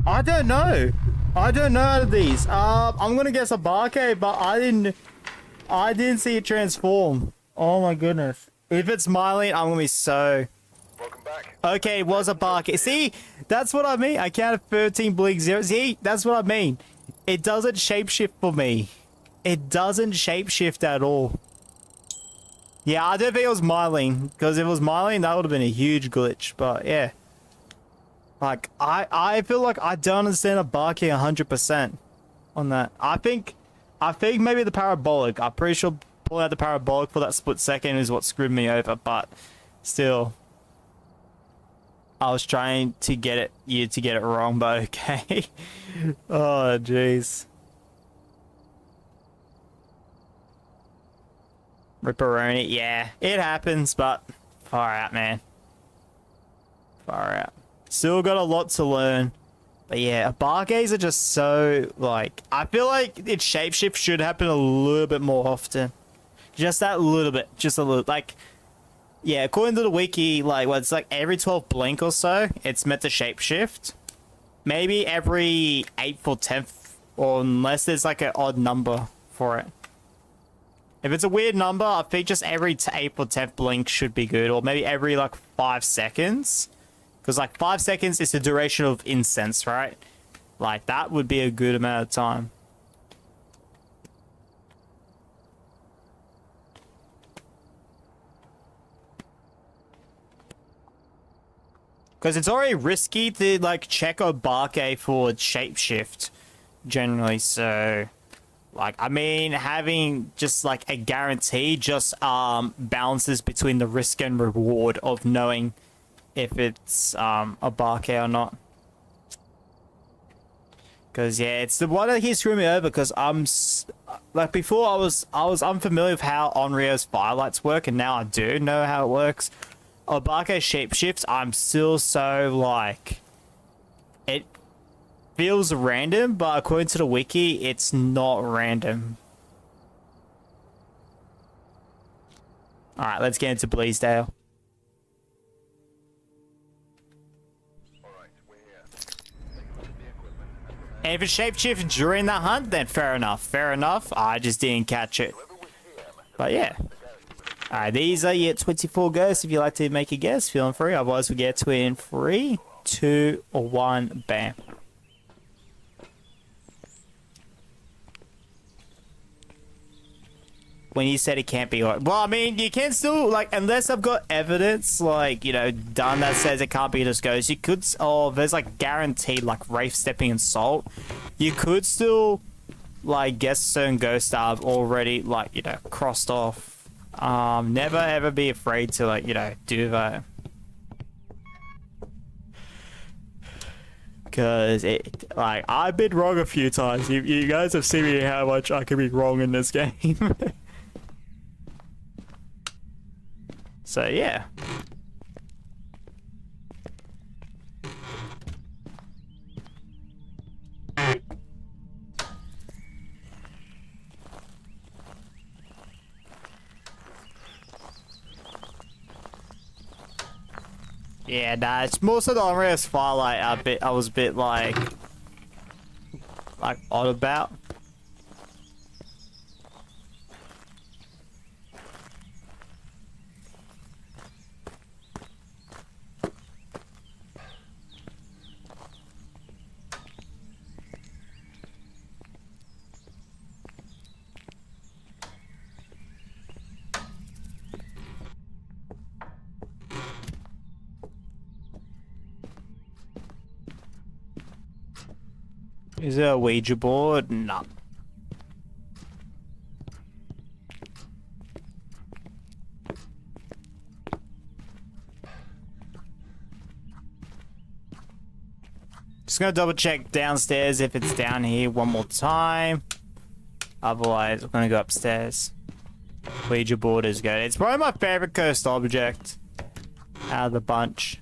I don't know. I don't know out of these. I'm gonna guess a Barcade, but I didn't see it transform. Oh my goodness. If it's Mylene, I'm gonna be so... Welcome back. Okay, it was a Barcade. See, that's what I mean. I counted 13 blink zeros. See, that's what I mean. It doesn't shapeshift for me. It doesn't shapeshift at all. Yeah, I don't think it was Mylene, because if it was Mylene, that would have been a huge glitch, but yeah. Like, I feel like I don't understand a Barkey 100% on that. I think maybe the parabolic. I'm pretty sure pulling out the parabolic for that split second is what screwed me over, but still. I was trying to get it wrong, but okay. Oh, jeez. Ripperoni, yeah, it happens, but far out, man. Far out. Still got a lot to learn. But yeah, Bargays are just so, like, I feel like its shapeshift should happen a little bit more often. Just that little bit. Just a little, like, yeah, according to the wiki, like, well, it's like every 12 blink or so, it's meant to shapeshift. Maybe every 8th or 10th, or unless there's like an odd number for it. If it's a weird number, I think just every 8th or 10th blink should be good, or maybe every, like, 5 seconds. Because, like, 5 seconds is the duration of incense, right? Like, that would be a good amount of time. Because it's already risky to, like, check Obake for shapeshift, generally, so... Like, I mean, having just, like, a guarantee just, balances between the risk and reward of knowing if it's a Barkay or not. Because yeah, it's the one that keeps screwing me over, because like before I was unfamiliar with how Onryo's firelights work, and now I do know how it works. Obake shapeshifts, I'm still so like, it feels random, but according to the wiki, it's not random. Alright, let's get into Bleasdale. And if it's shapeshift during that hunt, then fair enough. Fair enough. I just didn't catch it. But yeah. Alright, these are your 24 ghosts. If you'd like to make a guess, feel free. Otherwise, we get to it in 3, 2, or 1. Bam. When you said it can't be... Well, I mean, you can still, like, unless I've got evidence, like, you know, done that says it can't be this ghost, you could... Oh, there's, like, guaranteed, like, Wraith Stepping and Salt. You could still, like, guess certain ghosts that I've already, like, you know, crossed off. Never, ever be afraid to, like, you know, do that. Because, it, like, I've been wrong a few times. You guys have seen me how much I can be wrong in this game. So, yeah. Yeah, nah, it's most of the Unreal's Firelight I was a bit like odd about. Is there a Ouija board? No. Just gonna double check downstairs if it's down here one more time. Otherwise, we're gonna go upstairs. Ouija board is good. It's probably my favorite cursed object out of the bunch.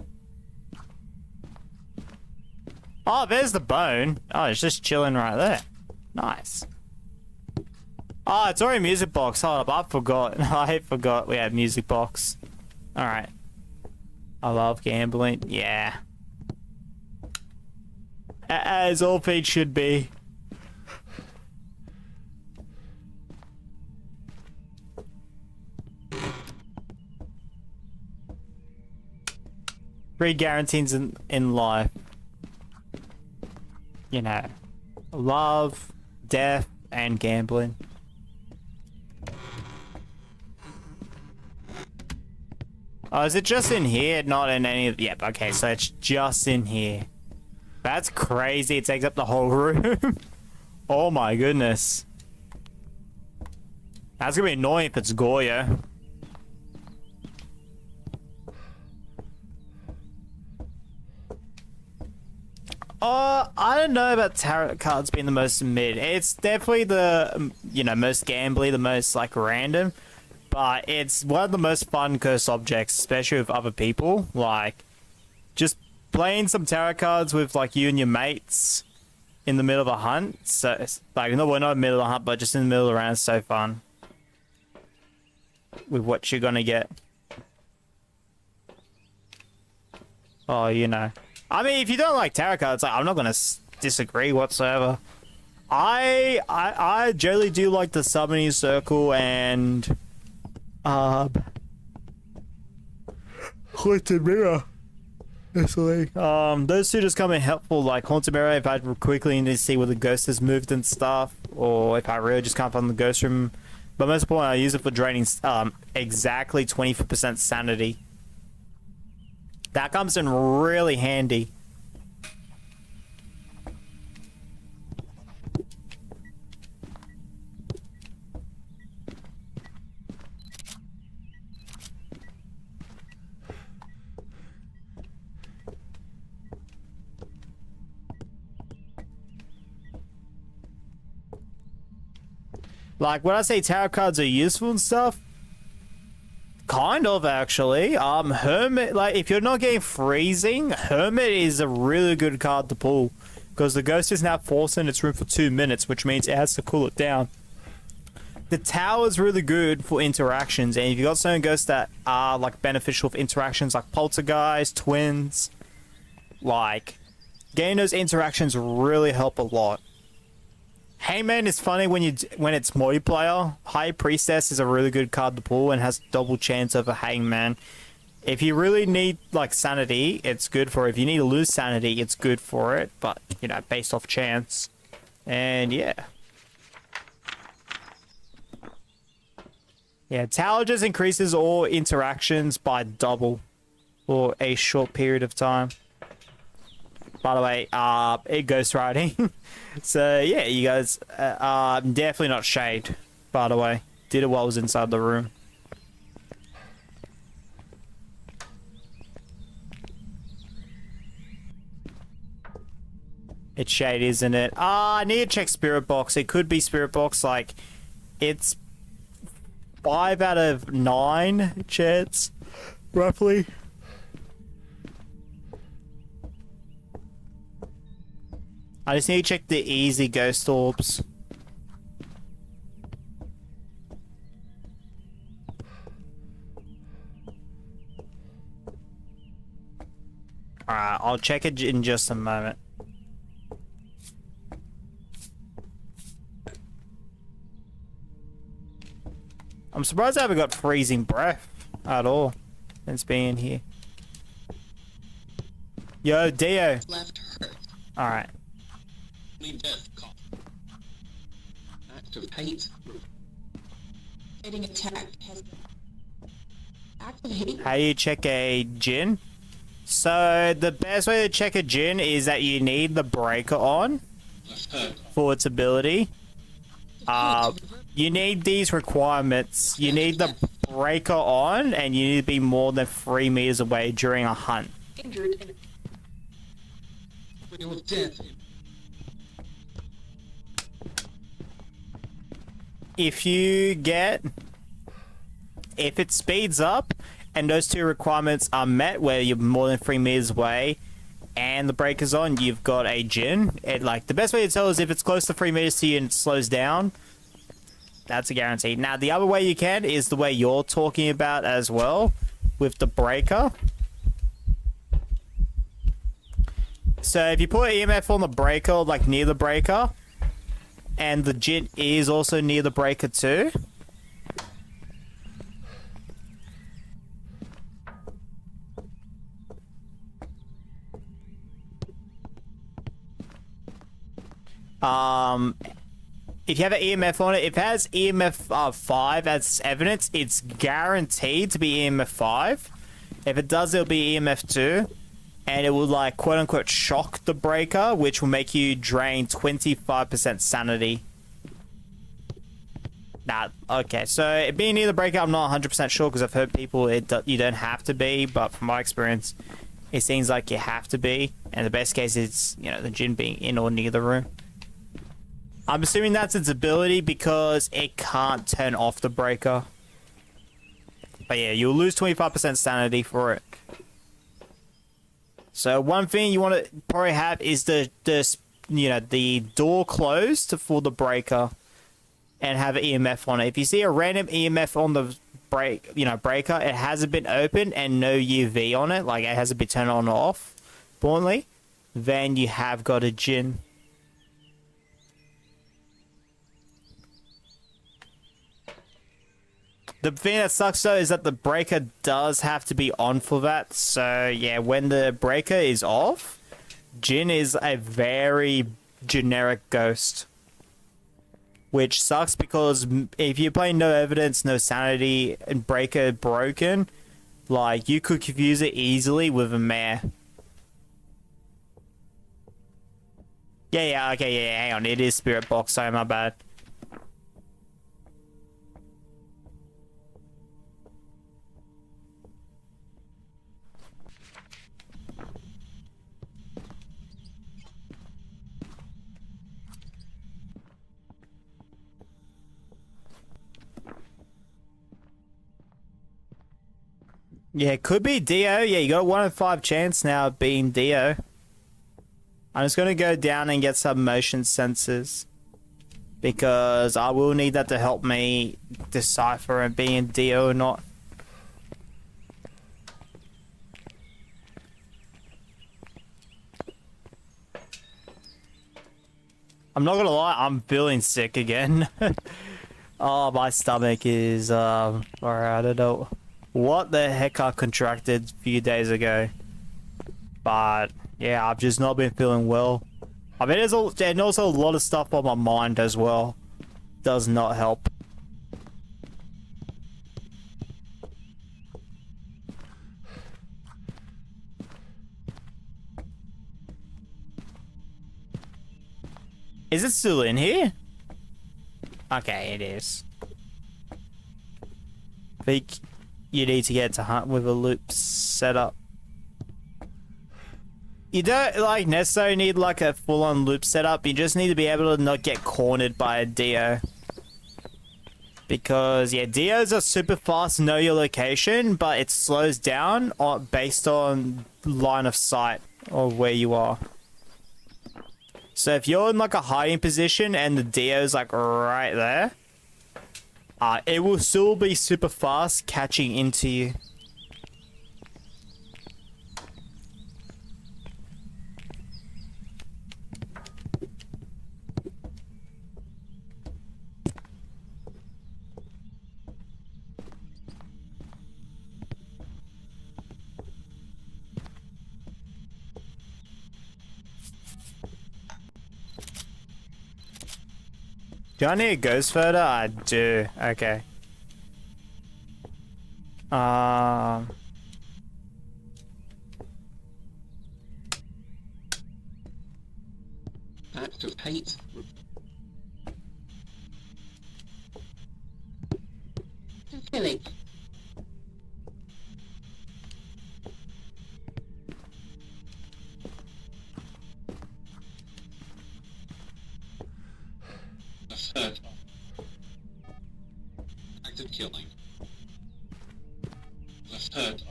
Oh, there's the bone. Oh, it's just chilling right there. Nice. Oh, it's already music box. Hold up, I forgot. I forgot we had music box. Alright. I love gambling. Yeah. As all feeds should be. Three guarantees in life. You know. Love, death, and gambling. Oh, is it just in here? Not in any of... Yep, okay, so it's just in here. That's crazy. It takes up the whole room. Oh my goodness. That's gonna be annoying if it's Goya. I don't know about tarot cards being the most mid. It's definitely the, you know, most gambly, the most, like, random. But it's one of the most fun cursed objects, especially with other people. Like, just playing some tarot cards with, like, you and your mates in the middle of a hunt. So, it's, like, no, we're not in the middle of the hunt, but just in the middle of the round is so fun. With what you're gonna get. Oh, you know. I mean, if you don't like tarot cards, like, I'm not gonna disagree whatsoever. I generally do like the summoning circle and haunted mirror. Those two just come in helpful, like haunted mirror if I quickly need to see where the ghost has moved and stuff, or if I really just can't find the ghost room. But most important, I use it for draining exactly 20% sanity. That comes in really handy. Like, when I say tarot cards are useful and stuff, kind of, actually. Hermit, like, if you're not getting freezing, Hermit is a really good card to pull. Because the ghost is now forced in its room for 2 minutes, which means it has to cool it down. The Tower is really good for interactions, and if you've got certain ghosts that are, like, beneficial for interactions, like Poltergeist, Twins, like, getting those interactions really help a lot. Hangman is funny when it's multiplayer. High Priestess is a really good card to pull and has double chance over Hangman. If you really need, like, sanity, it's good for it. If you need to lose sanity, it's good for it. But, you know, based off chance. And, yeah. Yeah, Tower just increases all interactions by double for a short period of time. By the way, it ghost riding. So, yeah, you guys, definitely not shade, by the way. Did it while I was inside the room. It's shade, isn't it? I need to check Spirit Box. It could be Spirit Box, like, it's 5 out of 9 chance, roughly. I just need to check the easy ghost orbs. Alright, I'll check it in just a moment. I'm surprised I haven't got freezing breath at all since being here. Yo, Dio. Alright. Death call. Activate. Getting attacked. Activate. How do you check a Jinn? So the best way to check a Jinn is that you need the breaker on for its ability. You need these requirements. You need the breaker on, and you need to be more than 3 meters away during a hunt. Injured. Death. If it speeds up and those two requirements are met where you're more than 3 meters away, and the breaker's on, you've got a Jinn. Like, the best way to tell is if it's close to 3 meters to you and it slows down. That's a guarantee. Now, the other way you can is the way you're talking about as well, with the breaker. So if you put EMF on the breaker, like near the breaker, and the Jinn is also near the breaker too. If you have an EMF on it, if it has EMF 5 as evidence, it's guaranteed to be EMF 5. If it does, it'll be EMF 2. And it will, like, quote-unquote shock the breaker, which will make you drain 25% sanity. Nah, okay. So, it being near the breaker, I'm not 100% sure, because I've heard people you don't have to be, but from my experience, it seems like you have to be. And the best case is, you know, the Jinn being in or near the room. I'm assuming that's its ability, because it can't turn off the breaker. But yeah, you'll lose 25% sanity for it. So one thing you want to probably have is the door closed for the breaker, and have an EMF on it. If you see a random EMF on the breaker, it hasn't been opened and no UV on it, like it hasn't been turned on or off, importantly, then you have got a Jinn. The thing that sucks though is that the breaker does have to be on for that. So yeah, when the breaker is off, Jinn is a very generic ghost. Which sucks because if you're playing no evidence, no sanity, and breaker broken, like you could confuse it easily with a mare. Yeah, okay, yeah, hang on. It is Spirit Box, sorry, my bad. Yeah, it could be Dio. Yeah, you got a 1 in 5 chance now of being Dio. I'm just going to go down and get some motion sensors, because I will need that to help me decipher it being Dio or not. I'm not going to lie, I'm feeling sick again. Oh, my stomach is, alright, I don't know what the heck I contracted a few days ago. But yeah, I've just not been feeling well. I mean, and also a lot of stuff on my mind as well. Does not help. Is it still in here? Okay, it is. I think you need to get to hunt with a loop setup. You don't like necessarily need like a full-on loop setup. You just need to be able to not get cornered by a Dio. Because yeah, Dios are super fast, know your location, but it slows down based on line of sight of where you are. So if you're in like a hiding position and the Dio's like right there, it will still be super fast catching into you. Do I need a ghost photo? I do. Okay. Act of hate. Killing. A third. Act of killing. A third.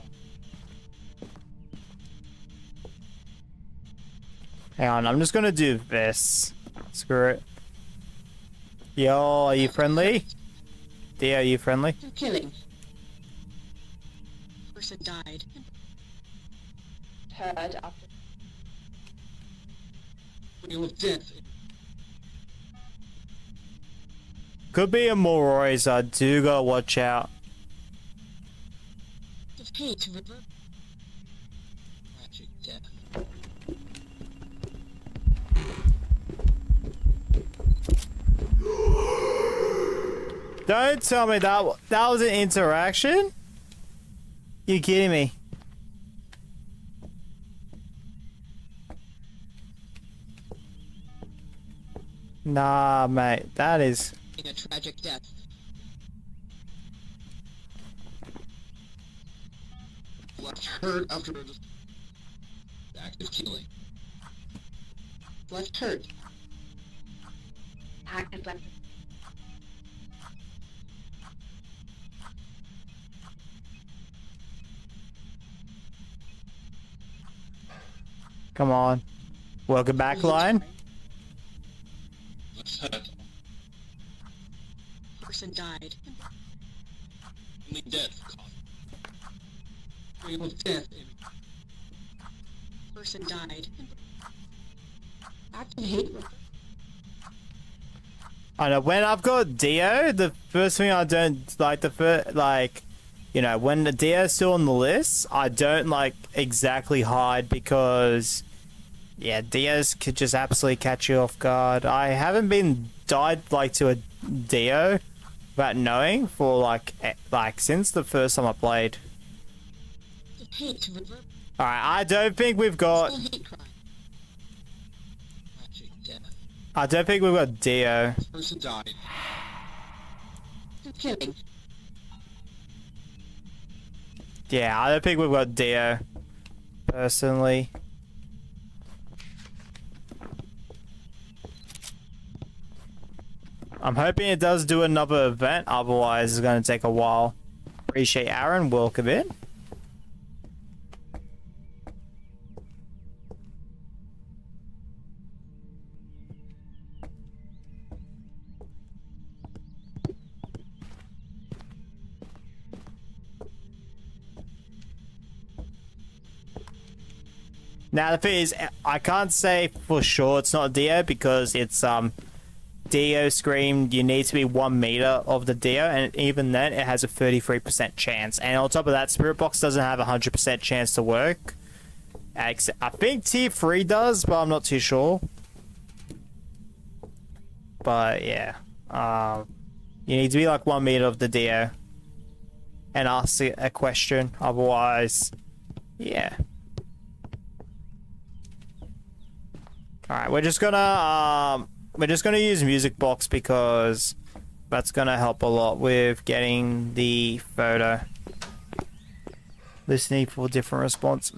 Hang on, I'm just gonna do this. Screw it. Yo, are you friendly? Dio, are you friendly? Killing. Person died. Heard after. Wheel of death. Could be a Moroi, so I do gotta watch out. Of hate. River. Tragic death. Don't tell me that was an interaction? You kidding me? Nah, mate, that is... In a tragic death. Left hurt after active killing. Left hurt. Active left. Come on. Welcome back, line. Left hurt. Person died. Only death caused. Wheel of death. Person died. Active hate. I know, when I've got Dio, the first thing I don't like, you know, when the Dio's still on the list, I don't like exactly hide because, yeah, Dios could just absolutely catch you off guard. I haven't been died like to a Dio without knowing for like since the first time I played. Hate. River. Alright, I don't think we've got, Hate crime. Tragic death. I don't think we've got Dio. Person died. Killing. Yeah, I don't think we've got Dio, personally. I'm hoping it does do another event, otherwise it's going to take a while. Appreciate Aaron, welcome in. Now the thing is, I can't say for sure it's not Dio because it's Dio screamed you need to be 1 meter of the Dio, and even then it has a 33% chance. And on top of that, Spirit Box doesn't have a 100% chance to work. I think Tier 3 does, but I'm not too sure. But yeah, you need to be like 1 meter of the Dio and ask a question. Otherwise, yeah. Alright, we're just gonna use Music Box because that's gonna help a lot with getting the photo. Listening for different response.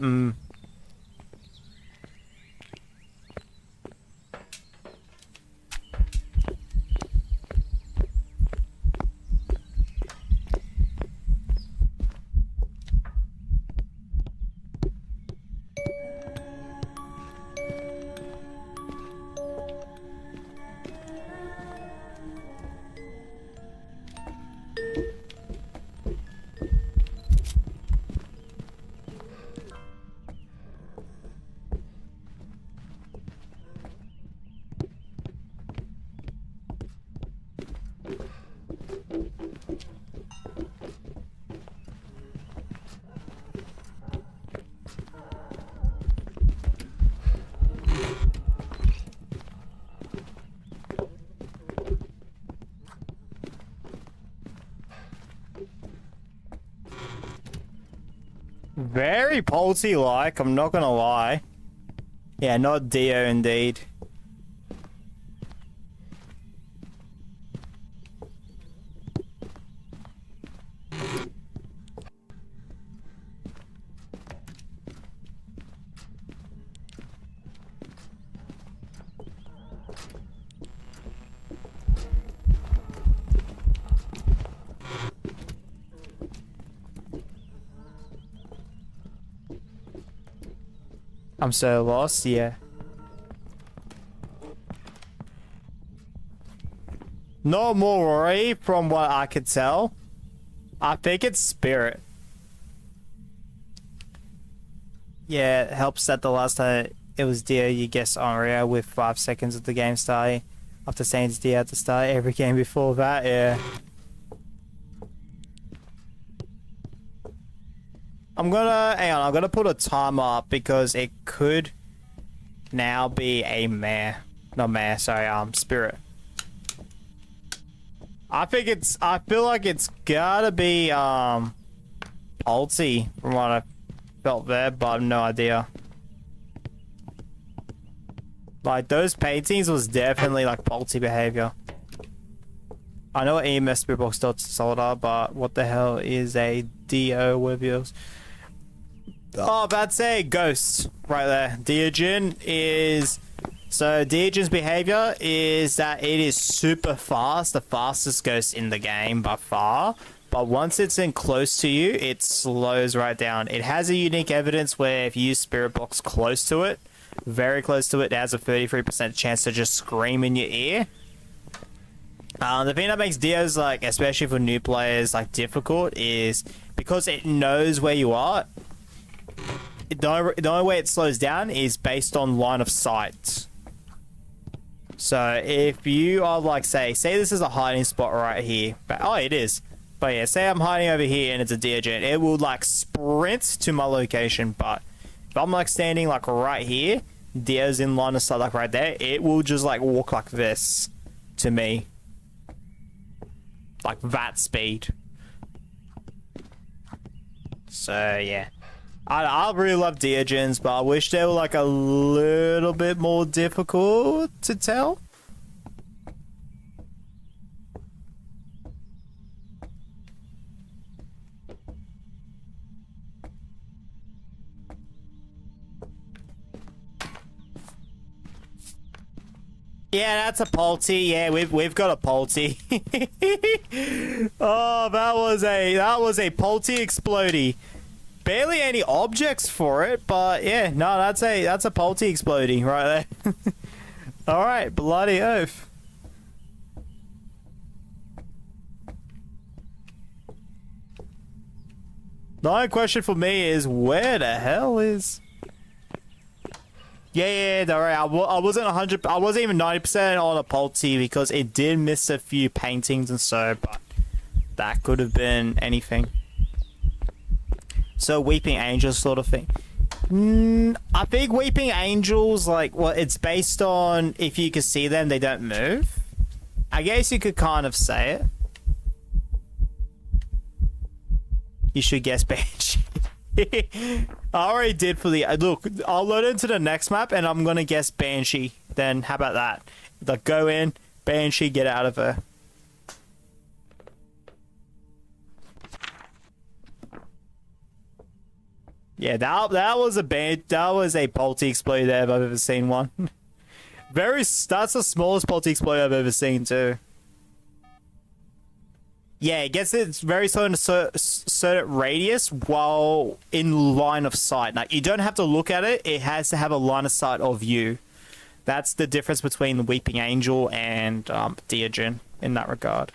Very Polty-like, I'm not gonna lie. Yeah, not Dio indeed. I'm so lost, yeah. No Moroi, from what I could tell. I think it's Spirit. Yeah, it helps that the last time it was Dio, you guessed Onryo with 5 seconds of the game starting. After saying it's Dio at the start, every game before that, yeah. I'm gonna put a timer up because it could now be a mare. Not mare, sorry, Spirit. I feel like it's gotta be, Ulti from what I felt there, but I have no idea. Like, those paintings was definitely, like, Ulti behavior. I know what EMS Spirit Box dots sold are, but what the hell is a DO with yours? Oh, that's a ghost right there. Deogen is... So, Deogen's behavior is that it is super fast, the fastest ghost in the game by far. But once it's in close to you, it slows right down. It has a unique evidence where if you use Spirit Box close to it, very close to it, it has a 33% chance to just scream in your ear. The thing that makes Dios, like, especially for new players, like, difficult is because it knows where you are. The only way it slows down is based on line of sight. So if you are like, say this is a hiding spot right here, but oh, it is. But yeah, say I'm hiding over here and it's a Deogen, it will like sprint to my location. But if I'm like standing like right here, Dio's in line of sight like right there, it will just like walk like this to me, like that speed. So yeah. I really love Deogens, but I wish they were like a little bit more difficult to tell. Yeah, that's a Polty. Yeah, we've got a Polty. Oh, that was a Polty explodey. Barely any objects for it, but yeah, no, that's a Polty exploding right there. All right, bloody oath. The only question for me is where the hell is? Yeah, all right. I wasn't 100. I wasn't even 90% on a Polty because it did miss a few paintings and so, but that could have been anything. So Weeping Angels sort of thing. I think Weeping Angels, like, well, it's based on if you can see them, they don't move. I guess you could kind of say it. You should guess Banshee. I already did for the... Look, I'll load into the next map and I'm going to guess Banshee. Then how about that? Like, go in, Banshee, get out of her. Yeah, that was a Polty exploder I've ever seen one. That's the smallest Polty exploder I've ever seen too. Yeah, it gets its very certain radius while in line of sight. Like, you don't have to look at it, it has to have a line of sight of you. That's the difference between the Weeping Angel and Deogen in that regard.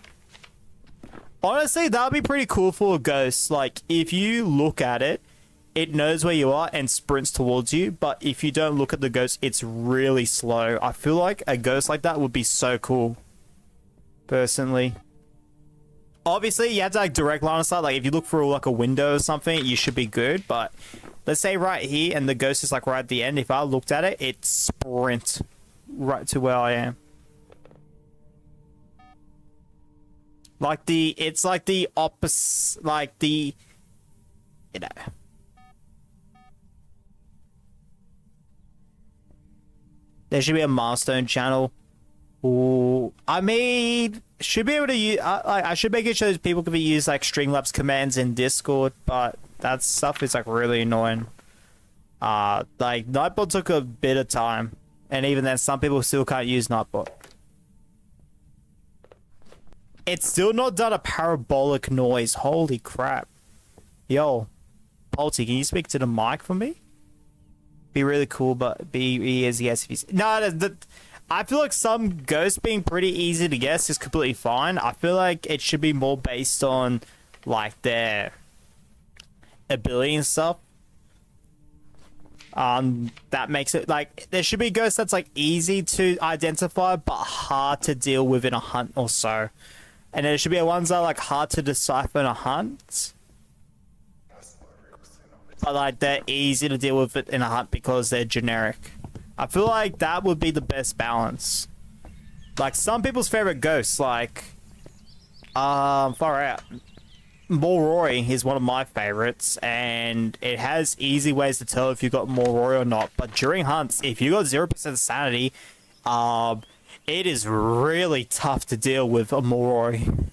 Honestly, that would be pretty cool for a ghost. Like, if you look at it, it knows where you are and sprints towards you, but if you don't look at the ghost, it's really slow. I feel like a ghost like that would be so cool, personally. Obviously, you have to like direct line of sight. Like, if you look through like a window or something, you should be good, but let's say right here and the ghost is like right at the end. If I looked at it, it sprint right to where I am. Like it's like the opposite, like the, you know. There should be a milestone channel. Ooh, I mean, should be able to use. I should make it so that people can be use like Streamlabs commands in Discord, but that stuff is like really annoying. Like Nightbot took a bit of time, and even then, some people still can't use Nightbot. It's still not done a parabolic noise. Holy crap! Yo, Polty, can you speak to the mic for me? Be really cool, but be easy as if he's no. I feel like some ghosts being pretty easy to guess is completely fine. I feel like it should be more based on like their ability and stuff. That makes it like there should be ghosts that's like easy to identify but hard to deal with in a hunt or so. And there should be ones that are like hard to decipher in a hunt. But like they're easy to deal with it in a hunt because they're generic. I feel like that would be the best balance. Like some people's favorite ghosts, like far out. Moroi is one of my favorites, and it has easy ways to tell if you got Moroi or not. But during hunts, if you got 0% sanity, it is really tough to deal with a Moroi.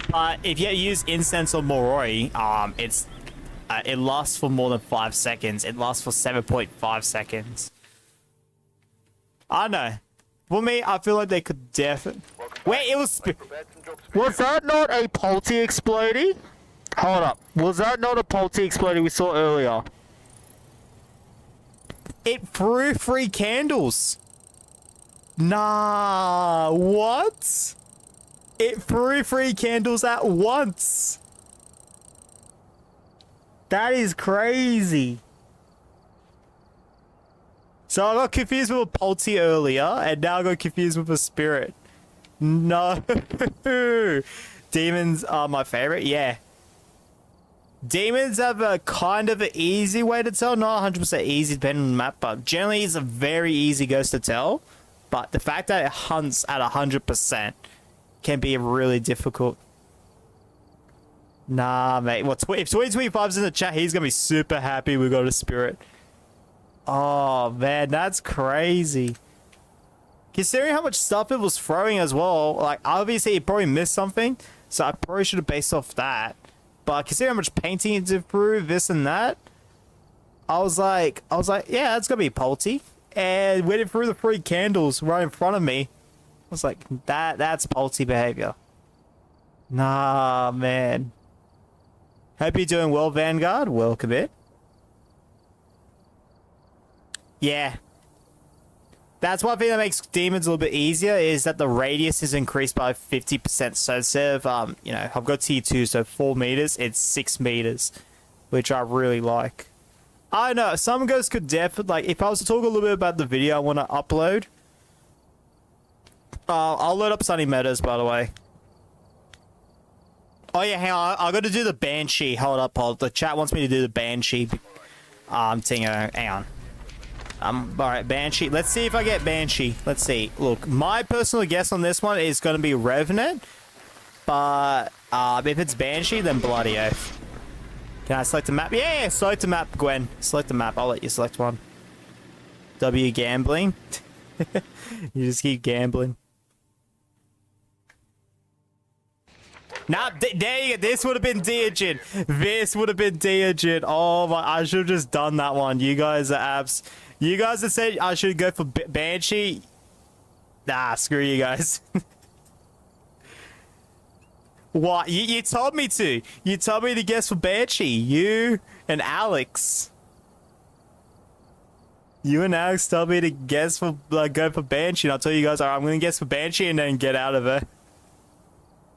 But if you use incense or Moroi, it lasts for more than 5 seconds. It lasts for 7.5 seconds. I don't know. For me, I feel like they could definitely... Wait, it was... Was that not a Polty explodey? Hold up. Was that not a Polty explodey we saw earlier? It threw 3 candles. Nah, what? It threw 3 candles at once. That is crazy. So I got confused with a Polty earlier, and now I got confused with a Spirit. No. Demons are my favorite, yeah. Demons have a kind of an easy way to tell. Not 100% easy depending on the map, but generally it's a very easy ghost to tell. But the fact that it hunts at 100% can be really difficult. Nah, mate. Well, if 2025's in the chat, he's going to be super happy we got a Spirit. Oh, man, that's crazy. Considering how much stuff it was throwing as well, like, obviously it probably missed something, so I probably should have based off that. But considering how much painting it did through, this and that, I was like, yeah, it's gonna be Polty. And when it threw the 3 candles right in front of me, I was like, that's Polty behavior. Nah, man. Hope you're doing well, Vanguard. Welcome in. Yeah. That's one thing that makes demons a little bit easier, is that the radius is increased by 50%. So instead of, you know, I've got tier 2, so 4 meters, it's 6 meters, which I really like. I know, some ghosts could definitely, like, if I was to talk a little bit about the video I want to upload, I'll load up Sunny Meadows, by the way. Oh yeah, hang on, I got to do the Banshee. Hold up. The chat wants me to do the Banshee. Hang on. Alright, Banshee. Let's see if I get Banshee. Let's see. Look, my personal guess on this one is going to be Revenant. But, if it's Banshee, then Bloody Oath. Can I select a map? Yeah, select a map, Gwen. Select a map. I'll let you select one. W gambling. You just keep gambling. Nah, there you go. This would have been Deogen. This would have been Deogen. Oh my, I should have just done that one. You guys are abs. You guys have said I should go for Banshee. Nah, screw you guys. What? You told me to. You told me to guess for Banshee. You and Alex. You and Alex told me to guess for, go for Banshee. And I'll tell you guys, alright, I'm going to guess for Banshee and then get out of it.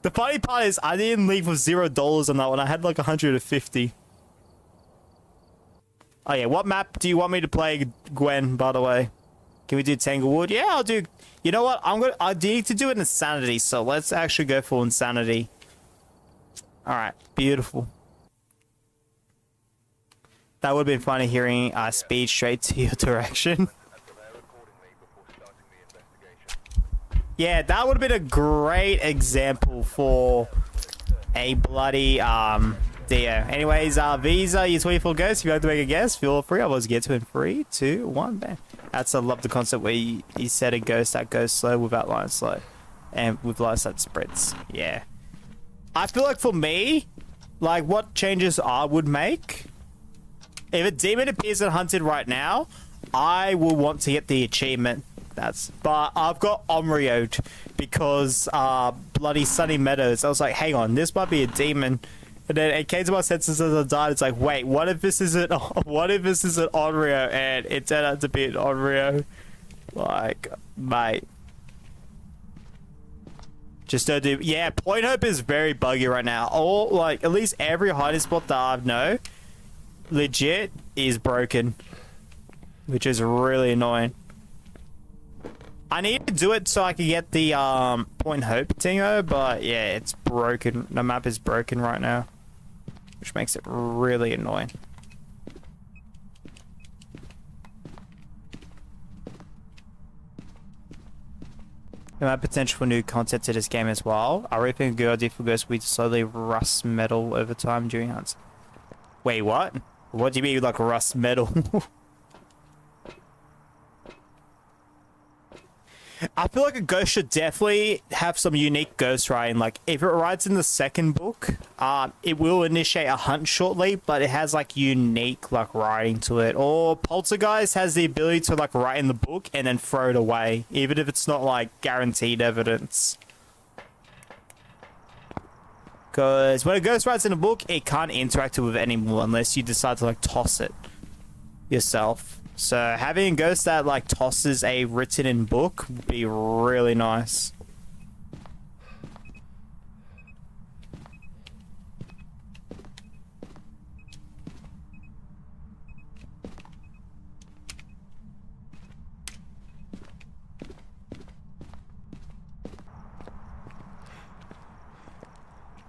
The funny part is, I didn't leave with $0 on that one. I had like 150. Oh yeah, what map do you want me to play, Gwen, by the way? Can we do Tanglewood? Yeah, I'll do... You know what? I need to do it in Insanity, so let's actually go for Insanity. Alright, beautiful. That would have been funny hearing speed straight to your direction. Yeah, that would have been a great example for a bloody Dio. Anyways, Visa, you 24 ghosts. If you'd like to make a guess, feel free. Otherwise, get to in 3, 2, 1, bam. That's I love the concept where you set a ghost that goes slow without line slow, and with lines that sprints. Yeah, I feel like for me, like what changes I would make, if a demon appears and hunted right now, I will want to get the achievement. But I've got Omrioed because bloody Sunny Meadows. I was like, hang on, this might be a demon. And then it came to my senses as I died. It's like, wait, what if this isn't Onryo? And it turned out to be an Onryo. Like, mate. Just don't do... Yeah, Point Hope is very buggy right now. All, like, at least every hiding spot that I know, legit, is broken. Which is really annoying. I need to do it so I can get the, Point Hope tingo, but yeah, it's broken. The map is broken right now. Which makes it really annoying. There might be potential for new content to this game as well. I really think a good idea for Ghost would be to slowly rust metal over time during hunts. Wait, what? What do you mean like rust metal? I feel like a ghost should definitely have some unique ghost writing. Like, if it writes in the second book, it will initiate a hunt shortly, but it has, like, unique, like, writing to it. Or Poltergeist has the ability to, like, write in the book and then throw it away, even if it's not, like, guaranteed evidence. Because when a ghost writes in a book, it can't interact with it anymore unless you decide to, like, toss it yourself. So having a ghost that like tosses a written in book would be really nice.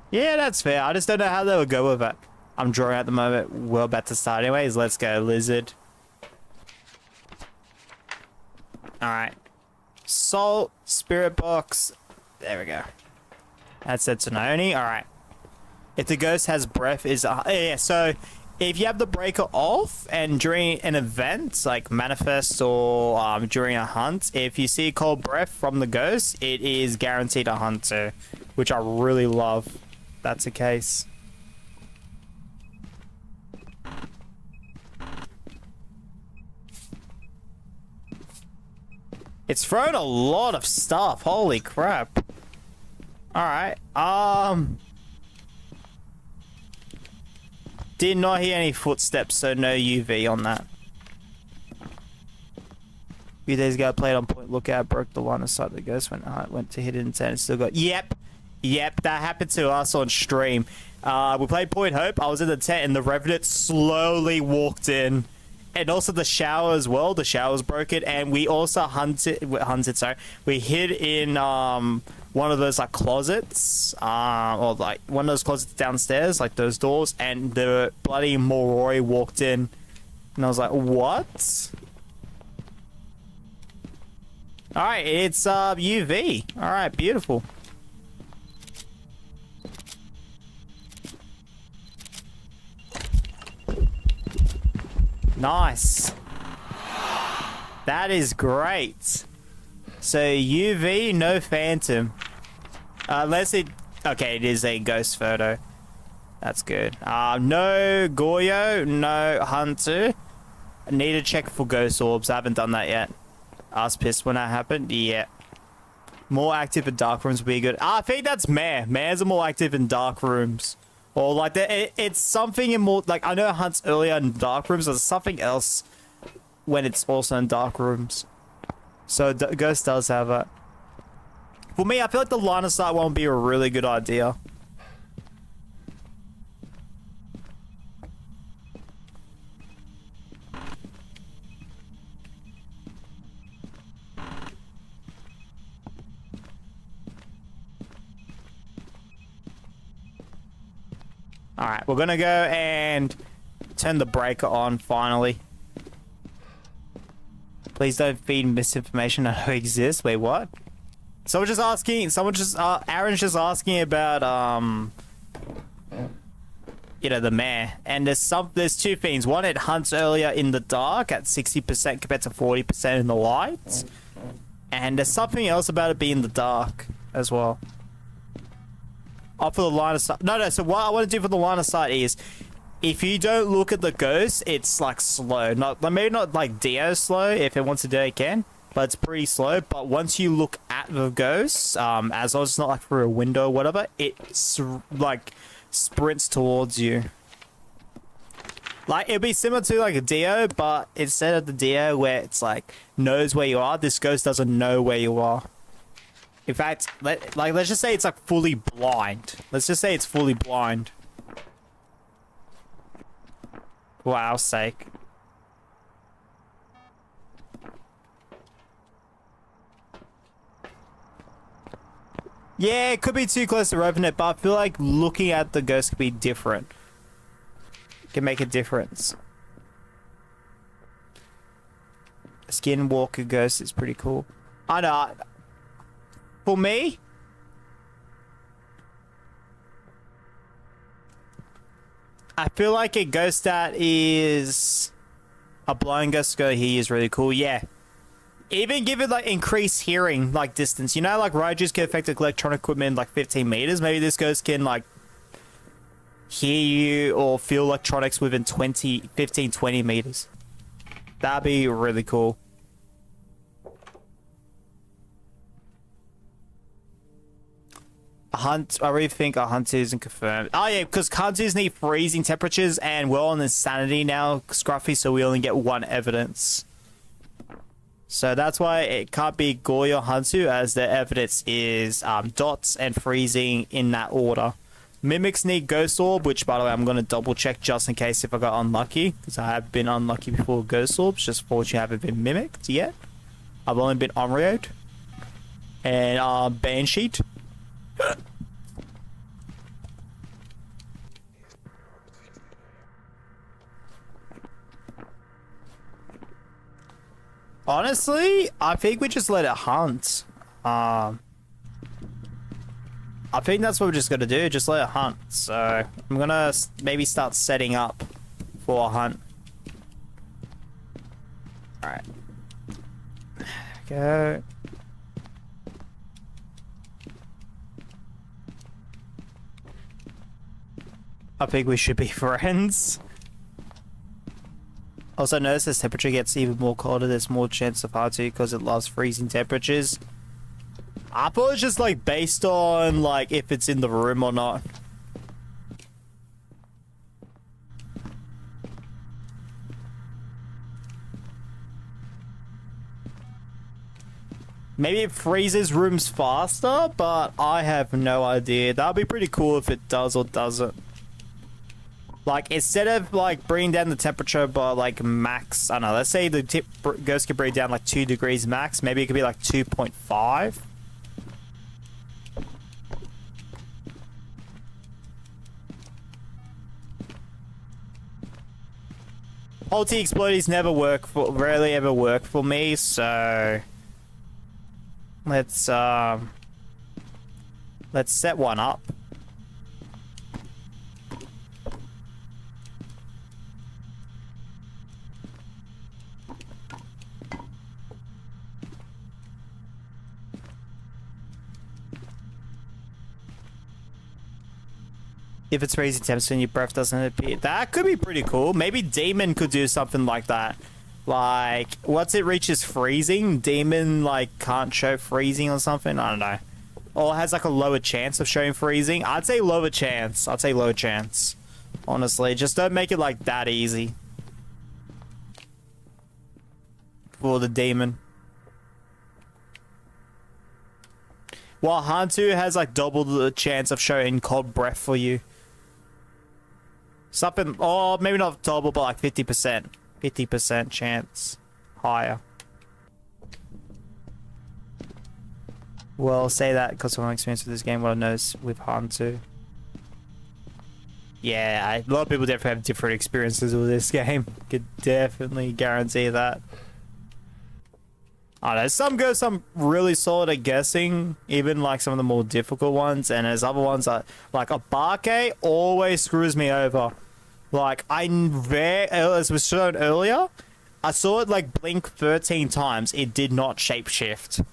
Yeah, that's fair. I just don't know how they would go with it. I'm drawing at the moment. We're about to start anyways. Let's go, lizard. Alright. Salt, spirit box. There we go. That's it, Tononi. Alright. If the ghost has breath is... yeah, so if you have the breaker off and during an event, like manifest or during a hunt, if you see cold breath from the ghost, it is guaranteed a hunter, which I really love. That's the case. It's thrown a lot of stuff. Holy crap. Alright. Did not hear any footsteps, so no UV on that. A few days ago, I played on Point Lookout, broke the line of sight of the ghost, went to hit it and and still got... Yep, that happened to us on stream. We played Point Hope, I was in the tent, and the Revenant slowly walked in. And also the shower as well. The shower's broken, and we also we hid in one of those like closets, or like one of those closets downstairs, like those doors, and the bloody Moroi walked in, and I was like, what? All right, it's UV. All right, beautiful. Nice. That is great. So UV, no phantom. Unless it... Okay, it is a ghost photo. That's good. No Goyo, no Hunter. I need to check for ghost orbs. I haven't done that yet. I was pissed when that happened. Yeah. More active in dark rooms would be good. I think that's Mare. Mares are more active in dark rooms. Or like it's something in more like I know it hunts earlier in dark rooms. There's something else when it's also in dark rooms. So Ghost does have it. For me, I feel like the line of sight one would be a really good idea. Alright, we're gonna go and turn the breaker on finally. Please don't feed misinformation I know exists. Wait, what? Aaron's just asking about, you know, the mare. And there's two things. One, it hunts earlier in the dark at 60% compared to 40% in the light. And there's something else about it being in the dark as well. For the line of sight. No, so what I want to do for the line of sight is if you don't look at the ghost, it's like slow. Maybe not like Dio slow. If it wants to do it, it can. But it's pretty slow. But once you look at the ghost, as long as it's not like through a window or whatever, it like sprints towards you. Like, it'd be similar to like a Dio, but instead of the Dio where it's like knows where you are, this ghost doesn't know where you are. In fact, let's just say it's like fully blind. Let's just say it's fully blind. For our sake. Yeah, it could be too close to open it, but I feel like looking at the ghost could be different. Can make a difference. Skinwalker ghost is pretty cool. I know. For me, I feel like a ghost that is a blind ghost go here is really cool. Yeah. Even give it like increased hearing like distance. You know, like Raijus can affect electronic equipment like 15 meters. Maybe this ghost can like hear you or feel electronics within 15, 20 meters. That'd be really cool. A hunt, I really think a hunter isn't confirmed. Oh yeah, because hunters need freezing temperatures and we're on insanity now, Scruffy, so we only get one evidence. So that's why it can't be Goy or Hantu, as the evidence is dots and freezing in that order. Mimics need Ghost Orb, which by the way I'm going to double check just in case if I got unlucky, because I have been unlucky before Ghost Orbs, just fortunately I haven't been mimicked yet. I've only been Onryoed. And Bansheet. Honestly, I think we just let it hunt. I think that's what we're just gonna do, just let it hunt. So I'm gonna maybe start setting up for a hunt. Alright. There we go. I think we should be friends. Also notice as temperature gets even more colder, there's more chance of Hatu because it loves freezing temperatures. I thought it was just like based on like if it's in the room or not. Maybe it freezes rooms faster, but I have no idea. That'd be pretty cool if it does or doesn't. Like, instead of, like, bringing down the temperature by, like, max... I don't know, let's say the ghost could bring down, like, 2 degrees max. Maybe it could be, like, 2.5. Multi-explodies never work for... Rarely ever work for me, so... Let's set one up. If it's freezing temps and your breath doesn't appear. That could be pretty cool. Maybe Demon could do something like that. Like, once it reaches freezing, Demon, like, can't show freezing or something. I don't know. Or has, like, a lower chance of showing freezing. I'd say lower chance. I'd say lower chance. Honestly, just don't make it, like, that easy. For the Demon. While Hantu has, like, double the chance of showing cold breath for you. Something, or maybe not double, but like 50%. 50% chance higher. Well, say that because of my experience with this game, what I noticed with Hantu. Yeah, a lot of people definitely have different experiences with this game. Could definitely guarantee that. I don't know, some go some really solid at guessing, even like some of the more difficult ones, and there's other ones that, like a Barke always screws me over. Like, as was shown earlier, I saw it like blink 13 times. It did not shapeshift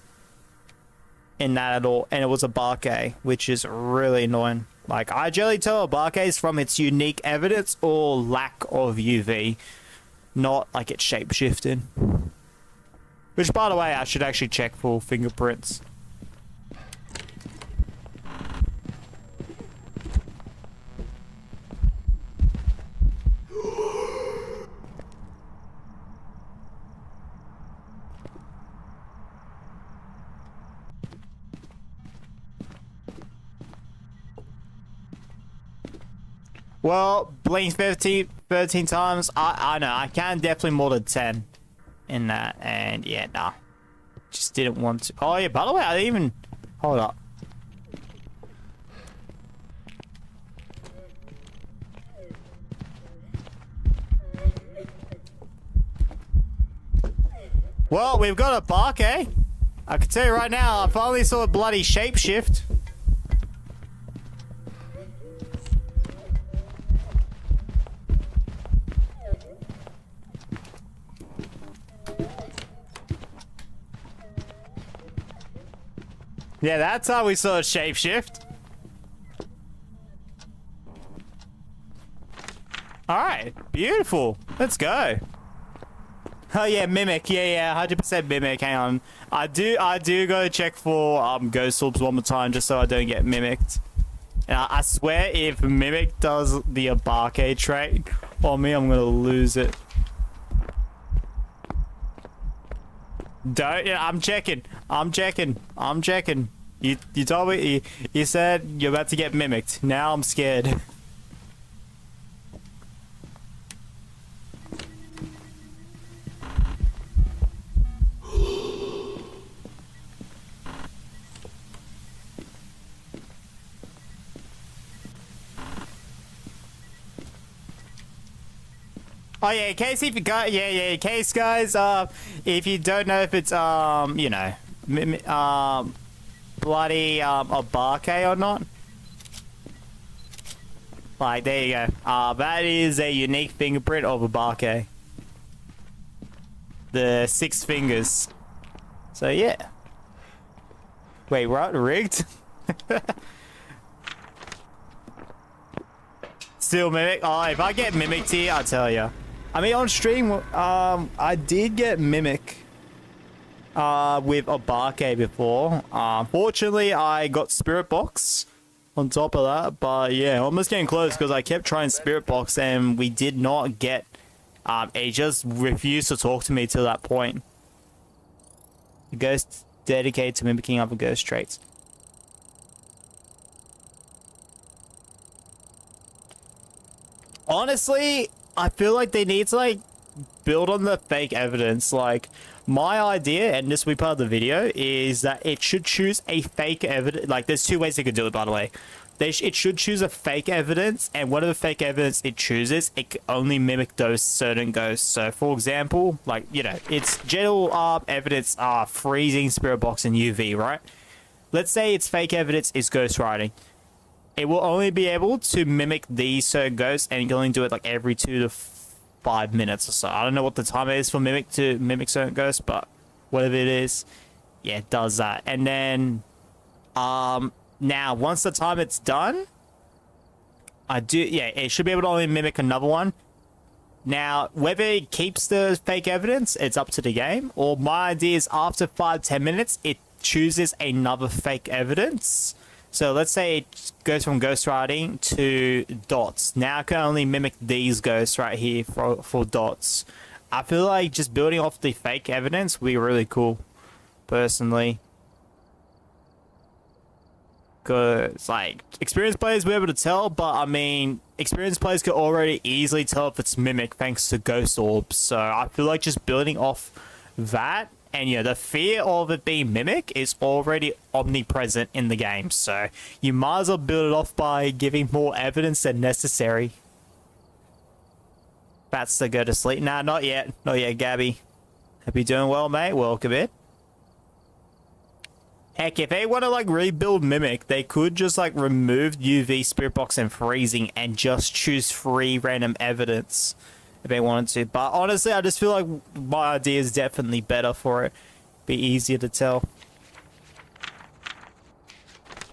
in that at all, and it was a Barke, which is really annoying. Like, I generally tell a Barke's from its unique evidence or lack of UV, not like it's shapeshifted. Which, by the way, I should actually check for fingerprints. Well, blink 13 times. I know. I can definitely more than 10 in that. And yeah, nah. Just didn't want to. Oh, yeah. By the way, I didn't even. Hold up. Well, we've got a bark, eh? I can tell you right now, I finally saw a bloody shapeshift. Yeah, that's how we saw a shapeshift. Alright, beautiful. Let's go. Oh yeah, mimic. Yeah, 100% mimic. Hang on. I do go check for ghost orbs one more time just so I don't get mimicked. And I swear if mimic does the Abarke trait on me, I'm gonna lose it. Don't. Yeah, I'm checking. You told me. You said you're about to get mimicked. Now I'm scared. Oh yeah, in case if you got in case guys, if you don't know if it's you know, bloody Abarke or not. Like there you go. That is a unique fingerprint of Abarke. The 6 fingers. So yeah. Wait, what? Rigged? Still mimic? Oh, if I get mimicked here, I'll tell you. I mean, on stream, I did get mimic with Abarke before. Fortunately, I got Spirit Box on top of that. But yeah, almost getting close because I kept trying Spirit Box and we did not get... it just refused to talk to me till that point. The ghost dedicated to mimicking other ghost traits. Honestly, I feel like they need to like build on the fake evidence. Like my idea, and this will be part of the video, is that it should choose a fake evidence. Like there's 2 ways they could do it, by the way. It should choose a fake evidence, and whatever fake evidence it chooses, it can only mimic those certain ghosts. So for example, like, you know, its general evidence are freezing, spirit box, and UV, right? Let's say its fake evidence is ghost riding. It will only be able to mimic these certain ghosts, and you can only do it like every 2 to 5 minutes or so. I don't know what the time is for mimic to mimic certain ghosts, but whatever it is, yeah, it does that. And then, now once the time it's done, it should be able to only mimic another one. Now, whether it keeps the fake evidence, it's up to the game. Or my idea is after 5-10 minutes, it chooses another fake evidence. So let's say it goes from ghost riding to dots. Now I can only mimic these ghosts right here for dots. I feel like just building off the fake evidence would be really cool, personally. Because, like, experienced players will be able to tell, but I mean, experienced players could already easily tell if it's mimic thanks to ghost orbs. So I feel like just building off that, and you know, the fear of it being mimic is already omnipresent in the game. So you might as well build it off by giving more evidence than necessary. That's to go to sleep. Nah, not yet. Not yet, Gabby. Hope you're doing well, mate. Welcome in. Heck, if they want to like rebuild mimic, they could just like remove UV, spirit box, and freezing and just choose free random evidence if they wanted to. But honestly, I just feel like my idea is definitely better for it. Be easier to tell.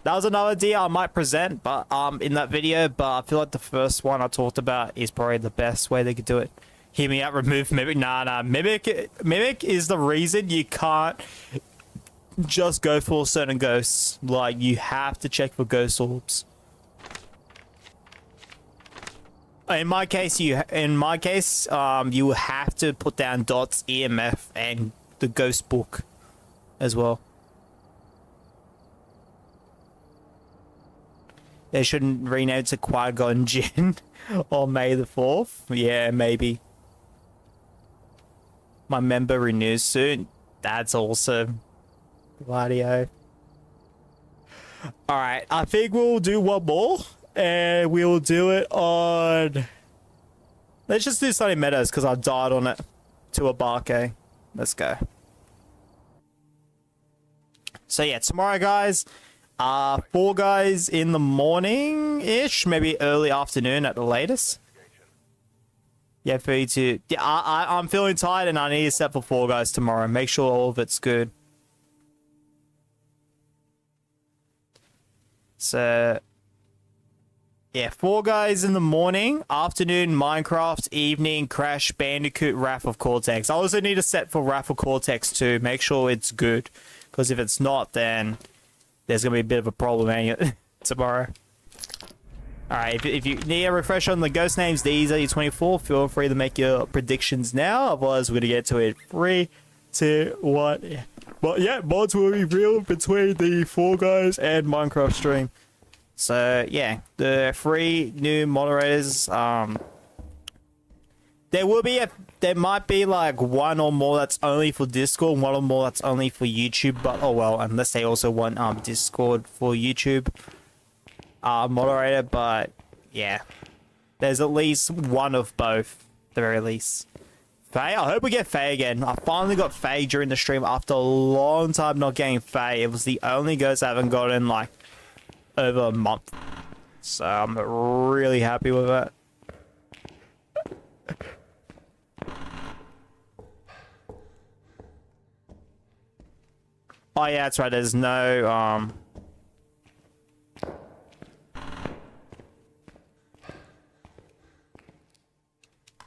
That was another idea I might present, but in that video. But I feel like the first one I talked about is probably the best way they could do it. Hear me out. Remove mimic. Nah. Mimic is the reason you can't just go for certain ghosts. Like you have to check for ghost orbs. In my case, you have to put down dots, EMF, and the ghost book as well. They shouldn't rename it to Qui-Gon Jinn on May the 4th. Yeah, maybe. My member renews soon. That's awesome. Gladio. Alright, I think we'll do one more. And we'll do it on... Let's just do Sunny Meadows because I died on it to a Barke. Let's go. So yeah, tomorrow, guys. 4 guys in the morning-ish. Maybe early afternoon at the latest. Yeah, 32. Yeah, I'm feeling tired and I need to set for 4 guys tomorrow. Make sure all of it's good. So... yeah, 4 guys in the morning, afternoon, Minecraft, evening, Crash, Bandicoot, Wrath of Cortex. I also need a set for Wrath of Cortex too. Make sure it's good. Because if it's not, then there's going to be a bit of a problem tomorrow. Alright, if you need a refresh on the ghost names, these are your 24. Feel free to make your predictions now. Otherwise, we're going to get to it. 3, 2, 1. Yeah. But yeah, mods will be revealed between the 4 guys and Minecraft stream. So yeah, the 3 new moderators, there might be like 1 or more that's only for Discord, 1 or more that's only for YouTube, but oh well, unless they also want Discord for YouTube moderator, but yeah. There's at least 1 of both, at the very least. Faye, I hope we get Faye again. I finally got Faye during the stream after a long time not getting Faye. It was the only ghost I haven't gotten like over a month, so I'm really happy with that. Oh yeah, that's right, there's no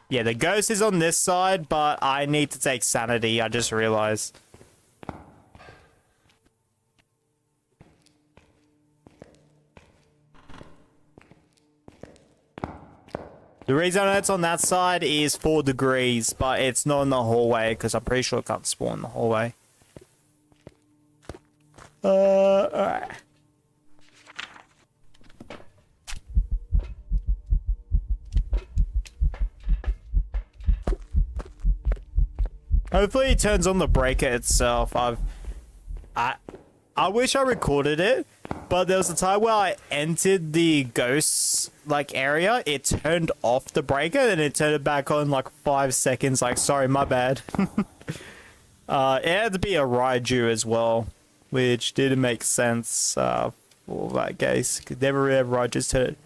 yeah, the ghost is on this side, but I need to take sanity, I just realized. The reason it's on that side is 4 degrees, but it's not in the hallway because I'm pretty sure it can't spawn in the hallway. Alright. Hopefully it turns on the breaker itself. I wish I recorded it, but there was a time where I entered the ghosts like area, it turned off the breaker and it turned it back on like 5 seconds. Like, sorry, my bad. It had to be a Raiju as well, which didn't make sense for that case. Could never really have Raijus turn it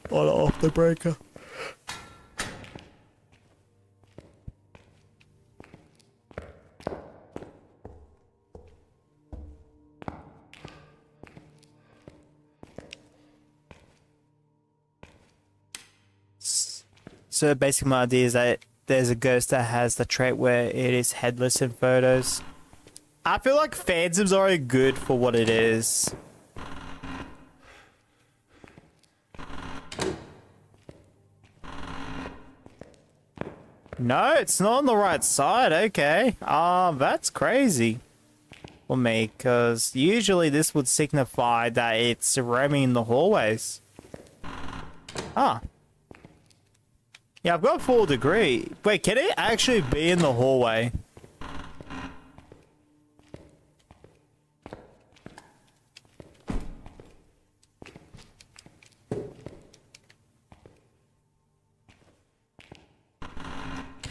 on or off the breaker. So basically my idea is that there's a ghost that has the trait where it is headless in photos. I feel like Phantom's already good for what it is. No, it's not on the right side. Okay. That's crazy for me, because usually this would signify that it's roaming in the hallways. Ah. Yeah, I've got 4 degree. Wait, can it actually be in the hallway?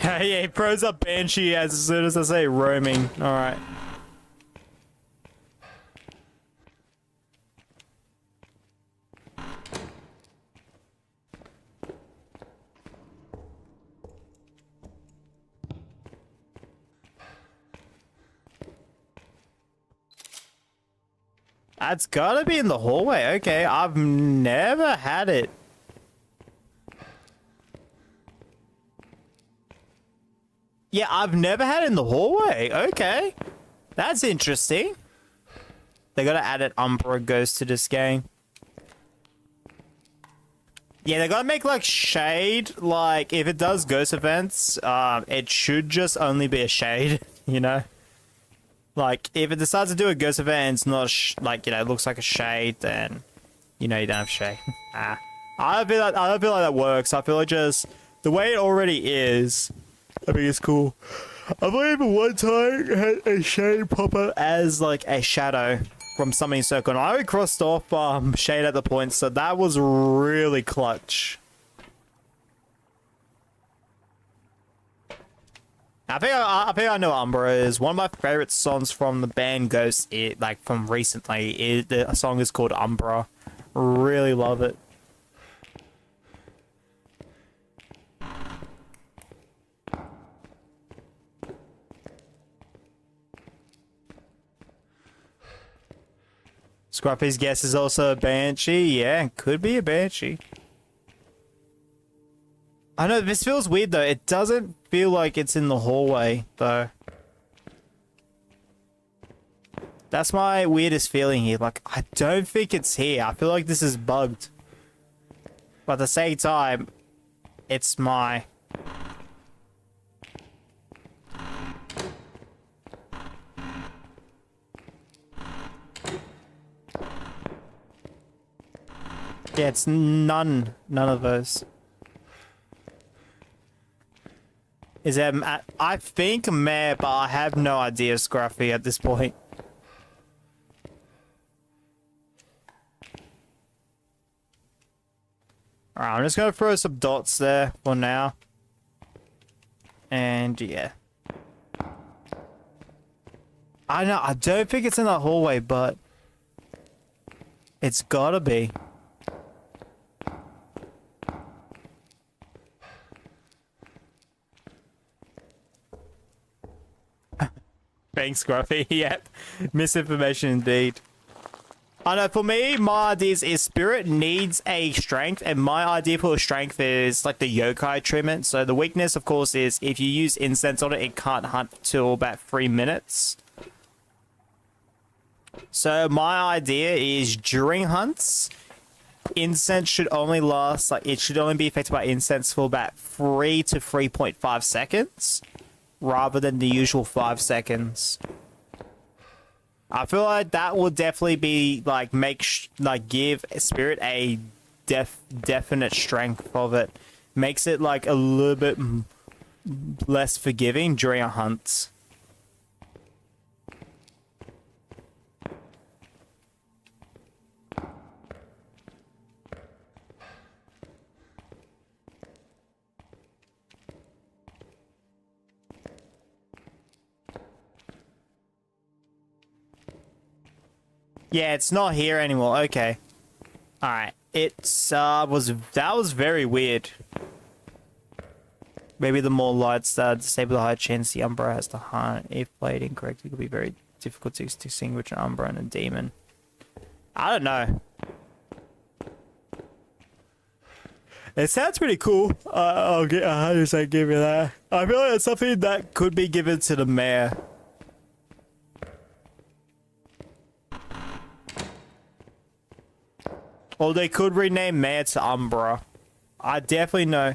Yeah, he throws up Banshee as soon as I say roaming. Alright. That's gotta be in the hallway. Okay, I've never had it. Yeah, I've never had it in the hallway. Okay. That's interesting. They gotta add an Umbra Ghost to this game. Yeah, they gotta make like shade. Like, if it does ghost events, it should just only be a shade, you know? Like, if it decides to do a ghost event and it's not, like, you know, it looks like a shade, then, You know you don't have Shay. Ah. I don't feel like that works. I feel like just the way it already is, I think it's cool. I believe one time had a Shade pop up as like a shadow from Summoning Circle, and I already crossed off Shade at the point, so that was really clutch. I think I know what Umbra is. One of my favorite songs from the band Ghost, like from recently, the song is called Umbra. Really love it. Scruffy's guess is also a Banshee. Yeah, could be a Banshee. I know, this feels weird though. It doesn't feel like it's in the hallway though. That's my weirdest feeling here. Like, I don't think it's here. I feel like this is bugged. But at the same time, it's my... Yeah, it's none of those. Is there... I think Mare, but I have no idea, Scruffy, at this point. Alright, I'm just gonna throw some dots there for now. And yeah. I know, I don't think it's in that hallway, but it's gotta be. Thanks, Scruffy. Yep. Misinformation indeed. I know, for me, my idea is Spirit needs a strength, and my idea for a strength is like the yokai treatment. So the weakness, of course, is if you use incense on it, it can't hunt till about 3 minutes. So my idea is during hunts, incense should only last, like, it should only be affected by incense for about 3 to 3.5 seconds, rather than the usual 5 seconds. I feel like that will definitely be like give Spirit a definite strength of it. Makes it like a little bit less forgiving during a hunt. Yeah, it's not here anymore. Okay. Alright. It's that was very weird. Maybe the more lights disable the high chance the Umbra has to hunt. If played incorrectly, it could be very difficult to distinguish an Umbra and a demon. I don't know. It sounds pretty cool. I'll get 100% give you that. I feel like it's something that could be given to the mayor. Or they could rename Mare to Umbra. I definitely know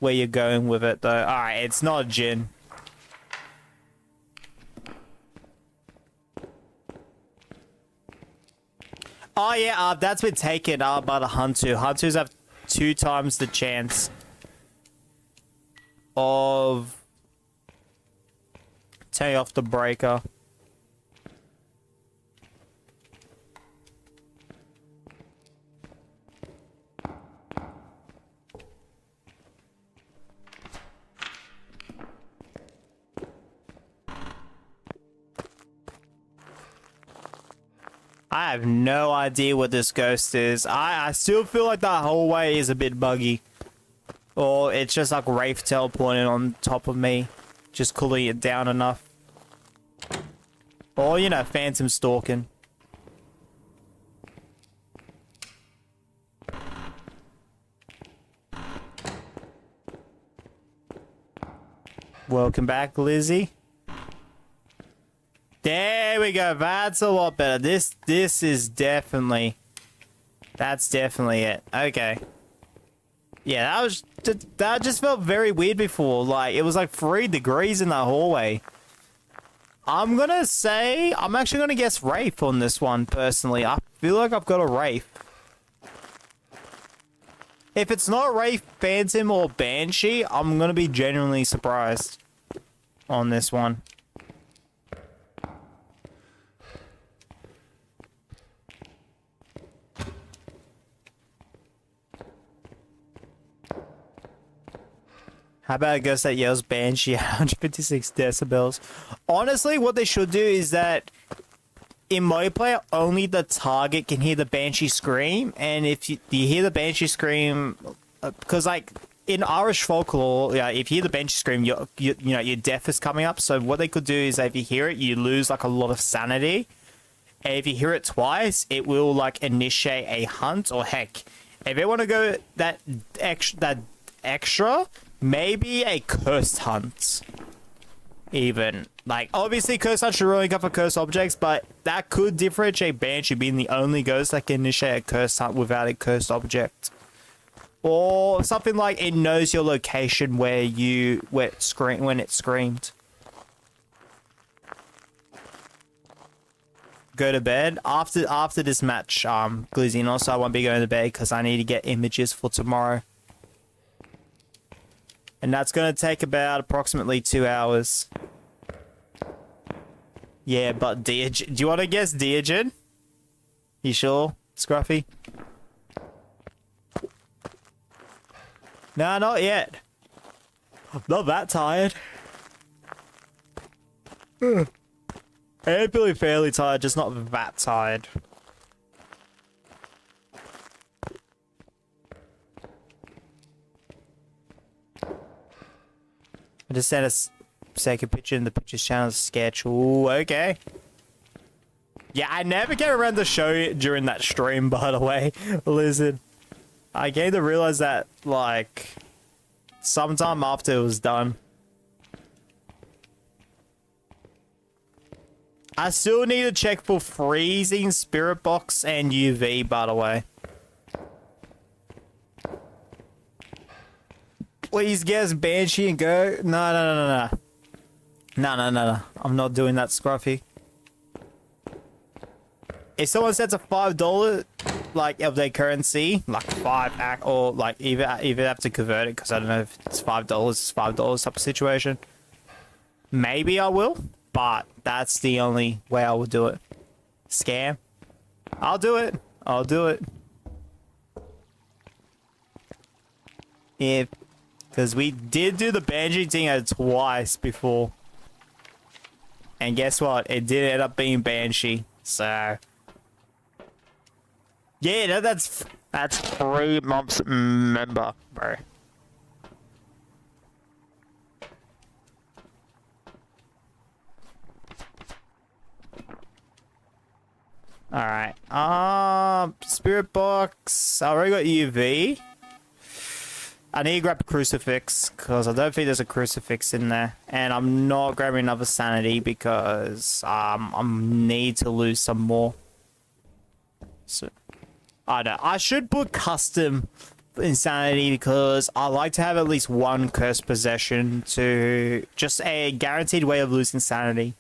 where you're going with it, though. Alright, it's not a Jinn. Oh, yeah, that's been taken by the Huntu. Huntus have 2 times the chance of turning off the breaker. I have no idea what this ghost is. I still feel like that hallway is a bit buggy. Or it's just like Wraith teleporting on top of me. Just cooling it down enough. Or, you know, Phantom stalking. Welcome back, Lizzie. There we go. That's a lot better. This is definitely... That's definitely it. Okay. Yeah, that just felt very weird before. Like, it was like 3 degrees in that hallway. I'm actually gonna guess Wraith on this one, personally. I feel like I've got a Wraith. If it's not Wraith, Phantom, or Banshee, I'm gonna be genuinely surprised on this one. How about a ghost that yells Banshee at 156 decibels? Honestly, what they should do is that in multiplayer, only the target can hear the Banshee scream, and if you hear the Banshee scream, because like in Irish folklore, yeah, if you hear the Banshee scream, you know your death is coming up. So what they could do is that if you hear it, you lose like a lot of sanity, and if you hear it twice, it will like initiate a hunt, or heck, if they want to go that extra, maybe a cursed hunt. Even like obviously cursed hunt should only go for cursed objects, but that could differentiate Banshee being the only ghost that can initiate a cursed hunt without a cursed object, or something like it knows your location when it screamed. Go to bed after this match, Glizzy, and also I won't be going to bed because I need to get images for tomorrow. And that's going to take about approximately 2 hours. Yeah, but do you want to guess Deogen? You sure, Scruffy? No, not yet. I'm not that tired. I am feeling fairly tired, just not that tired. I just sent a second picture in the pictures channel sketch. Ooh, okay. Yeah, I never came around the show during that stream, by the way. Listen, I came to realize that, like, sometime after it was done. I still need to check for freezing, spirit box, and UV, by the way. Please guess Banshee and go. No. No. I'm not doing that, Scruffy. If someone sets a $5, like, of their currency, like 5 or like either have to convert it because I don't know if it's $5 type of situation. Maybe I will, but that's the only way I will do it. Scam. I'll do it. Because we did do the Banshee thing twice before. And guess what? It did end up being Banshee. So. Yeah, that's 3 months member, bro. Alright. Spirit box. I already got UV. I need to grab a crucifix because I don't think there's a crucifix in there, and I'm not grabbing another sanity because I need to lose some more. So I don't. I should put custom insanity because I like to have at least one cursed possession to just a guaranteed way of losing sanity.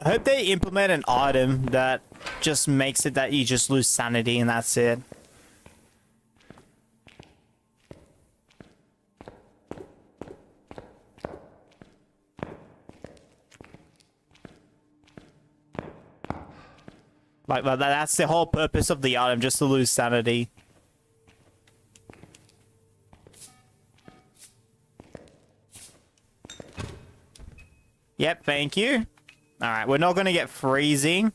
I hope they implement an item that just makes it that you just lose sanity and that's it. Like, that's the whole purpose of the item, just to lose sanity. Yep, thank you. Alright, we're not gonna get freezing.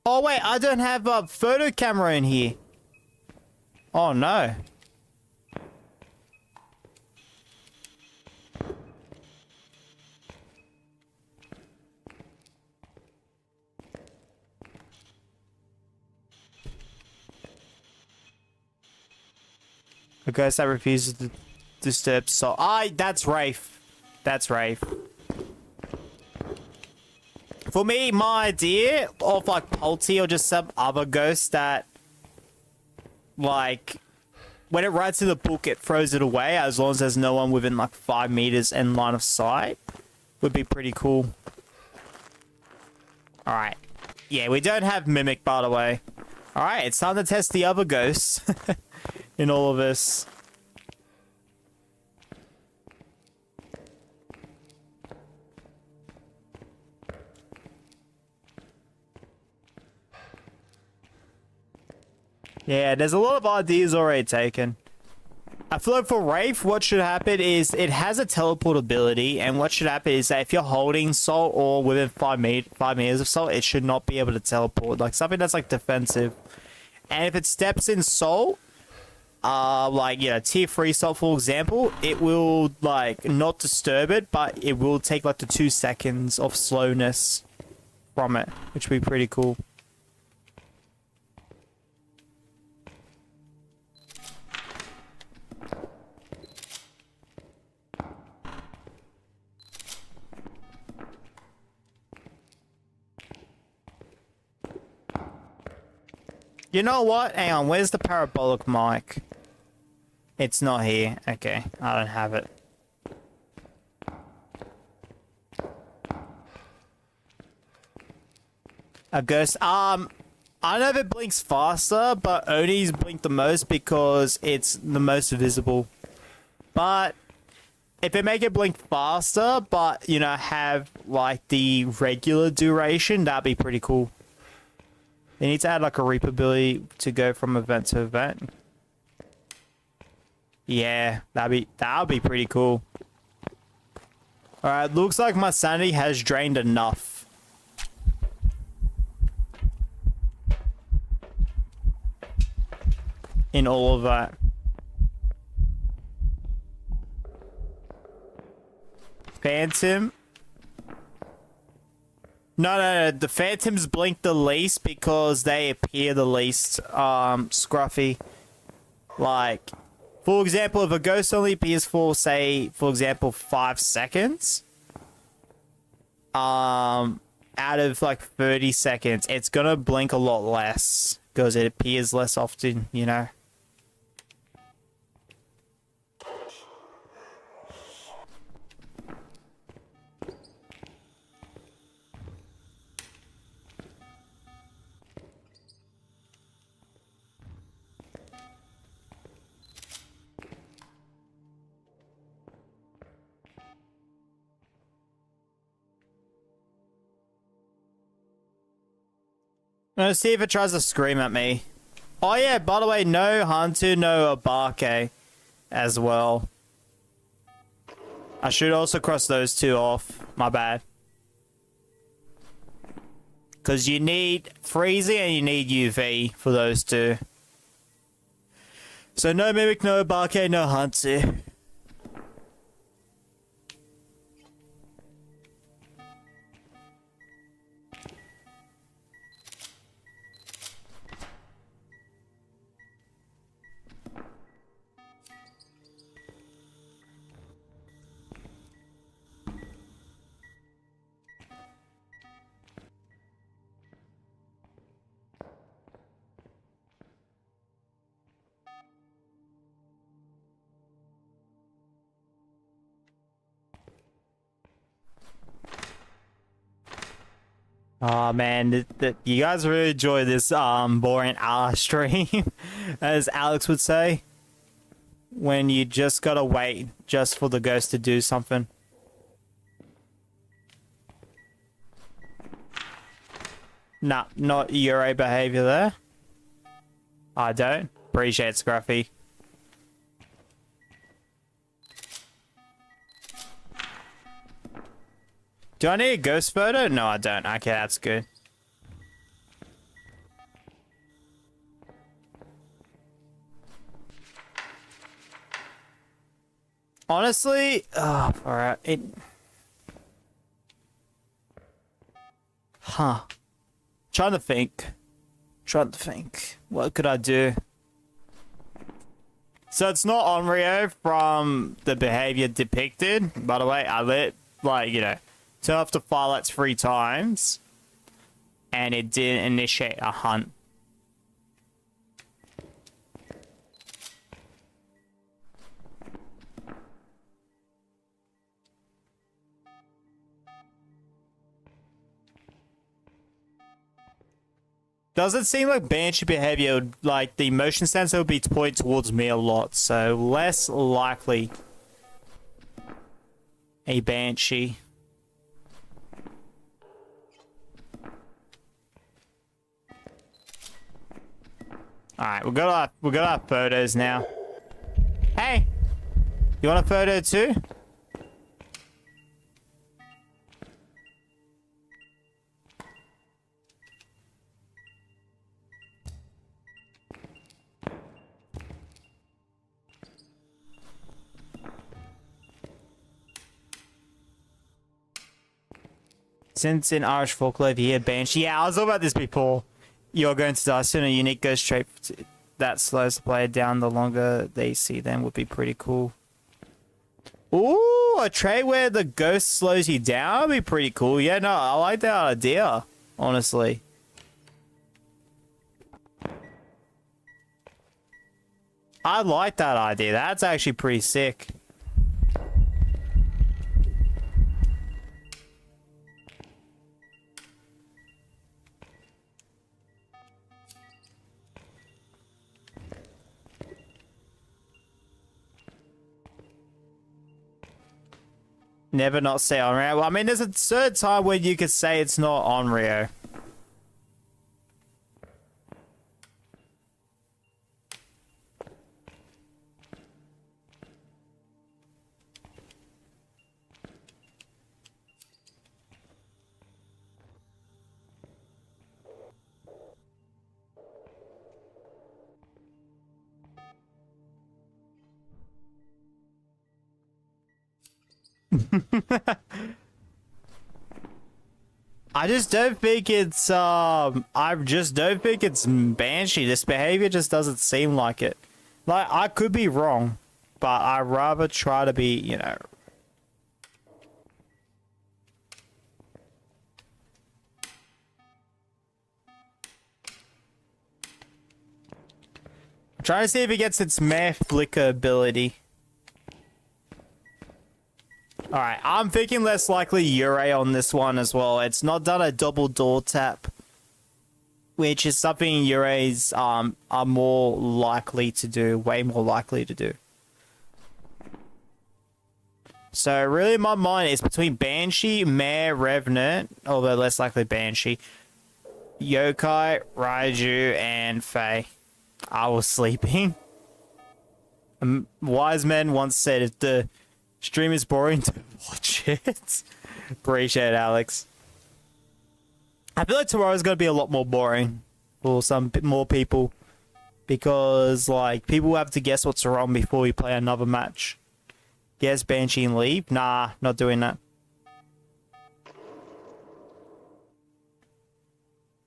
Oh wait, I don't have a photo camera in here. Oh no. A ghost that refuses to disturb soul. That's Rafe. That's Rafe. For me, my idea of like Pulty or just some other ghost that, like, when it writes in the book, it throws it away as long as there's no one within like 5 meters in line of sight, would be pretty cool. Alright. Yeah, we don't have Mimic, by the way. Alright, it's time to test the other ghosts in all of this. Yeah, there's a lot of ideas already taken. I feel like for Wraith, what should happen is it has a teleport ability, and what should happen is that if you're holding salt or within 5 meters of salt, it should not be able to teleport. Like something that's like defensive. And if it steps in salt, like, you know, tier 3 salt, for example, it will, like, not disturb it, but it will take, like, the 2 seconds of slowness from it, which would be pretty cool. You know what? Hang on, where's the parabolic mic? It's not here. Okay, I don't have it. A ghost. I don't know if it blinks faster, but Oni's blink the most because it's the most visible. But if they make it blink faster, but, you know, have like the regular duration, that'd be pretty cool. They need to add like a reap ability to go from event to event. Yeah, that'd be pretty cool. Alright, looks like my sanity has drained enough. In all of that. Phantom. No, the Phantoms blink the least because they appear the least scruffy. Like, for example, if a ghost only appears for, say, for example, 5 seconds, out of like 30 seconds, it's gonna blink a lot less because it appears less often, you know. Let's see if it tries to scream at me. Oh yeah, by the way, no Hunter, no Abarke as well. I should also cross those two off. My bad. Because you need freezing and you need UV for those two. So no Mimic, no Abarke, no Hunter. Oh man, you guys really enjoy this boring stream, as Alex would say, when you just gotta wait just for the ghost to do something. Nah, not Euro behavior there. I don't appreciate Scruffy. Do I need a ghost photo? No, I don't. Okay, that's good. Honestly, alright. Trying to think. What could I do? So it's not Onryo from the behavior depicted. By the way, I let, like, you know, turn off the firelights 3 times, and it didn't initiate a hunt. Doesn't seem like Banshee behavior would, like, the motion sensor would be pointed towards me a lot, so less likely a Banshee. Alright, we got our photos now. Hey! You want a photo too? Since in Irish folklore, if you hear Banshee, yeah, I was talking about this before. You're going to die soon. A unique goes straight that slows the player down. The longer they see them would be pretty cool. Ooh, a tray where the ghost slows you down would be pretty cool. Yeah, no, I like that idea, honestly. I like that idea. That's actually pretty sick. Never not say on Rio. Well, I mean, there's a certain time when you could say it's not on Rio. I just don't think it's I just don't think it's Banshee. This behavior just doesn't seem like it. Like, I could be wrong, but I'd rather try to be, you know. I'm trying to see if it gets its mare flicker ability. Alright, I'm thinking less likely Ure on this one as well. It's not done a double door tap, which is something Ure's are more likely to do, way more likely to do. So really in my mind it's between Banshee, Mare, Revenant, although less likely Banshee, Yokai, Raiju, and Fae. I was sleeping. Wise men once said if the stream is boring, to watch it. Appreciate it, Alex. I feel like tomorrow's gonna be a lot more boring for some more people because, like, people have to guess what's wrong before we play another match. Guess Banshee and leave? Nah, not doing that.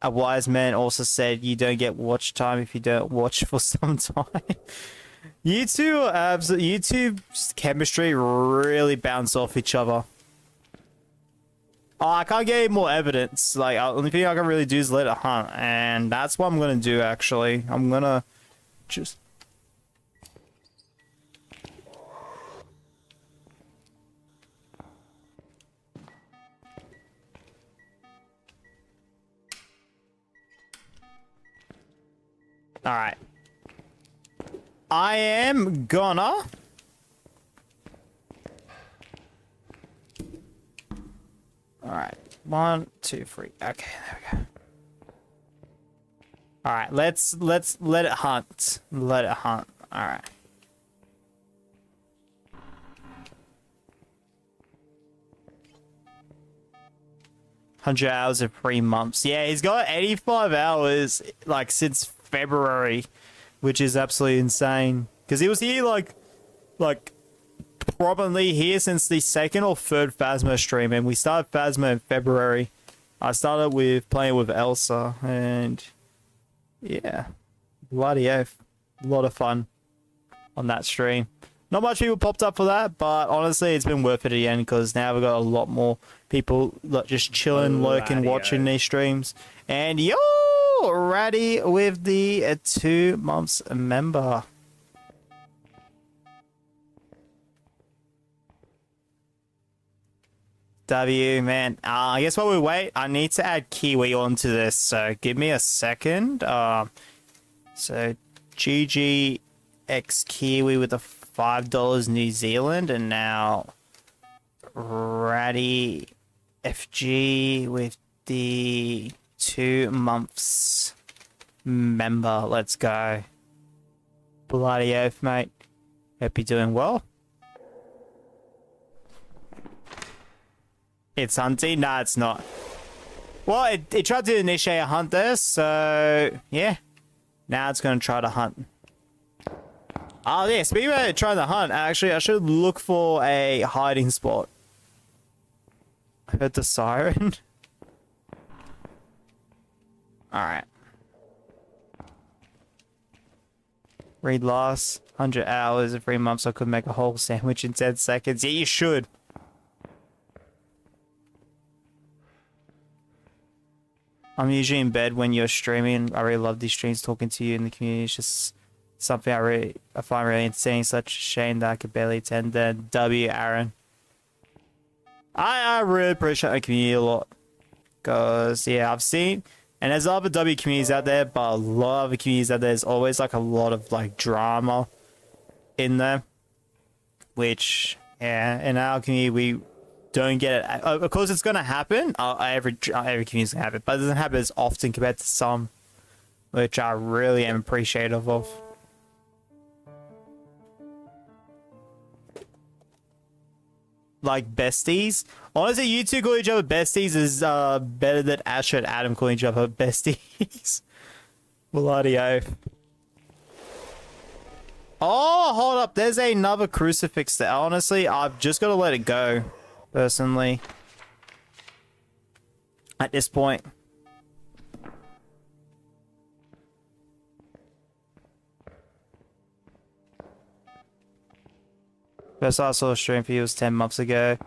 A wise man also said you don't get watch time if you don't watch for some time. You two chemistry really bounce off each other. Oh, I can't get any more evidence. Like, the only thing I can really do is let it hunt, and that's what I'm gonna do. Actually, I'm gonna just. All right. I am gonna. Alright. 1, 2, 3. Okay, there we go. Alright, let's let it hunt. Let it hunt. Alright. $100 in 3 months. Yeah, he's got 85 hours, like, since February, which is absolutely insane. Because he was here, like, probably here since the second or third Phasmo stream, and we started Phasmo in February. I started with playing with Elsa, and yeah, bloody oath, a lot of fun on that stream. Not much people popped up for that, but honestly, it's been worth it again because now we've got a lot more people just chilling, lurking, watching these streams. And yo, ready with the 2 months member. W, man. I guess while we wait, I need to add Kiwi onto this, so give me a second. So GGX Kiwi with the $5 New Zealand, and now Ratty FG with the 2 months member. Let's go. Bloody oath, mate. Hope you're doing well. It's hunting? Nah, it's not. Well, it tried to initiate a hunt there, so yeah. Now it's going to try to hunt. Oh, yeah, speaking about trying to hunt, actually, I should look for a hiding spot. I heard the siren. Alright. Read last 100 hours in 3 months. I could make a whole sandwich in 10 seconds. Yeah, you should. I'm usually in bed when you're streaming. I really love these streams, talking to you in the community. It's just something I find really entertaining. Such a shame that I could barely attend. Then W, Aaron. I really appreciate the community a lot. Because, yeah, I've seen, and there's other W communities out there, but a lot of the communities out there, there's always like a lot of like drama in there. Which, yeah, in our community, we don't get it. Of course, it's going to happen. Every community is going to happen, but it doesn't happen as often compared to some, which I really am appreciative of. Like besties. Honestly, you two calling each other besties is better than Asher and Adam calling each other besties. Bloody oath. Oh, hold up. There's another crucifix there. Honestly, I've just got to let it go. Personally. At this point. First I saw a stream for you was 10 months ago.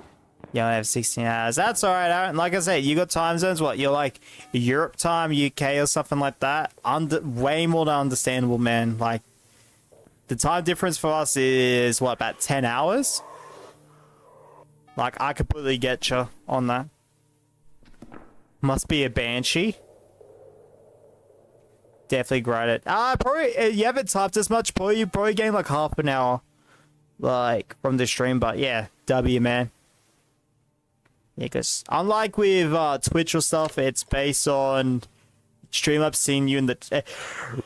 You only have 16 hours. That's alright, Aaron. Like I said, you got time zones. What, you're like Europe time, UK or something like that? Way more than understandable, man. Like, the time difference for us is, what, about 10 hours? Like, I completely get you on that. Must be a banshee. Definitely graded. Probably, you haven't typed as much. You probably gained like half an hour. Like, from the stream, but yeah, W, man. Yeah, because unlike with Twitch or stuff, it's based on Streamlabs seeing you in the...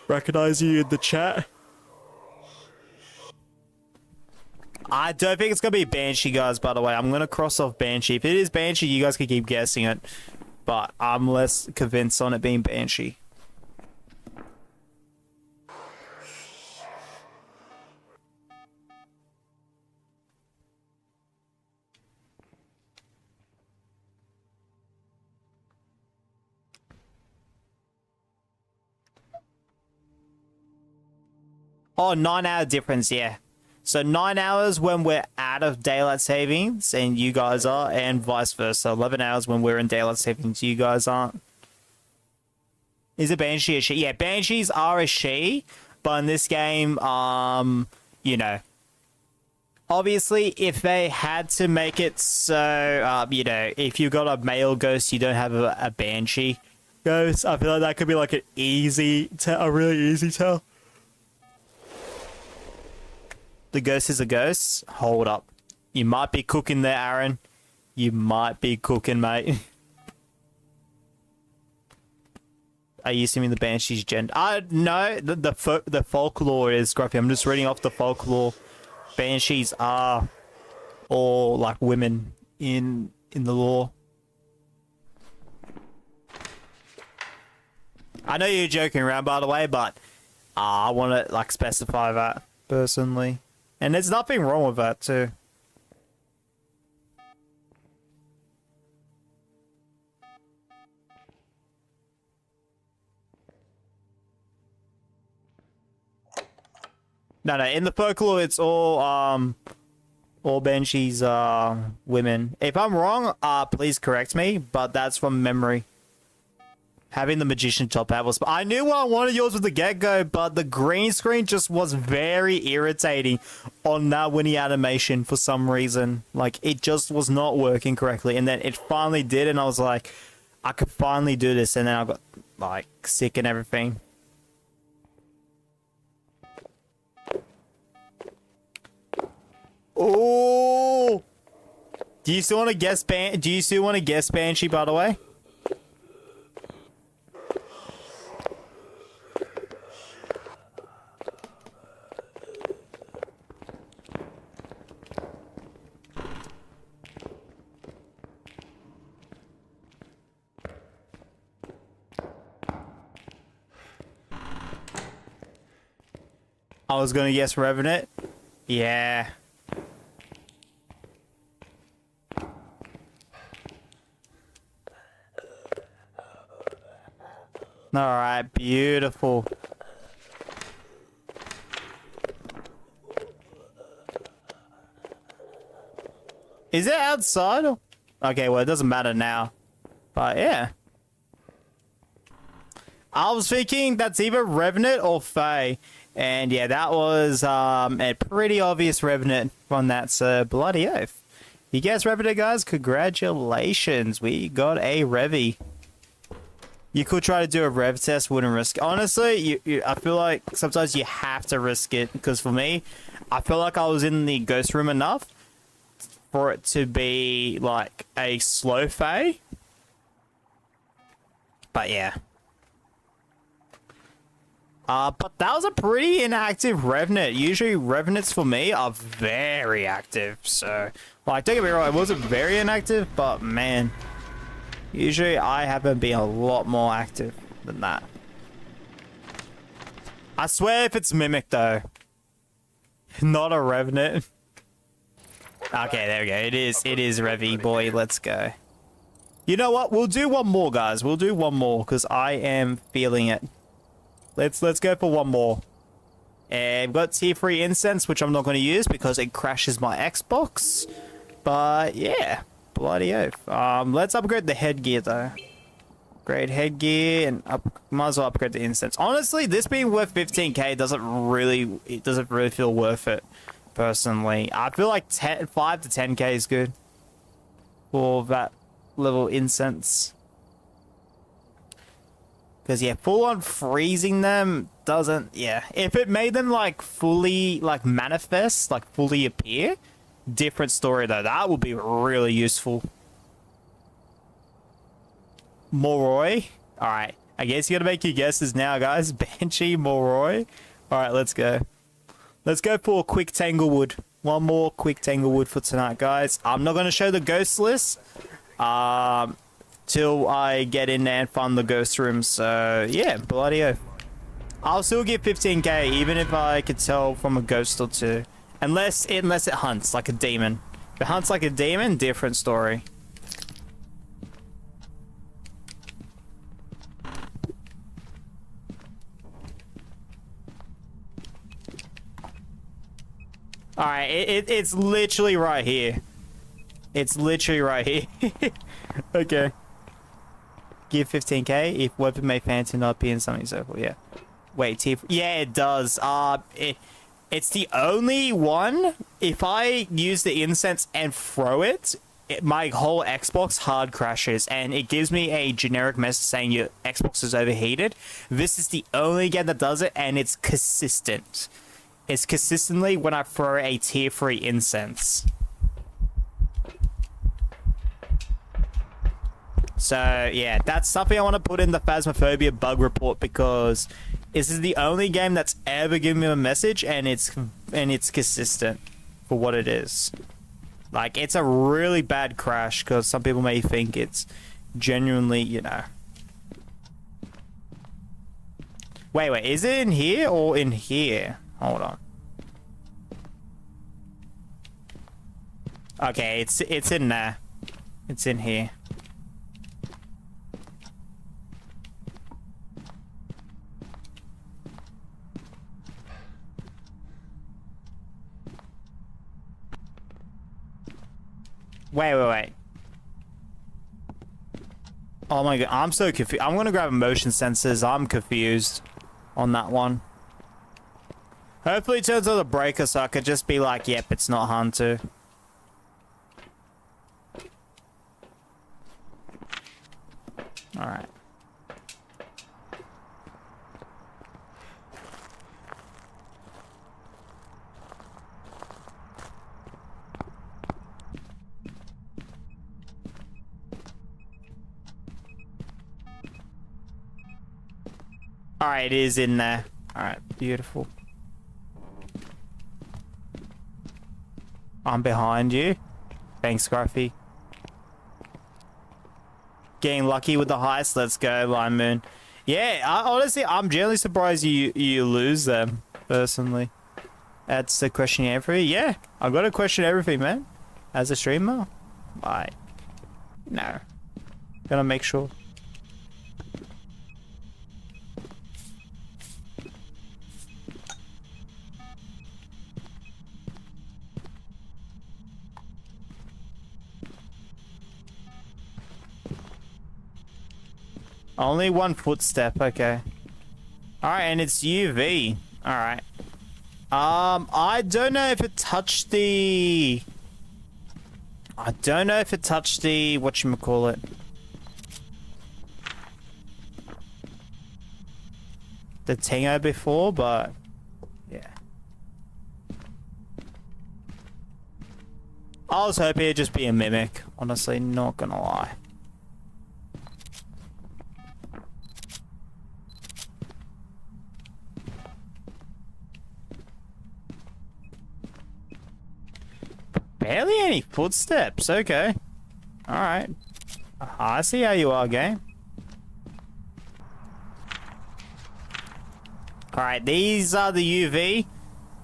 recognizing you in the chat. I don't think it's going to be Banshee, guys, by the way. I'm going to cross off Banshee. If it is Banshee, you guys can keep guessing it. But I'm less convinced on it being Banshee. Oh, 9-hour difference, yeah. So 9 hours when we're out of daylight savings and you guys are, and vice versa. 11 hours when we're in daylight savings, you guys aren't. Is a Banshee a she? Yeah, Banshees are a she, but in this game, you know, obviously if they had to make it so, you know, if you got a male ghost, you don't have a Banshee ghost. I feel like that could be like an easy, a really easy tell. The ghost is a ghost. Hold up. You might be cooking there, Aaron. You might be cooking, mate. Are you assuming the Banshee's gender? No, the folklore is Scruffy. I'm just reading off the folklore. Banshees are all like women in the lore. I know you're joking around, by the way, but I want to like specify that personally. And there's nothing wrong with that, too. No, in the folklore, it's all Banshees are women. If I'm wrong, please correct me, but that's from memory. Having the magician top hat was... I knew what I wanted yours with the get-go, but the green screen just was very irritating on that Winnie animation for some reason. Like, it just was not working correctly. And then it finally did, and I was like, I could finally do this. And then I got, like, sick and everything. Oh! Do you still want to guess Banshee, by the way? I was gonna guess Revenant. Yeah. Alright, beautiful. Is it outside? Okay, well, it doesn't matter now. But yeah. I was thinking that's either Revenant or Fae. And yeah, that was a pretty obvious Revenant from that, so bloody oath. You guessed Revenant, guys? Congratulations. We got a Revy. You could try to do a rev test, wouldn't risk it. Honestly, I feel like sometimes you have to risk it, because for me, I feel like I was in the ghost room enough for it to be like a slow Fae. But yeah. But that was a pretty inactive Revenant. Usually Revenants for me are very active. So, like, don't get me wrong, it wasn't very inactive, but man, usually I haven't been a lot more active than that. I swear if it's Mimic though, not a Revenant. Okay, there we go. It is Revy boy. Let's go. You know what? We'll do one more, guys. We'll do one more because I am feeling it. Let's go for one more. And we've got tier 3 incense, which I'm not going to use because it crashes my Xbox. But yeah, bloody oath. Let's upgrade the headgear though. Upgrade headgear and might as well upgrade the incense. Honestly, this being worth 15k doesn't really feel worth it. Personally, I feel like 5 to 10k is good for that level incense. Because, yeah, full-on freezing them doesn't... Yeah. If it made them, like, fully, like, manifest, like, fully appear, different story, though. That would be really useful. Moroi. Alright. I guess you gotta make your guesses now, guys. Banshee, Moroi. Alright, let's go. Let's go for a quick Tanglewood. One more quick Tanglewood for tonight, guys. I'm not going to show the ghost list. Till I get in there and find the ghost room. So, yeah, bloody oath. I'll still get 15k, even if I could tell from a ghost or two. Unless it hunts like a demon. If it hunts like a demon, different story. Alright, it's literally right here. It's literally right here. Okay. Give 15k if weapon may fancy not be in something circle. Yeah. Wait, T. Yeah, it does. It's the only one. If I use the incense and throw it, my whole Xbox hard crashes, and it gives me a generic message saying your Xbox is overheated. This is the only game that does it, and it's consistent. It's consistently when I throw a tier 3 incense. So, yeah, that's something I want to put in the Phasmophobia bug report, because this is the only game that's ever given me a message, and it's consistent for what it is. Like, it's a really bad crash, because some people may think it's genuinely, you know. Wait, is it in here or in here? Hold on. Okay, it's in there. It's in here. Wait. Oh my god, I'm so confused. I'm gonna grab motion sensors. I'm confused on that one. Hopefully it turns on the breaker so I could just be like, yep, it's not Hunter. Alright. Alright, it is in there. Alright, beautiful. I'm behind you. Thanks, Scruffy. Getting lucky with the heist. Let's go, Lime Moon. Yeah, honestly, I'm generally surprised you lose them, personally. That's the question everything. Yeah, I've got to question everything, man. As a streamer. Like, no. Gotta make sure. Only one footstep, okay. Alright, and it's UV. Alright. I don't know if it touched the... I don't know if it touched the... whatchamacallit. The Tingo before, but... yeah. I was hoping it'd just be a mimic. Honestly, not gonna lie. Barely any footsteps, okay. Alright. I see how you are, game. Alright, these are the UV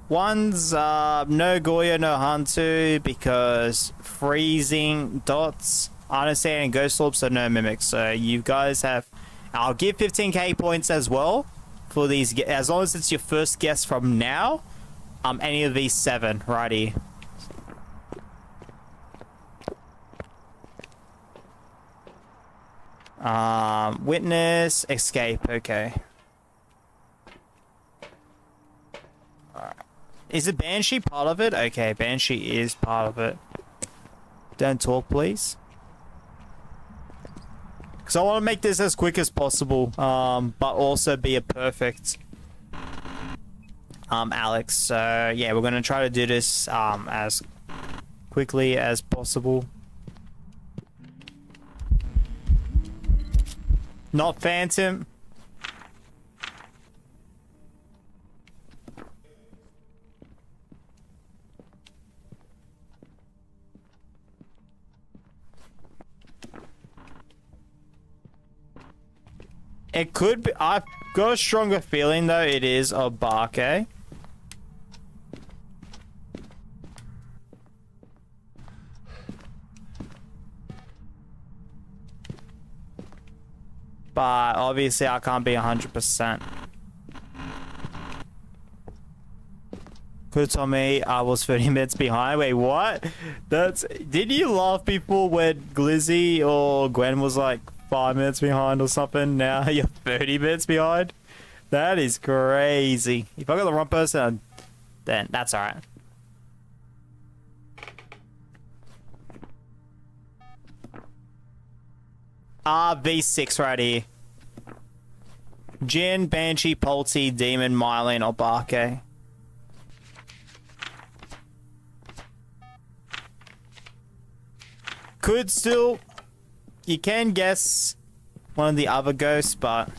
ones. No Goya, no Hantu, because freezing dots. I don't see any ghost orbs, so no mimics. So you guys have... I'll give 15k points as well for these, as long as it's your first guess from now. Any of these 7, righty. Witness, escape, okay. Alright. Is it Banshee part of it? Okay, Banshee is part of it. Don't talk, please. Because I want to make this as quick as possible, but also be a perfect Alex. So, yeah, we're going to try to do this as quickly as possible. Not Phantom. It could be. I've got a stronger feeling though it is Obake. But obviously I can't be 100%. Could tell me I was 30 minutes behind. Wait, what? Did you laugh before when Glizzy or Gwen was like 5 minutes behind or something? Now you're 30 minutes behind? That is crazy. If I got the wrong person, then that's alright. V6 right here. Jin, Banshee, Polty, Demon, Mylene, Obake. Could still... You can guess one of the other ghosts, but...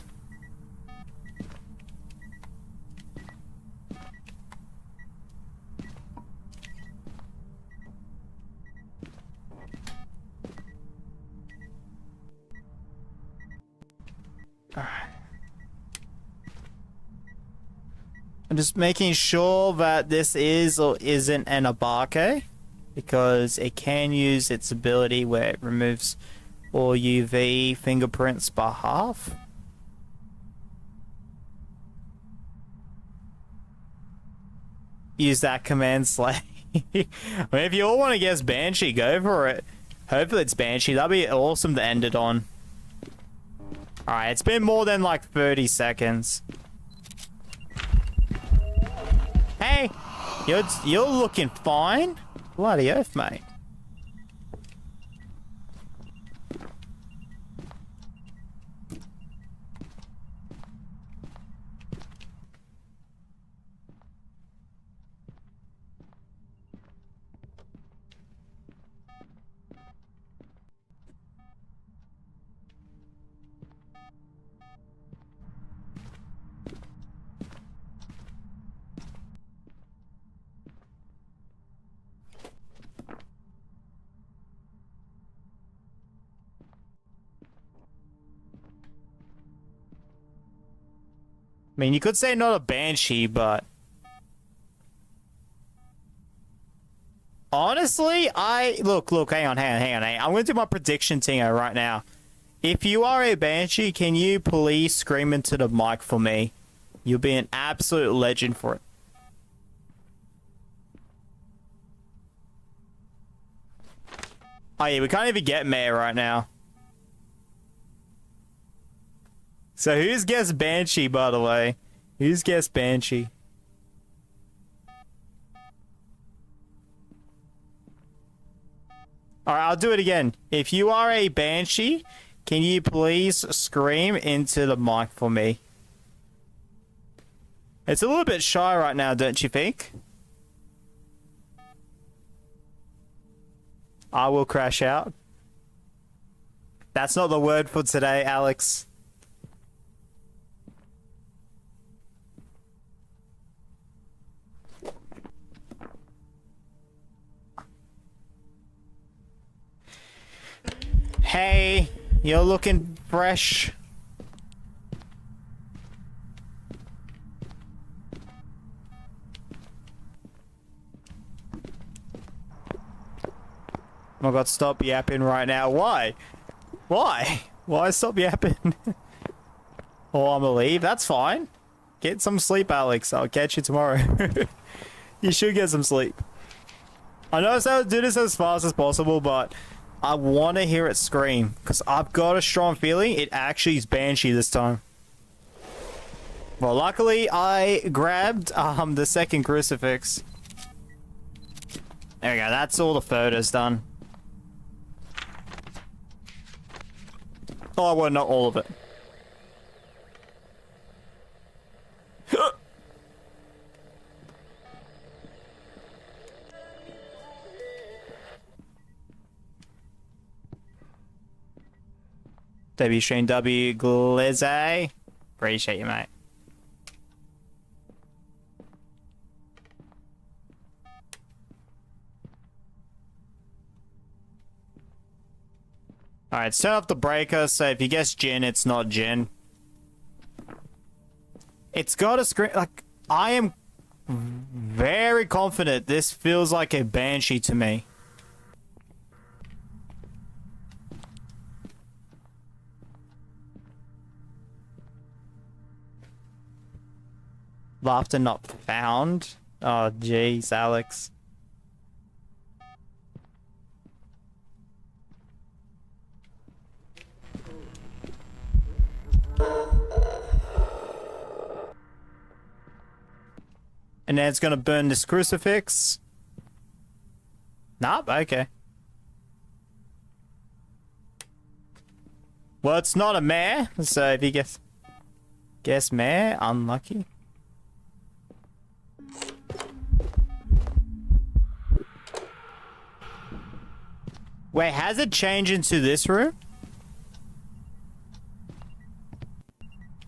I'm just making sure that this is or isn't an Obake, because it can use its ability where it removes all UV fingerprints by half. Use that command slay. I mean, if you all want to guess Banshee, go for it. Hopefully it's Banshee. That'd be awesome to end it on. Alright, it's been more than like 30 seconds. Hey, you're looking fine. Bloody oath, mate. I mean, you could say not a banshee, but honestly, look, hang on. I'm going to do my prediction, Tingo, right now. If you are a banshee, can you please scream into the mic for me? You'll be an absolute legend for it. Oh yeah, we can't even get Mayor right now. So who's guessed Banshee, by the way? Who's guessed Banshee? Alright, I'll do it again. If you are a Banshee, can you please scream into the mic for me? It's a little bit shy right now, don't you think? I will crash out. That's not the word for today, Alex. Hey, you're looking fresh. Oh my god, stop yapping right now. Why? Why? Why stop yapping? Oh, I'm gonna leave. That's fine. Get some sleep, Alex. I'll catch you tomorrow. You should get some sleep. I know I'll do this as fast as possible, but I want to hear it scream, because I've got a strong feeling it actually is Banshee this time. Well, luckily I grabbed the second crucifix. There we go, that's all the photos done. Oh, well, not all of it. W Stream W Glizzy. Appreciate you, mate. Alright, turn off the breaker, so if you guess Jin, it's not Jin. It's got a screen, like, I am very confident this feels like a Banshee to me. Laughter not found. Oh, jeez, Alex. And then it's gonna burn this crucifix. Nope, okay. Well, it's not a mare, so if you guess mare, unlucky. Wait, has it changed into this room?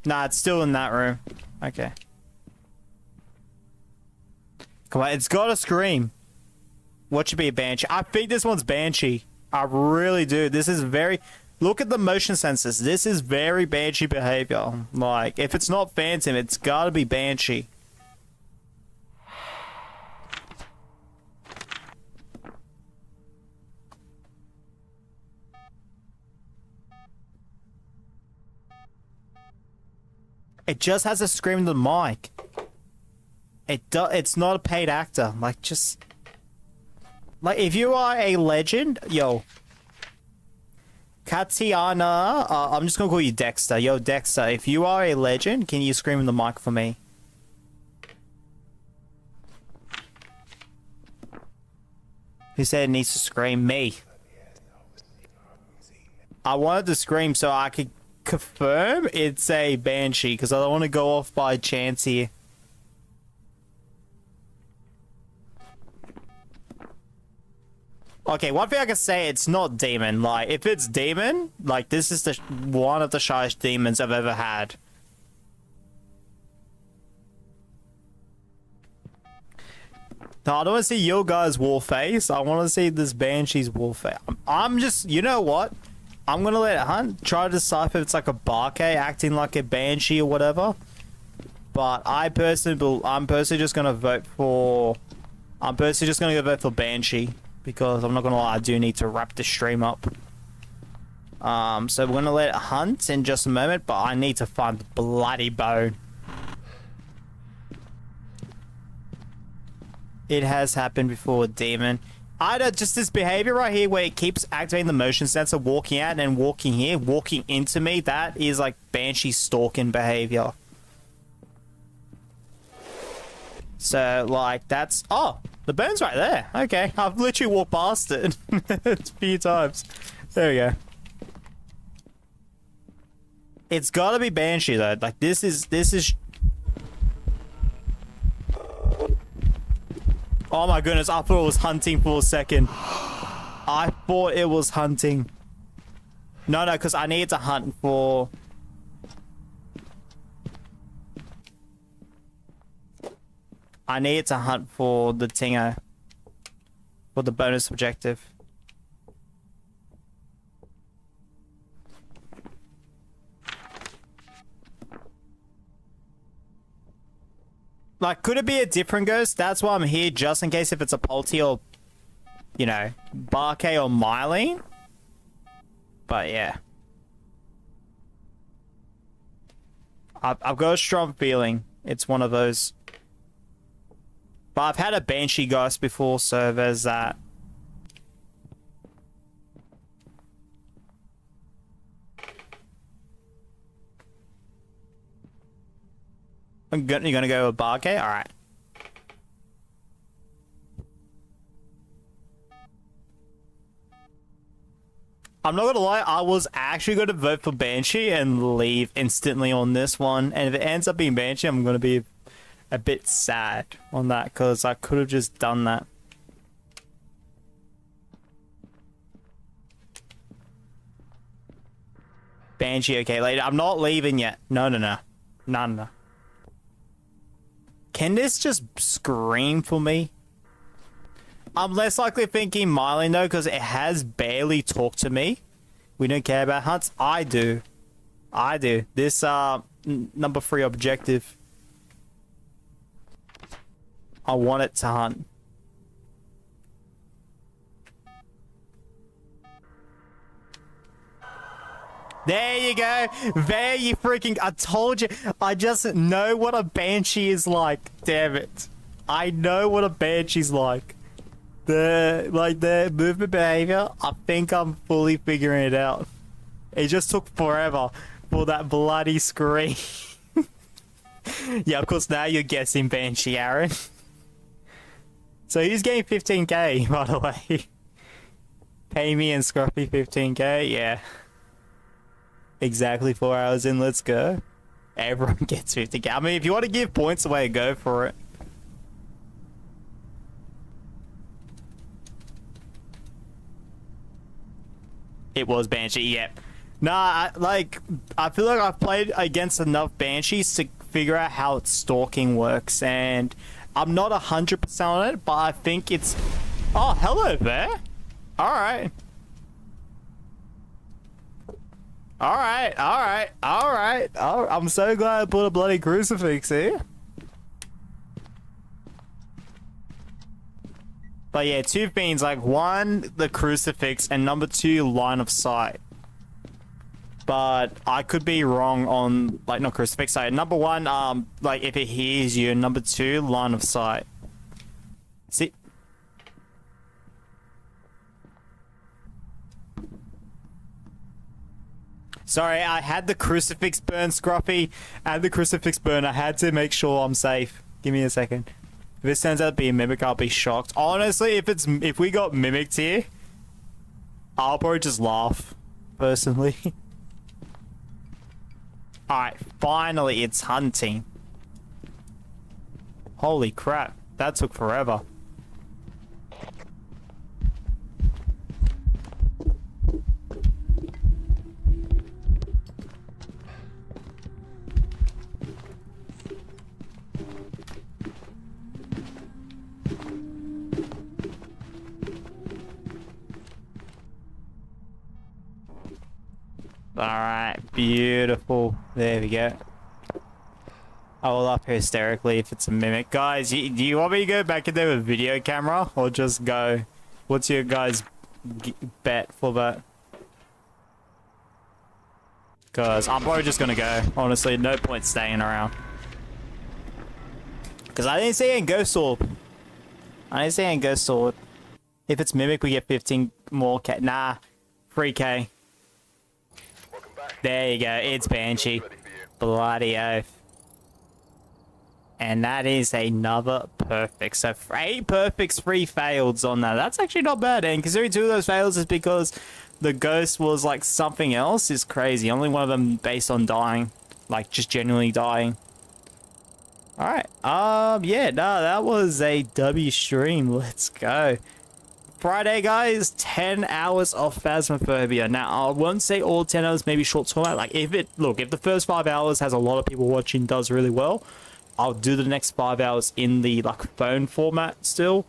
Nah, it's still in that room. Okay. Come on, it's got to scream. What should be a Banshee? I think this one's Banshee. I really do. This is very... Look at the motion sensors. This is very Banshee behavior. Like, if it's not Phantom, it's got to be Banshee. It just has to scream in the mic. It's not a paid actor. Like, just... Like, if you are a legend... Yo. Katiana, I'm just gonna call you Dexter. Yo, Dexter, if you are a legend, can you scream in the mic for me? Who said it needs to scream? Me. I wanted to scream so I could confirm it's a banshee, because I don't want to go off by chance here. Okay, one thing I can say, it's not demon. Like, if it's demon, like, this is the one of the shyest demons I've ever had. No, I don't want to see your guys' war face. I want to see this banshee's war face. I'm just, you know what? I'm gonna let it hunt. Try to decipher if it's like a Barke acting like a banshee or whatever. But I'm personally just gonna vote for. I'm personally just gonna go vote for banshee, because I'm not gonna lie, I do need to wrap this stream up. So we're gonna let it hunt in just a moment, but I need to find the bloody bone. It has happened before with demon. Just this behavior right here where it keeps activating the motion sensor, walking out and then walking here, walking into me. That is like banshee stalking behavior. So like that's, oh, the bone's right there. Okay, I've literally walked past it a few times. There we go. It's gotta be banshee though. Like this is. Oh my goodness, I thought it was hunting for a second. I thought it was hunting. No, because I need to hunt for... I need to hunt for the Tingo. For the bonus objective. Like, could it be a different ghost? That's why I'm here, just in case if it's a Polty or, you know, Barke or Mylene. But yeah. I've got a strong feeling it's one of those. But I've had a Banshee ghost before, so there's that. You're gonna go with Barke? Alright. I'm not gonna lie, I was actually gonna vote for Banshee and leave instantly on this one. And if it ends up being Banshee, I'm gonna be a bit sad on that, because I could have just done that. Banshee, okay, later. I'm not leaving yet. No. No. Can this just scream for me? I'm less likely thinking Mylene though, because it has barely talked to me. We don't care about hunts. I do. This number 3 objective. I want it to hunt. There you go. There you freaking... I told you. I just know what a Banshee is like. Damn it. I know what a Banshee's like. The movement behavior, I think I'm fully figuring it out. It just took forever for that bloody scream. Yeah, of course, now you're guessing Banshee, Aaron. So he's getting 15k, by the way. Pay me and Scruffy 15k, yeah. Exactly 4 hours in, let's go. Everyone gets 50k. I mean, if you want to give points away, go for it. It was Banshee, yep. Nah, I feel like I've played against enough Banshees to figure out how its stalking works, and I'm not 100% on it, but I think it's... Oh, hello there. Alright. Alright. I'm so glad I put a bloody crucifix here. But yeah, 2 things, like 1, the crucifix, and number 2, line of sight. But I could be wrong on, like, not crucifix, sorry. Number 1, like, if it hears you, and number 2, line of sight. See? Sorry, I had the crucifix burn, Scruffy. I had the crucifix burn. I had to make sure I'm safe. Give me a second. If this turns out to be a mimic, I'll be shocked. Honestly, if we got mimicked here, I'll probably just laugh, personally. Alright, finally it's hunting. Holy crap, that took forever. Alright, beautiful. There we go. I will laugh hysterically if it's a mimic. Guys, do you want me to go back in there with video camera? Or just go? What's your guys' bet for that? Because I'm probably just gonna go. Honestly, no point staying around. Because I didn't see any ghost orb. I didn't see any ghost orb. If it's mimic, we get 15 more K. Nah, 3K. There you go, it's Banshee. Bloody oath. And that is another perfect. So 8 perfects, 3 faileds on that. That's actually not bad. And considering 2 of those fails is because the ghost was like something else is crazy. Only one of them based on dying. Like just genuinely dying. Alright. Yeah, no, that was a W stream. Let's go. Friday, guys, 10 hours of Phasmophobia. Now, I won't say all 10 hours, maybe short format. Like, if the first 5 hours has a lot of people watching, does really well, I'll do the next 5 hours in the, like, phone format still.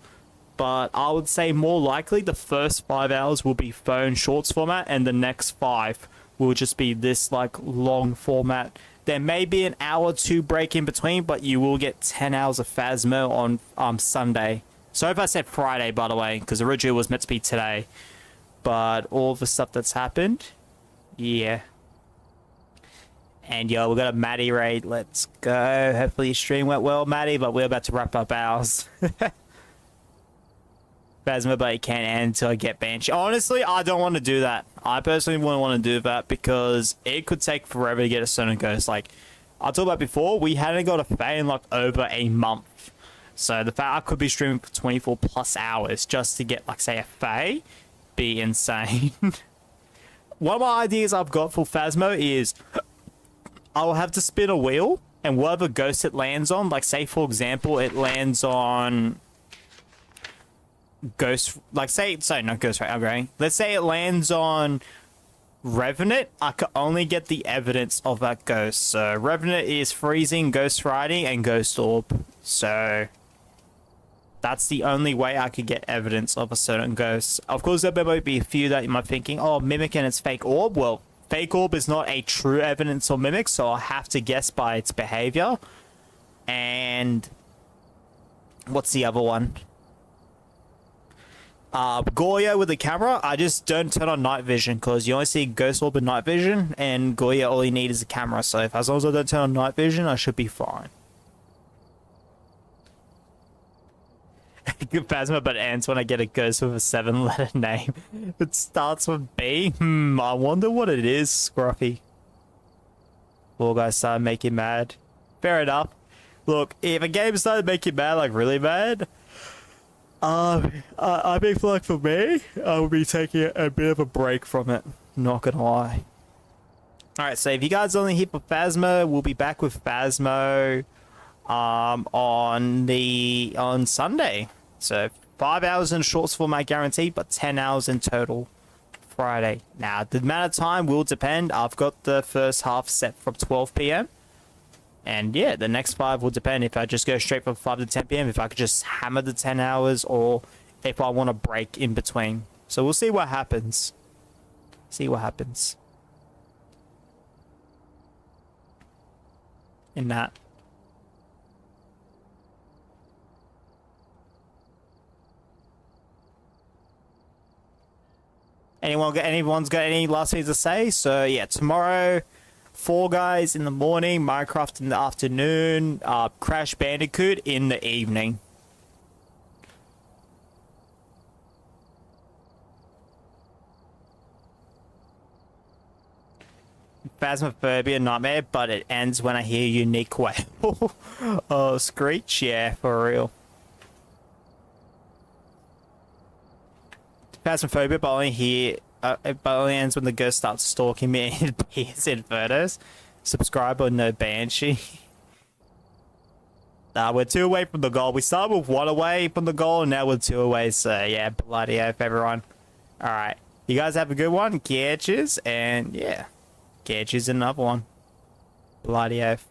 But I would say more likely the first 5 hours will be phone shorts format, and the next 5 will just be this, like, long format. There may be an hour or 2 break in between, but you will get 10 hours of Phasmo on Sunday. So if I said Friday, by the way, because originally it was meant to be today. But all the stuff that's happened, yeah. And yo, we got a Maddie raid. Let's go. Hopefully your stream went well, Maddie, but we're about to wrap up ours. Phasmo, but you can't end until I get Banshee. Honestly, I don't want to do that. I personally wouldn't want to do that because it could take forever to get a certain ghost. Like I talked about before, we hadn't got a Fae in like over a month. So the fact I could be streaming for 24 plus hours just to get, like, say, a Fae, be insane. One of my ideas I've got for Phasmo is I will have to spin a wheel, and whatever ghost it lands on, like, say, for example, it lands on Ghost, like, say, sorry, not Ghost, right, okay. Let's say it lands on Revenant, I could only get the evidence of that ghost. So Revenant is freezing, ghost riding, and ghost orb. So that's the only way I could get evidence of a certain ghost. Of course, there might be a few that you might be thinking, oh, Mimic and its fake orb. Well, fake orb is not a true evidence of Mimic, so I'll have to guess by its behavior. And what's the other one? Goya with the camera, I just don't turn on night vision because you only see ghost orb in night vision, and Goya all you need is a camera. So if as long as I don't turn on night vision, I should be fine. Good Phasma, but ends when I get a ghost with a 7-letter name. It starts with B. I wonder what it is, Scruffy. All guys started making mad. Fair enough. Look, if a game started making mad, like really mad, I think like for me, I will be taking a bit of a break from it. Not gonna lie. Alright, so if you guys only here for Phasmo, we'll be back with Phasmo on Sunday. So 5 hours in shorts format guaranteed, but 10 hours in total Friday. Now the amount of time will depend. I've got the first half set from 12 PM. And yeah, the next 5 will depend if I just go straight from 5 to 10 PM, if I could just hammer the 10 hours, or if I want to break in between. So we'll see what happens. See what happens. In that. Anyone's got any last things to say? So yeah, tomorrow, Fall Guys in the morning, Minecraft in the afternoon, Crash Bandicoot in the evening. Phasmophobia nightmare, but it ends when I hear unique wail. Oh, screech, yeah, for real. Phasmophobia, but only here. It only ends when the ghost starts stalking me and it appears in photos. Subscriber, no banshee. We're 2 away from the goal. We started with 1 away from the goal, and now we're 2 away. So yeah, bloody oath, everyone. All right, you guys have a good one. Catches, and yeah, catches another one. Bloody oath.